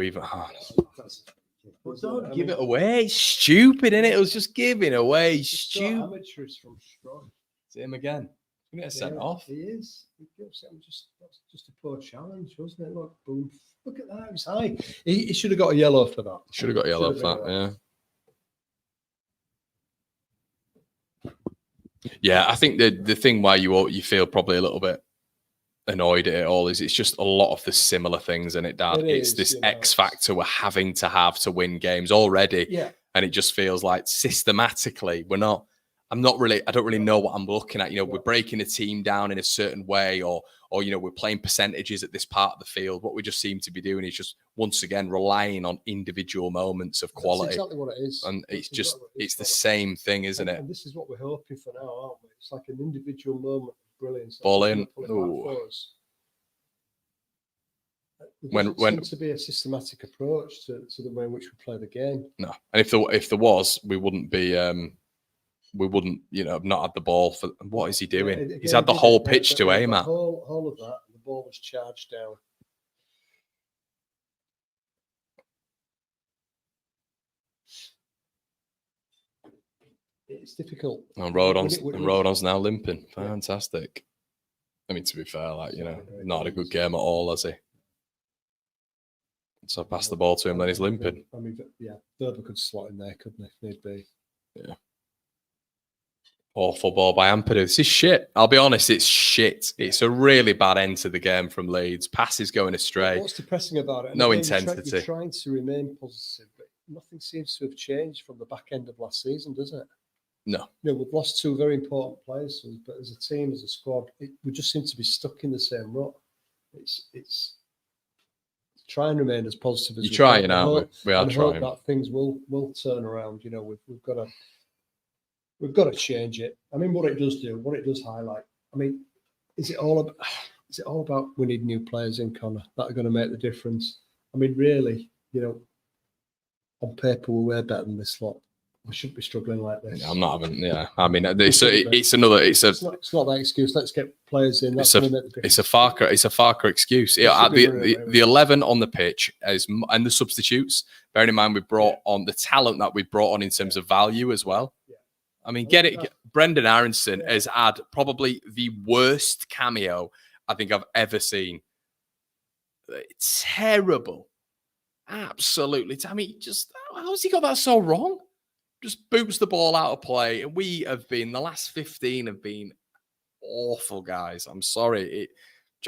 even. Well, don't give it away. It's stupid, innit? It was just giving away. Stupid. Amateurish from Strong. It's him again. He's going to get sent off. He is. That's just a poor challenge, wasn't it? Look, boom. Look at that. It was high. He should have got a yellow for that. Should have got a yellow for that, yeah. Yeah, I think the thing why you feel probably a little bit annoyed at it all is it's just a lot of the similar things in it, Dad. It's this X factor we're having to have to win games already. Yeah. And it just feels like systematically I don't really know what I'm looking at. We're breaking a team down in a certain way or we're playing percentages at this part of the field. What we just seem to be doing is just once again relying on individual moments of quality. That's exactly what it is. And it's the same thing, isn't it? And this is what we're hoping for now, aren't we? It's like an individual moment of brilliance. Ball in. There seems to be a systematic approach to the way in which we play the game. No. And if there was, we wouldn't be not had the ball for. What is he doing? Again, he's had the whole pitch to aim at. Whole of that, the ball was charged down. It's difficult. And Rodon's now limping. Fantastic. I mean, to be fair, not had a good game at all, has he? So I pass the ball to him, then he's limping. I mean, yeah, Thurber could slot in there, couldn't he, if need be? Yeah. Awful ball by Ampadu. This is shit. I'll be honest, it's shit. It's a really bad end to the game from Leeds. Passes going astray. What's depressing about it? No intensity. You're trying to remain positive, but nothing seems to have changed from the back end of last season, does it? No. We've lost 2 very important players, but as a team, as a squad, we just seem to be stuck in the same rut. It's try and remain as positive as we can. We are trying. Hope that things will turn around. We've got to change it. I mean, what it does highlight. I mean, is it all about we need new players in, Connor, that are going to make the difference? I mean, really, on paper we're way better than this lot. We shouldn't be struggling like this. I'm not having. Yeah, I mean, it's another. It's not that excuse. Let's get players in. That's it's a Farker excuse. Yeah, the 11 on the pitch and the substitutes. Bearing in mind we brought on the talent that we brought on in terms of value as well. Yeah. I mean, Brendan Aronson has had probably the worst cameo I think I've ever seen. Terrible, absolutely. I mean, just how's he got that so wrong? Just boots the ball out of play. And the last 15 have been awful, guys. I'm sorry.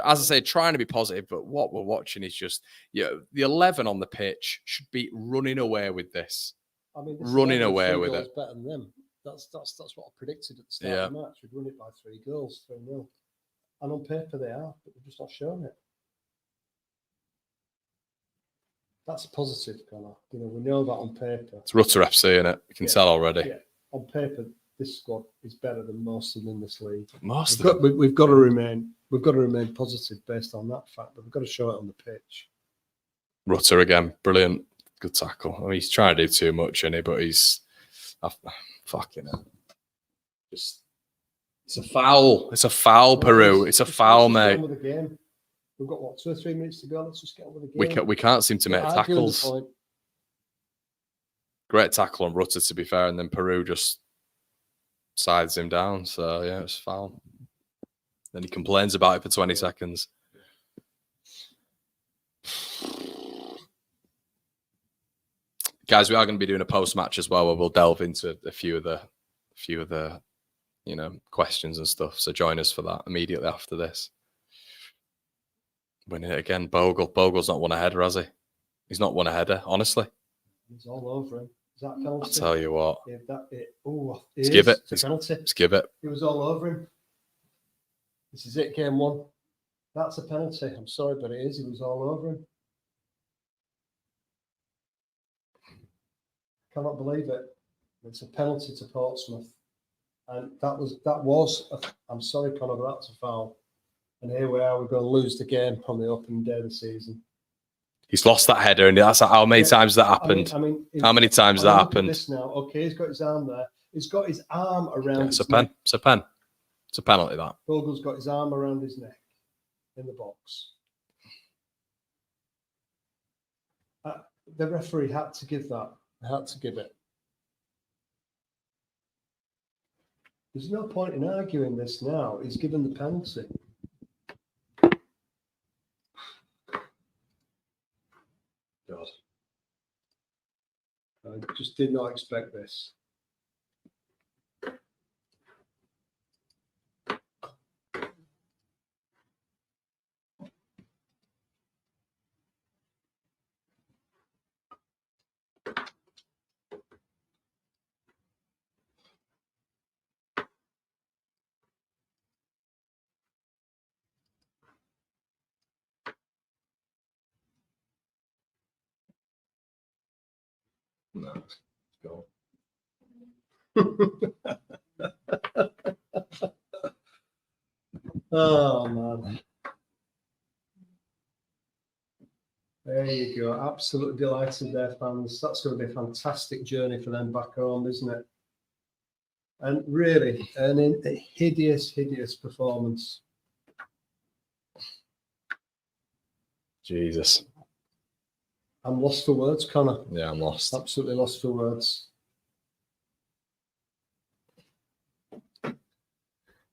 As I say, trying to be positive, but what we're watching is just, the 11 on the pitch should be running away with this. I mean, running away with it. Better than them. That's what I predicted at the start of the match. We'd run it by 3 goals, 3-0. And on paper they are, but they're just not showing it. That's a positive, Connor. We know that on paper. It's Rutter FC, isn't it? You can tell already. Yeah. On paper, this squad is better than most of them in this league. We've got to remain positive based on that fact, but we've got to show it on the pitch. Rutter again, brilliant, good tackle. I mean, he's trying to do too much, isn't he? But he's fucking hell. Just it's a foul. It's a foul, Peru. It's a foul, mate. We've got 2 or 3 minutes to go. Let's just get on with the game. We can't seem to make tackles. Great tackle on Rutter, to be fair, and then Peru just sides him down. So yeah, it's foul. Then he complains about it for 20 seconds. Guys, we are going to be doing a post-match as well, where we'll delve into a few of the questions and stuff. So join us for that immediately after this. Winning it again, Bogle. Bogle's not won a header, has he? He's not won a header, honestly. He's all over him. Is that a penalty? I'll tell you what. Let's give it. It's a penalty. Let's give it. He was all over him. This is it, game 1. That's a penalty. I'm sorry, but it is. He was all over him. Cannot believe it. It's a penalty to Portsmouth. And that was I'm sorry, Connor, but that's a foul. And here we are, we're going to lose the game on the opening day of the season. He's lost that header, and that's how many times that happened. How many times that happened? This now, okay, he's got his arm there. He's got his arm around. It's a pen. It's a pen. It's a penalty. That Bogle's got his arm around his neck in the box. The referee had to give that. They had to give it. There's no point in arguing this now. He's given the penalty. God. I just did not expect this. No, let's go. Oh man. There you go. Absolutely delighted there, fans. That's going to be a fantastic journey for them back home, isn't it? And really, a hideous, hideous performance. Jesus. I'm lost for words, Connor. Yeah, I'm lost. Absolutely lost for words.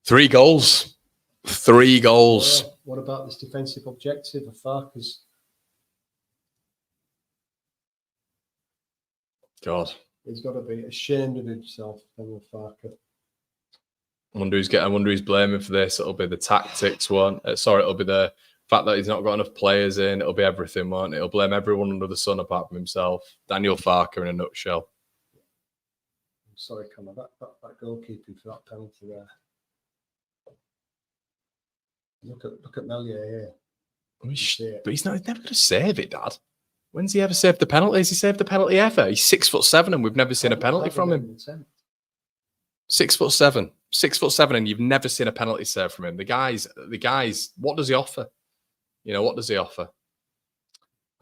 3 goals. 3 goals. What about this defensive objective of Farker's? God. He's got to be ashamed of himself, Daniel Farker. I wonder who's blaming for this. It'll be the tactics one. It'll be the fact that he's not got enough players in. It'll be everything, won't it? It'll blame everyone under the sun apart from himself. Daniel Farker in a nutshell. I'm sorry, Connor. That goalkeeping for that penalty there. Look at Melier here. But he's never going to save it, Dad. When's he ever saved the penalty? Has he saved the penalty ever? He's 6'7" and we've never seen a penalty from him. 6'7", 6'7", and you've never seen a penalty save from him. The guys. What does he offer? What does he offer?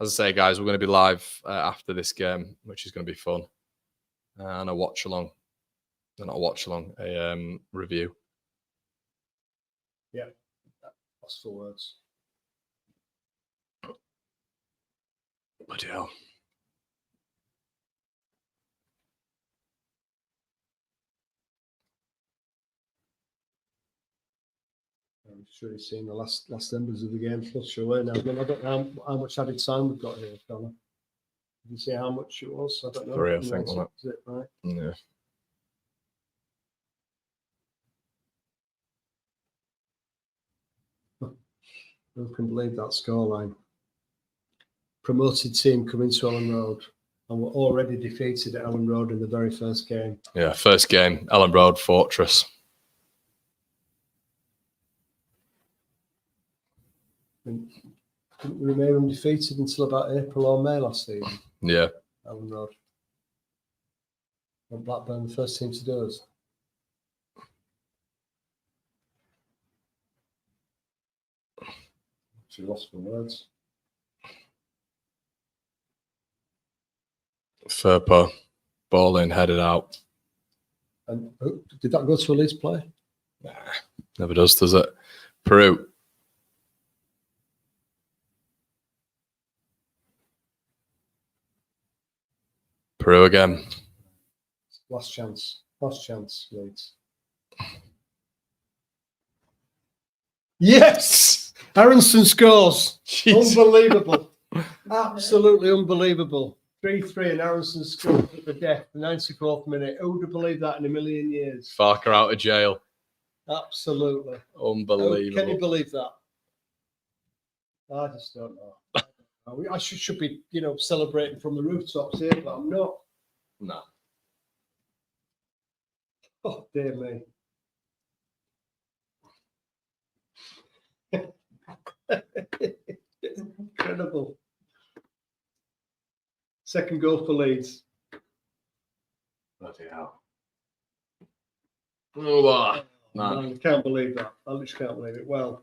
As I say, guys, we're going to be live after this game, which is going to be fun. and a watch along. Not a watch along, a review. Yeah, that's 4 words. Bloody hell. I'm just really seeing the last numbers of the game flush away now. I don't know how much added time we've got here, fella. Did you see how much it was? I don't know. 3, I think, wasn't Is it right? Yeah. Who can believe that scoreline? Promoted team coming to Ellen Road, and we're already defeated at Ellen Road in the very first game. Yeah, first game, Ellen Road Fortress. And didn't we remain undefeated until about April or May last season? Yeah. Ellen Road. And Blackburn, the first team to do us. She lost for words. Furpo, ball in, headed out. And did that go to a Leeds play? Nah, never does it? Peru. Peru again. Last chance, Leeds. Yes! Aronson scores. Jeez. Unbelievable. Absolutely unbelievable. 3-3 and Aronson scores at the death, the 94th minute. Who would have believed that in a million years? Farker out of jail. Absolutely. Unbelievable. Can you believe that? I just don't know. I should be, celebrating from the rooftops here, but I'm not. No. Oh, dear me. Incredible. Second goal for Leeds. Bloody hell. Oh, wow. Man, I can't believe that. I literally can't believe it. Well,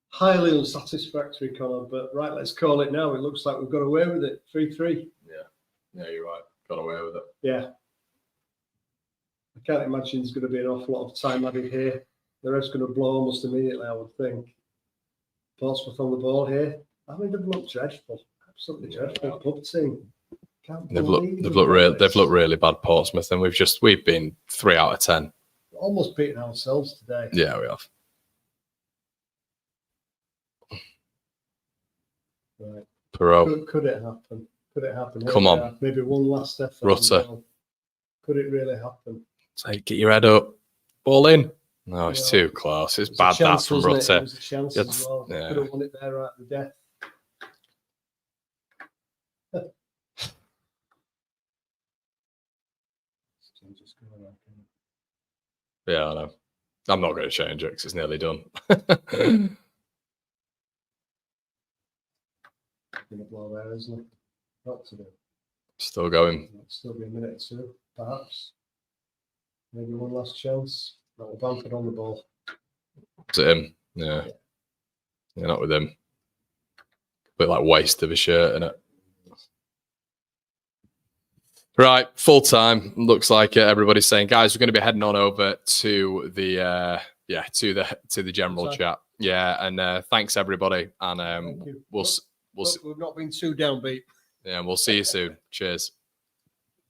highly unsatisfactory, Connor, but right, let's call it now. It looks like we've got away with it. 3-3. Yeah, you're right. Got away with it. Yeah. I can't imagine there's going to be an awful lot of time added here. The ref's going to blow almost immediately, I would think. Portsmouth on the ball here. I mean, they've looked dreadful. Absolutely dreadful. Pub team. They've looked really bad, Portsmouth, and we've been 3 out of 10. Almost beaten ourselves today. Yeah, we have. Right. Perot. Could it happen? Could it happen? Come on. Maybe one last effort. Rutter. Could it really happen? Say, get your head up. Ball in. No, it's too close. It's bad that from Rutter. It was a chance as well. Yeah. Could have won it there right at the death. Yeah, I know. I'm not going to change it because it's nearly done. Going to blow there, isn't it? Not to do. Still going. Still be a minute or two, perhaps. Maybe one last chance. Not Bamford on the ball. Is it him? Yeah. Yeah, not with him. Bit like waste of a shirt, innit? Right, full time. Looks like everybody's saying, guys, we're going to be heading on over to the to the general chat. Yeah, and thanks everybody, and we'll We've not been too downbeat. Yeah, we'll see you soon. Cheers.